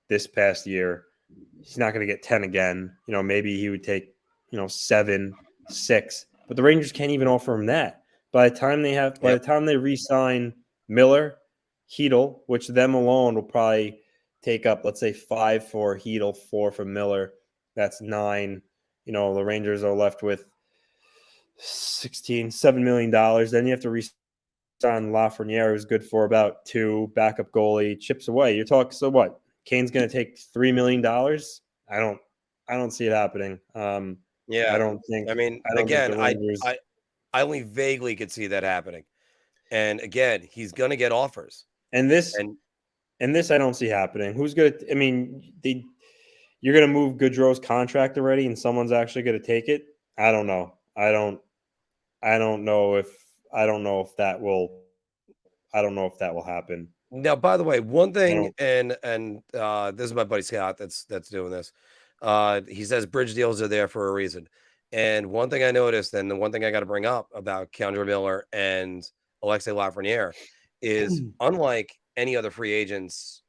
this past year. He's not going to get 10 again. Maybe he would take 7, 6. But the Rangers can't even offer him that. By the time they re-sign Miller, Hedel, which them alone will probably take up, let's say 5 for Hedel, 4 for Miller. That's 9. The Rangers are left with $7 million. Then you have to on Lafreniere, who's good for about 2, backup goalie, chips away. You're talking, so what? Kane's going to take $3 million? I don't see it happening. Yeah. I don't think. I mean, I don't think again, the Rangers. I only vaguely could see that happening. And again, he's going to get offers. And this I don't see happening. Who's going to? I mean, you're going to move Goodrow's contract already, and someone's actually going to take it. I don't know. I don't know if that will. I don't know if that will happen. Now, by the way, one thing, and this is my buddy Scott that's doing this. He says bridge deals are there for a reason. And one thing I noticed, and the one thing I got to bring up about Kendra Miller and Alexei Lafreniere is unlike any other free agents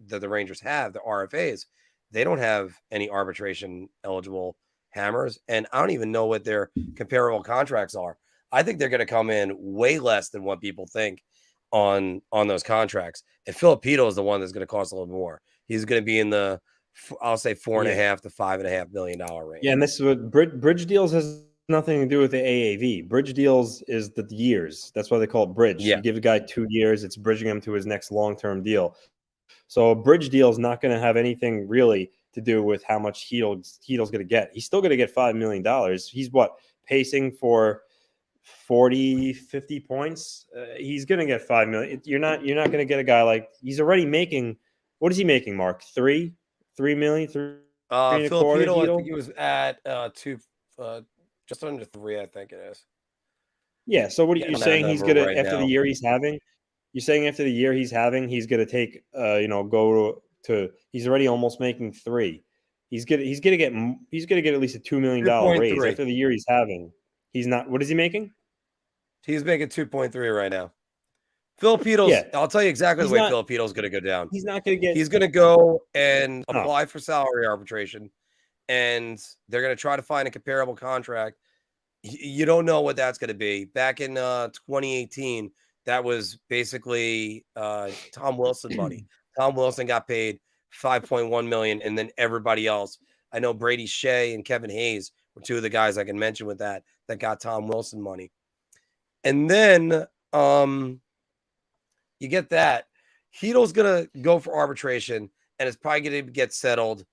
that the Rangers have, the RFAs, they don't have any arbitration eligible hammers. And I don't even know what their comparable contracts are. I think they're going to come in way less than what people think on those contracts. And Filipino is the one that's going to cost a little more. He's going to be in the, I'll say $4.5 to $5.5 million range. Yeah, and this is what bridge deals has nothing to do with the AAV. Bridge deals is the years. That's why they call it bridge. Yeah. You give a guy 2 years, it's bridging him to his next long-term deal. So a bridge deal is not going to have anything really to do with how much Heedle's going to get. He's still going to get $5 million. He's pacing for 40, 50 points. He's going to get $5 million. You're not going to get a guy like he's already making. What is he making, Mark? $3 million. Filipino, I think he was at just under 3. I think it is. Yeah. So what are you saying? He's going to after the year he's having. You're saying after the year he's having, he's going to take go to. He's already almost making 3. He's going to get at least a $2 million raise after the year he's having. He's not. What is he making? He's making 2.3 right now. Filipinos, yeah. I'll tell you exactly the way Filipinos going to go down. He's not going to get. He's going to go and apply for salary arbitration, and they're going to try to find a comparable contract. You don't know what that's going to be. Back in 2018, that was basically Tom Wilson money. Tom Wilson got paid $5.1 million, and then everybody else. I know Brady Shea and Kevin Hayes were 2 of the guys I can mention with that got Tom Wilson money. And then you get that. Heedle's going to go for arbitration, and it's probably going to get settled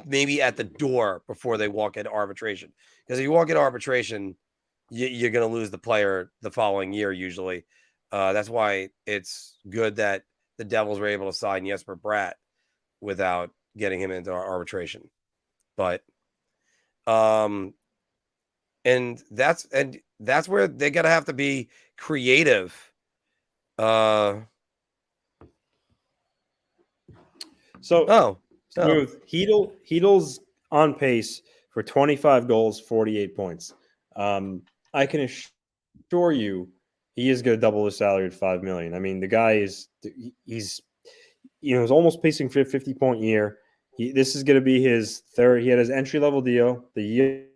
maybe at the door before they walk into arbitration. Because if you walk into arbitration, you're going to lose the player the following year usually. That's why it's good that the Devils were able to sign Jesper Bratt without getting him into arbitration. But and that's where they gotta have to be creative. Smooth. Heedle's on pace for 25 goals, 48 points. I can assure you he is going to double his salary at $5 million. I mean, the guy he's almost pacing for a 50-point year. This is going to be his third. He had his entry-level deal. The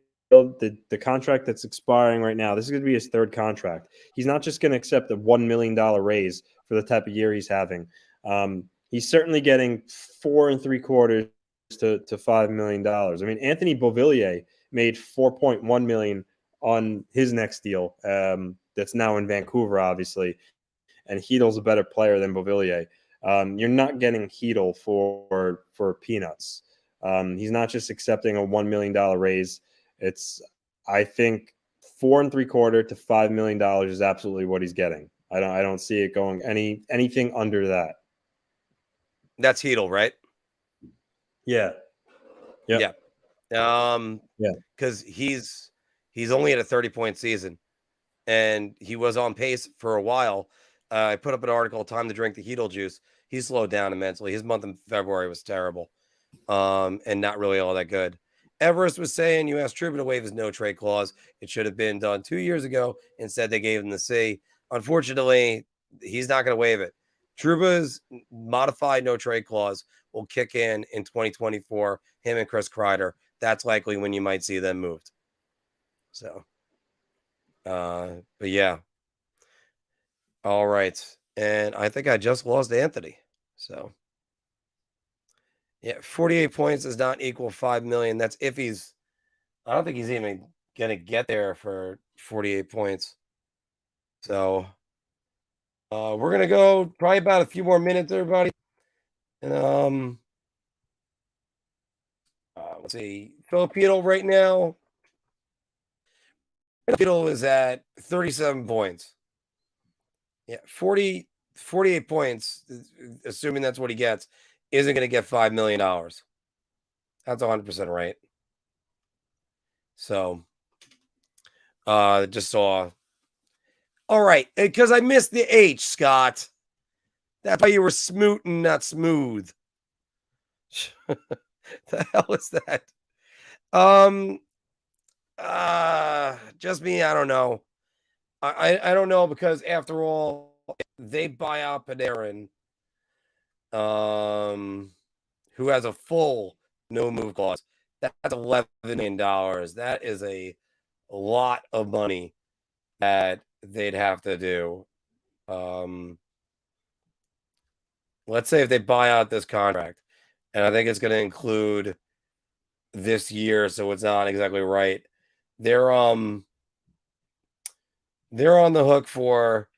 contract that's expiring right now, this is going to be his third contract. He's not just going to accept a $1 million raise for the type of year he's having. He's certainly getting 4 3/4 to $5 million. I mean, Anthony Beauvillier made $4.1 million on his next deal. That's now in Vancouver, obviously. And Heedle's a better player than Beauvillier. You're not getting Heedle for peanuts. He's not just accepting a $1 million raise. It's, I think, 4 3/4 to $5 million is absolutely what he's getting. I don't see it going anything under that. That's Heedle, right? Yeah. Yep. Yeah. Because he's only at a 30-point season, and he was on pace for a while. I put up an article, "Time to Drink the Heedle Juice." He slowed down immensely. His month in February was terrible, and not really all that good. Everest was saying you asked Trouba to waive his no trade clause. It should have been done 2 years ago. Instead, they gave him the C. Unfortunately, he's not going to waive it. Trouba's modified no trade clause will kick in 2024. Him and Chris Kreider. That's likely when you might see them moved. So, but yeah. All right. And I think I just lost Anthony. So, yeah, 48 points does not equal $5 million. That's if he's, I don't think he's even going to get there for 48 points. So, We're gonna go probably about a few more minutes, everybody. And let's see, Filipino right now. Filipino is at 37 points. Yeah, 48 points, assuming that's what he gets, isn't going to get $5 million. That's 100% right. So, just saw. All right, because I missed the H, Scott. That's why you were smootin', not smooth. The hell is that? Just me. I don't know. I don't know, because after all, they buy out Panarin, who has a full no move clause. That's $11 million. That is a lot of money that they'd have to do. Let's say if they buy out this contract, and I think it's going to include this year, so it's not exactly right. They're on the hook for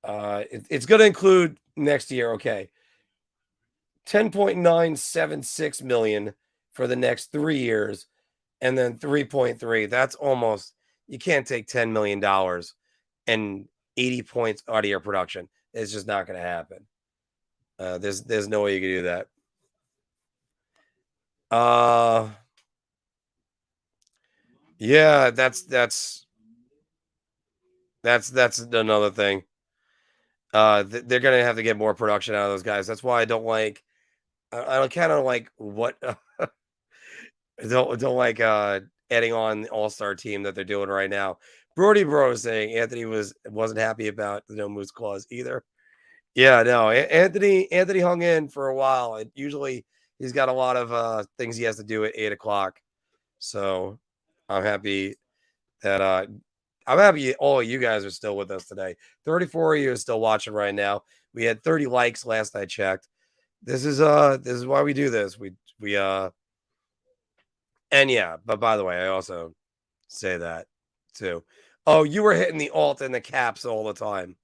it's going to include next year. Okay, 10.976 million for the next 3 years, and then 3.3. That's almost, you can't take $10 million and 80 points out of your production. It's just not going to happen. There's no way you can do that. Yeah, that's another thing. They're gonna have to get more production out of those guys. That's why I don't like. I don't kind of like what don't like adding on the all-star team that they're doing right now. Brody Bro is saying Anthony wasn't happy about the no moves clause either. Yeah, no, Anthony hung in for a while, and usually he's got a lot of things he has to do at 8:00. So I'm happy that I'm happy all of you guys are still with us today. 34 of you are still watching right now. We had 30 likes last I checked. This is why we do this. And yeah, but by the way, I also say that too. Oh, you were hitting the alt and the caps all the time.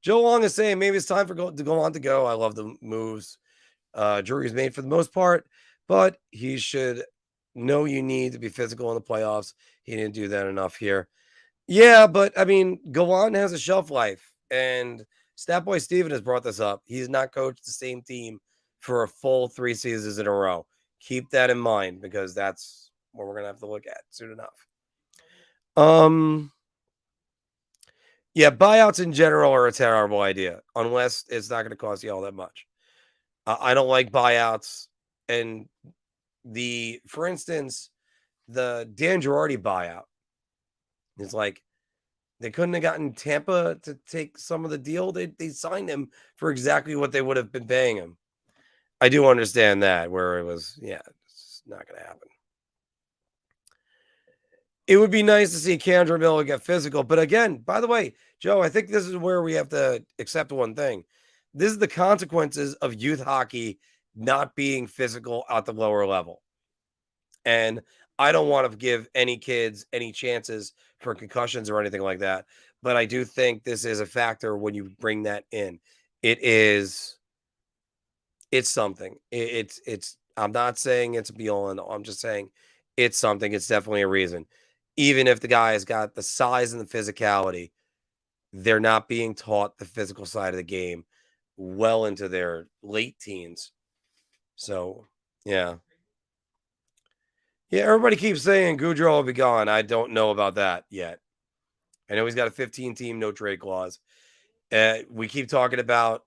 Joe Long is saying maybe it's time to go on to go. I love the moves Drury's made for the most part, but he should know you need to be physical in the playoffs. He didn't do that enough here. Yeah, but I mean, Gowan has a shelf life, and Statboy Steven has brought this up. He's not coached the same team for a full 3 seasons in a row. Keep that in mind, because that's what we're gonna have to look at soon enough. Yeah, buyouts in general are a terrible idea, unless it's not going to cost you all that much. I don't like buyouts, and for instance, the Dan Girardi buyout. It's like they couldn't have gotten Tampa to take some of the deal. They signed him for exactly what they would have been paying him. I do understand that, where it was, yeah, it's not going to happen. It would be nice to see Kendra Miller get physical. But again, by the way, Joe, I think this is where we have to accept one thing. This is the consequences of youth hockey not being physical at the lower level. And I don't want to give any kids any chances for concussions or anything like that. But I do think this is a factor when you bring that in. It's something. I'm not saying it's a be all and all. I'm just saying it's something. It's definitely a reason. Even if the guy has got the size and the physicality, they're not being taught the physical side of the game well into their late teens. So, yeah. Yeah, everybody keeps saying Goudreau will be gone. I don't know about that yet. I know he's got a 15-team no trade clause. We keep talking about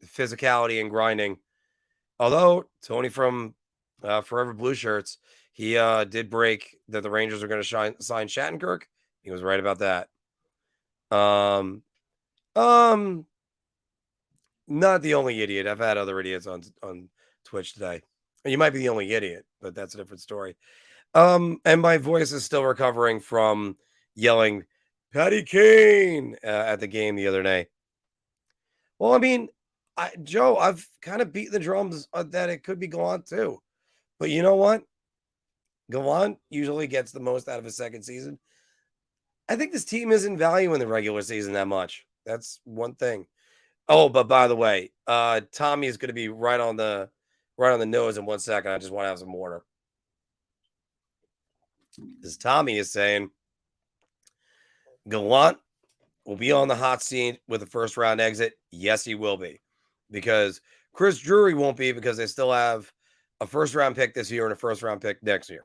physicality and grinding. Although Tony from Forever Blueshirts, he did break that the Rangers are going to sign Shattenkirk. He was right about that. Not the only idiot. I've had other idiots on Twitch today. You might be the only idiot, but that's a different story. And my voice is still recovering from yelling Patty Kane at the game the other day. Well, I mean, Joe, I've kind of beat the drums that it could be Gallant too. But you know what? Gallant usually gets the most out of his second season. I think this team isn't valuing the regular season that much. That's one thing. Oh, but by the way, Tommy is going to be right on the nose in 1 second. I just want to have some water. Because Tommy is saying Gallant will be on the hot seat with a first round exit. Yes, he will be. Because Chris Drury won't be, because they still have a first round pick this year and a first round pick next year.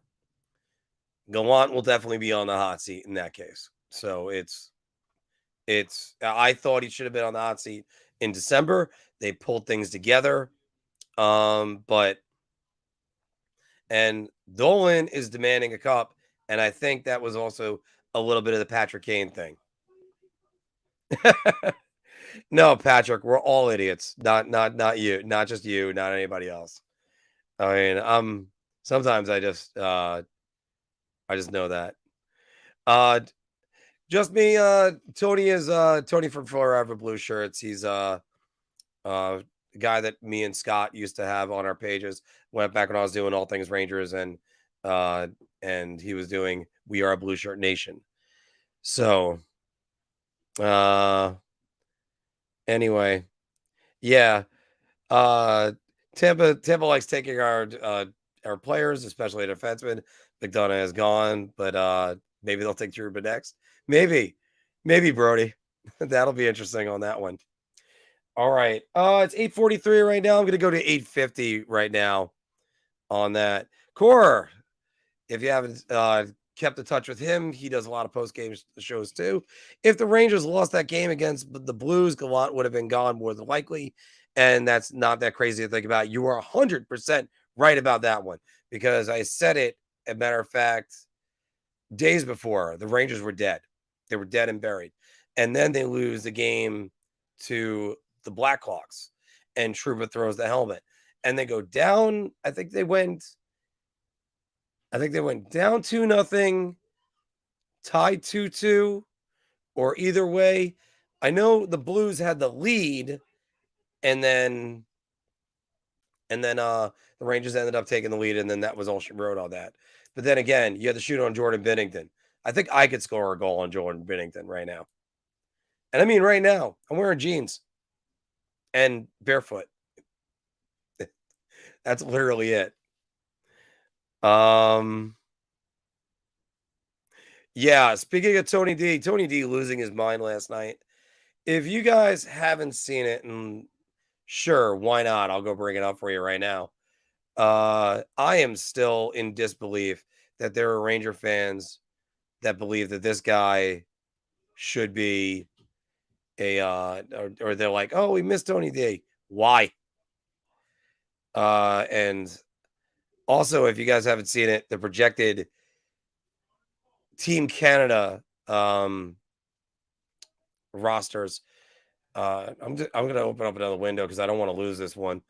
Gallant will definitely be on the hot seat in that case. So I thought he should have been on the hot seat in December. They pulled things together. And Dolan is demanding a cup, and I think that was also a little bit of the Patrick Kane thing. No, Patrick, we're all idiots. Not you, not just you, not anybody else. I mean, sometimes I just know that. Just me. Tony is Tony from Forever Blueshirts. He's the guy that me and Scott used to have on our pages. Went back when I was doing all things Rangers, and he was doing We Are a Blue Shirt Nation. So, anyway, yeah. Tampa likes taking our players, especially a defenseman. McDonough is gone, but maybe they'll take Truba next. Maybe Brody. That'll be interesting on that one. All right. It's 8:43 right now. I'm going to go to 8:50 right now on that. Core, if you haven't kept in touch with him, he does a lot of post-game shows too. If the Rangers lost that game against the Blues, Gallant would have been gone more than likely. And that's not that crazy to think about. You are 100% right about that one, because I said it, as a matter of fact, days before. The Rangers were dead. They were dead and buried. And then they lose the game to the Blackhawks, and Trouba throws the helmet, and they go down. I think they went down 2-0, tied 2-2, or either way. I know the Blues had the lead, and then the Rangers ended up taking the lead, and then that was all she wrote on that. But then again, you had to shoot on Jordan Binnington. I think I could score a goal on Jordan Binnington right now. And I mean right now, I'm wearing jeans and barefoot. That's literally it. Yeah, speaking of Tony D losing his mind last night. If you guys haven't seen it, and sure, why not? I'll go bring it up for you right now. I am still in disbelief that there are Ranger fans that believe that this guy should be or they're like, oh, we missed Tony D. Why? And also, if you guys haven't seen it, the projected Team Canada rosters. I'm going to open up another window because I don't want to lose this one.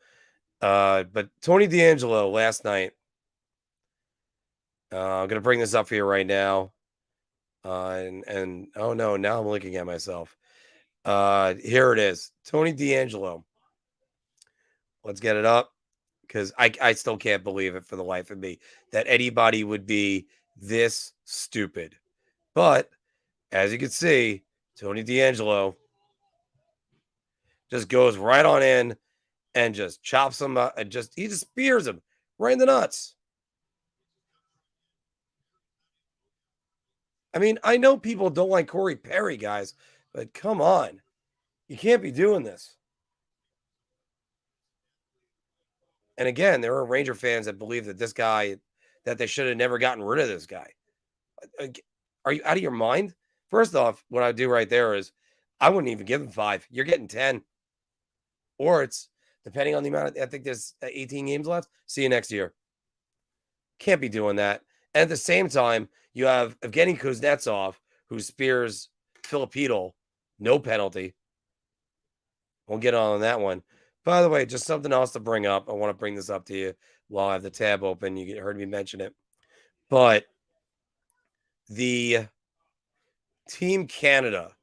But Tony DeAngelo last night. I'm going to bring this up for you right now. And oh no, now I'm looking at myself. Here it is. Tony DeAngelo. Let's get it up, because I still can't believe it for the life of me that anybody would be this stupid. But as you can see, Tony DeAngelo just goes right on in and just chops him up, and he just spears him right in the nuts. I mean, I know people don't like Corey Perry, guys, but come on. You can't be doing this. And again, there are Ranger fans that believe that this guy, that they should have never gotten rid of this guy. Are you out of your mind? First off, what I do right there is I wouldn't even give him 5. You're getting 10. Or it's, depending on the amount I think there's 18 games left. See you next year. Can't be doing that. And at the same time, you have Evgeny Kuznetsov, who spears Filipino, no penalty. We'll get on that one. By the way, just something else to bring up. I want to bring this up to you while I have the tab open. You heard me mention it. But the Team Canada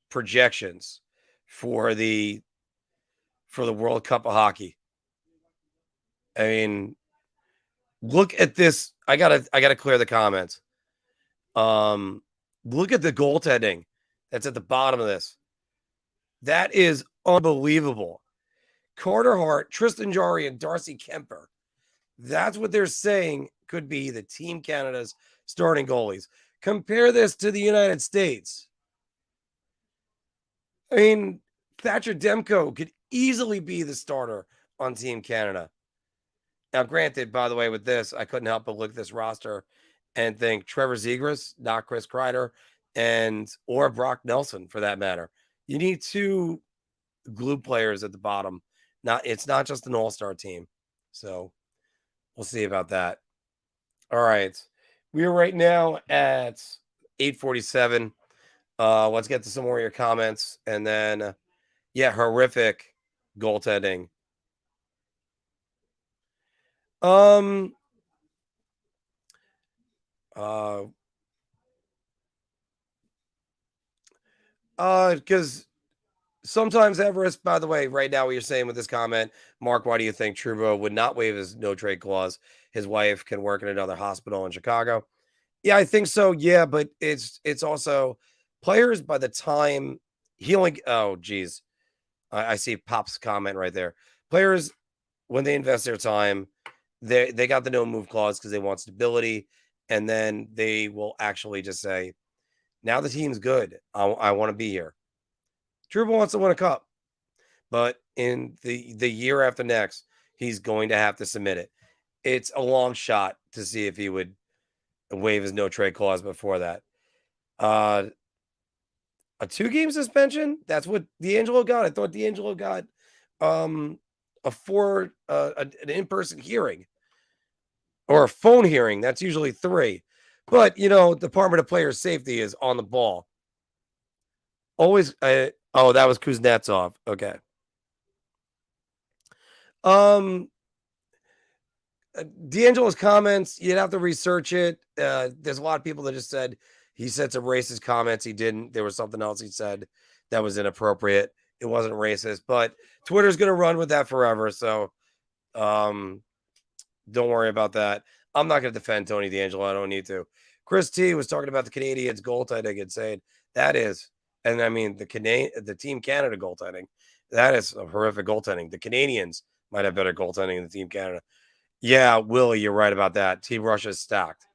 projections for the World Cup of Hockey. I mean, look at this. I gotta clear the comments. Look at the goaltending that's at the bottom of this. That is unbelievable. Carter Hart, Tristan Jarry, and Darcy Kemper. That's what they're saying could be the Team Canada's starting goalies. Compare this to the United States. I mean, Thatcher Demko could easily be the starter on Team Canada. Now, granted, by the way, with this, I couldn't help but look at this roster and think Trevor Zegras, not Chris Kreider, or Brock Nelson for that matter. You need two glue players at the bottom. It's not just an all-star team. So we'll see about that. All right. We are right now at 8:47. Let's get to some more of your comments. And then, horrific goaltending. Because sometimes Everest, by the way, right now what you're saying with this comment, Mark, why do you think Trudeau would not waive his no trade clause? His wife can work in another hospital in Chicago. Yeah, I think so. Yeah, but it's also players by the time he only. Oh, geez, I see Pop's comment right there. Players when they invest their time, they got the no move clause because they want stability, and then they will actually just say, now the team's good. I want to be here. Trouba wants to win a cup, but in the year after next, he's going to have to submit it. It's a long shot to see if he would waive his no trade clause before that. A 2-game suspension? That's what D'Angelo got. I thought D'Angelo got an in-person hearing or a phone hearing. That's usually 3. But, Department of Player Safety is on the ball. Always. That was Kuznetsov. Okay. D'Angelo's comments, you'd have to research it. There's a lot of people that just said he said some racist comments. He didn't. There was something else he said that was inappropriate. It wasn't racist, but Twitter's going to run with that forever. So don't worry about that. I'm not going to defend Tony D'Angelo. I don't need to. Chris T was talking about the Canadians goaltending and saying that is, and I mean the Team Canada goaltending, that is a horrific goaltending. The Canadians might have better goaltending than Team Canada. Yeah, Willie, you're right about that. Team Russia is stacked.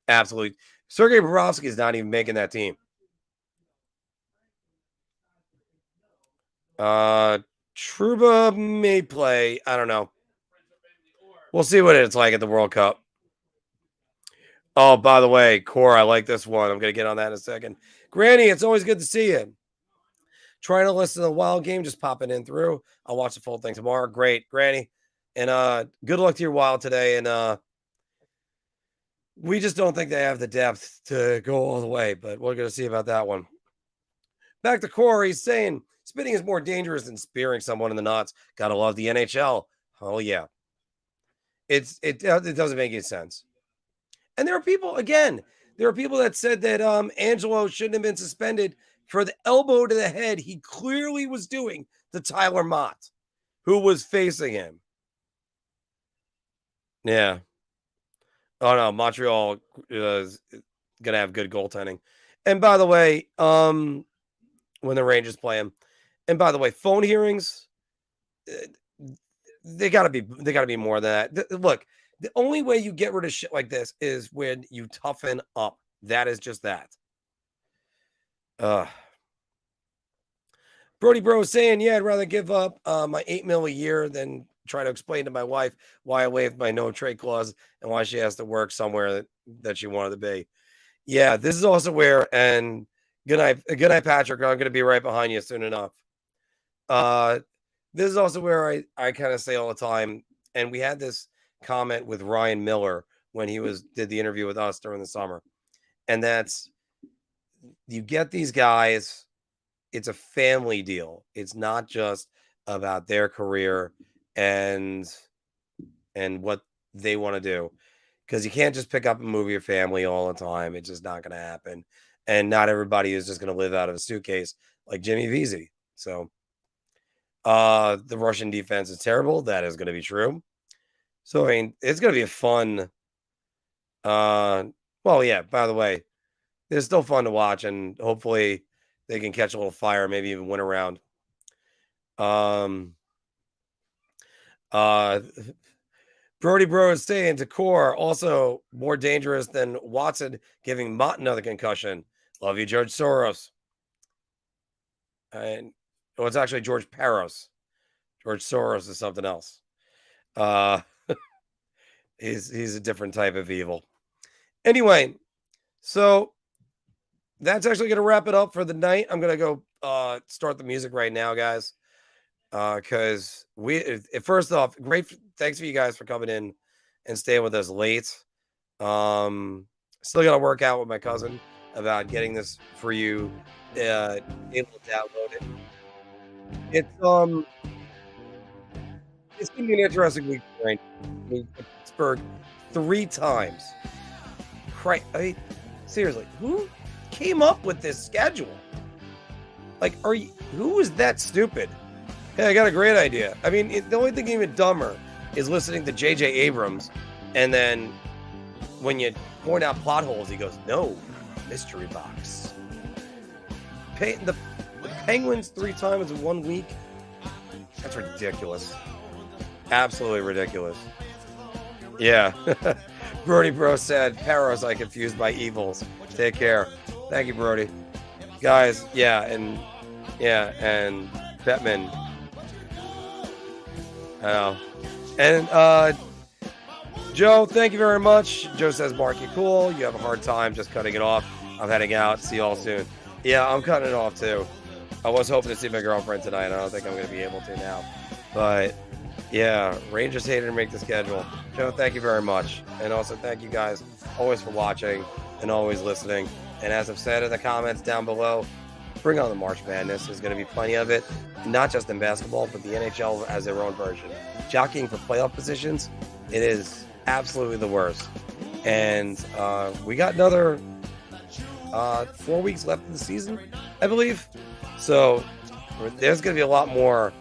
Absolutely. Sergei Bobrovsky is not even making that team. Trouba may play. I don't know. We'll see what it's like at the World Cup. Oh, by the way, Core, I like this one. I'm going to get on that in a second. Granny, it's always good to see you. Trying to listen to the Wild game, just popping in through. I'll watch the full thing tomorrow. Great, Granny. And good luck to your Wild today. And we just don't think they have the depth to go all the way, but we're going to see about that one. Back to Corey, he's saying spitting is more dangerous than spearing someone in the nuts. Gotta love the NHL. Oh yeah, it doesn't make any sense. And there are people that said that Angelo shouldn't have been suspended for the elbow to the head he clearly was doing to Tyler Mott, who was facing him. Yeah. Oh no, Montreal is gonna have good goaltending. And by the way, when the Rangers play him, and by the way, phone hearings, they gotta be more than that. Look, the only way you get rid of shit like this is when you toughen up. That is just that. Brody Bro saying, yeah, I'd rather give up my $8 million a year than try to explain to my wife why I waived my no trade clause and why she has to work somewhere that she wanted to be. Yeah, this is also where, and good night, Patrick. I'm going to be right behind you soon enough. This is also where I kind of say all the time, and we had this comment with Ryan Miller when he did the interview with us during the summer, and that's, you get these guys, it's a family deal. It's not just about their career and what they want to do, because you can't just pick up and move your family all the time. It's just not going to happen, and not everybody is just going to live out of a suitcase like Jimmy Vesey. So the Russian defense is terrible. That is going to be true. So I mean, it's going to be a fun well, yeah, by the way, it's still fun to watch, and hopefully they can catch a little fire, maybe even win a round. Brody Bro is saying Decor also more dangerous than Watson giving Mott another concussion. Love you, George Soros. And it's actually George Peros. George Soros is something else. He's a different type of evil. Anyway, so that's actually going to wrap it up for the night. I'm going to go start the music right now, guys. Because first off, thanks for you guys for coming in and staying with us late. Still got to work out with my cousin about getting this for you, able to download it. It's gonna be an interesting week, right? Pittsburgh 3 times. Right? Seriously, who came up with this schedule? Like, who is that stupid? Hey, I got a great idea. I mean, the only thing even dumber is listening to J.J. Abrams, and then when you point out plot holes, he goes, "No, mystery box." The Penguins 3 times in 1 week? That's ridiculous. Absolutely ridiculous. Yeah. Brody Bro said, Paros, I confused by evils. Take care. Thank you, Brody. Guys, and Bettman. And Joe, thank you very much. Joe says, Mark, you cool. You have a hard time just cutting it off. I'm heading out. See you all soon. Yeah, I'm cutting it off too. I was hoping to see my girlfriend tonight. I don't think I'm going to be able to now. But yeah, Rangers hated to make the schedule. Joe, thank you very much. And also thank you guys always for watching and always listening. And as I've said in the comments down below, bring on the March Madness. There's going to be plenty of it, not just in basketball, but the NHL has their own version. Jockeying for playoff positions, it is absolutely the worst. And we got another 4 weeks left in the season, I believe. So there's going to be a lot more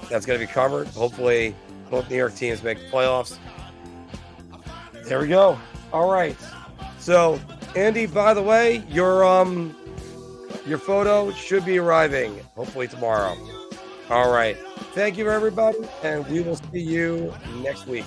that's going to be covered. Hopefully, both New York teams make the playoffs. There we go. All right. So, Andy, by the way, your photo should be arriving hopefully tomorrow. All right. Thank you, everybody, and we will see you next week.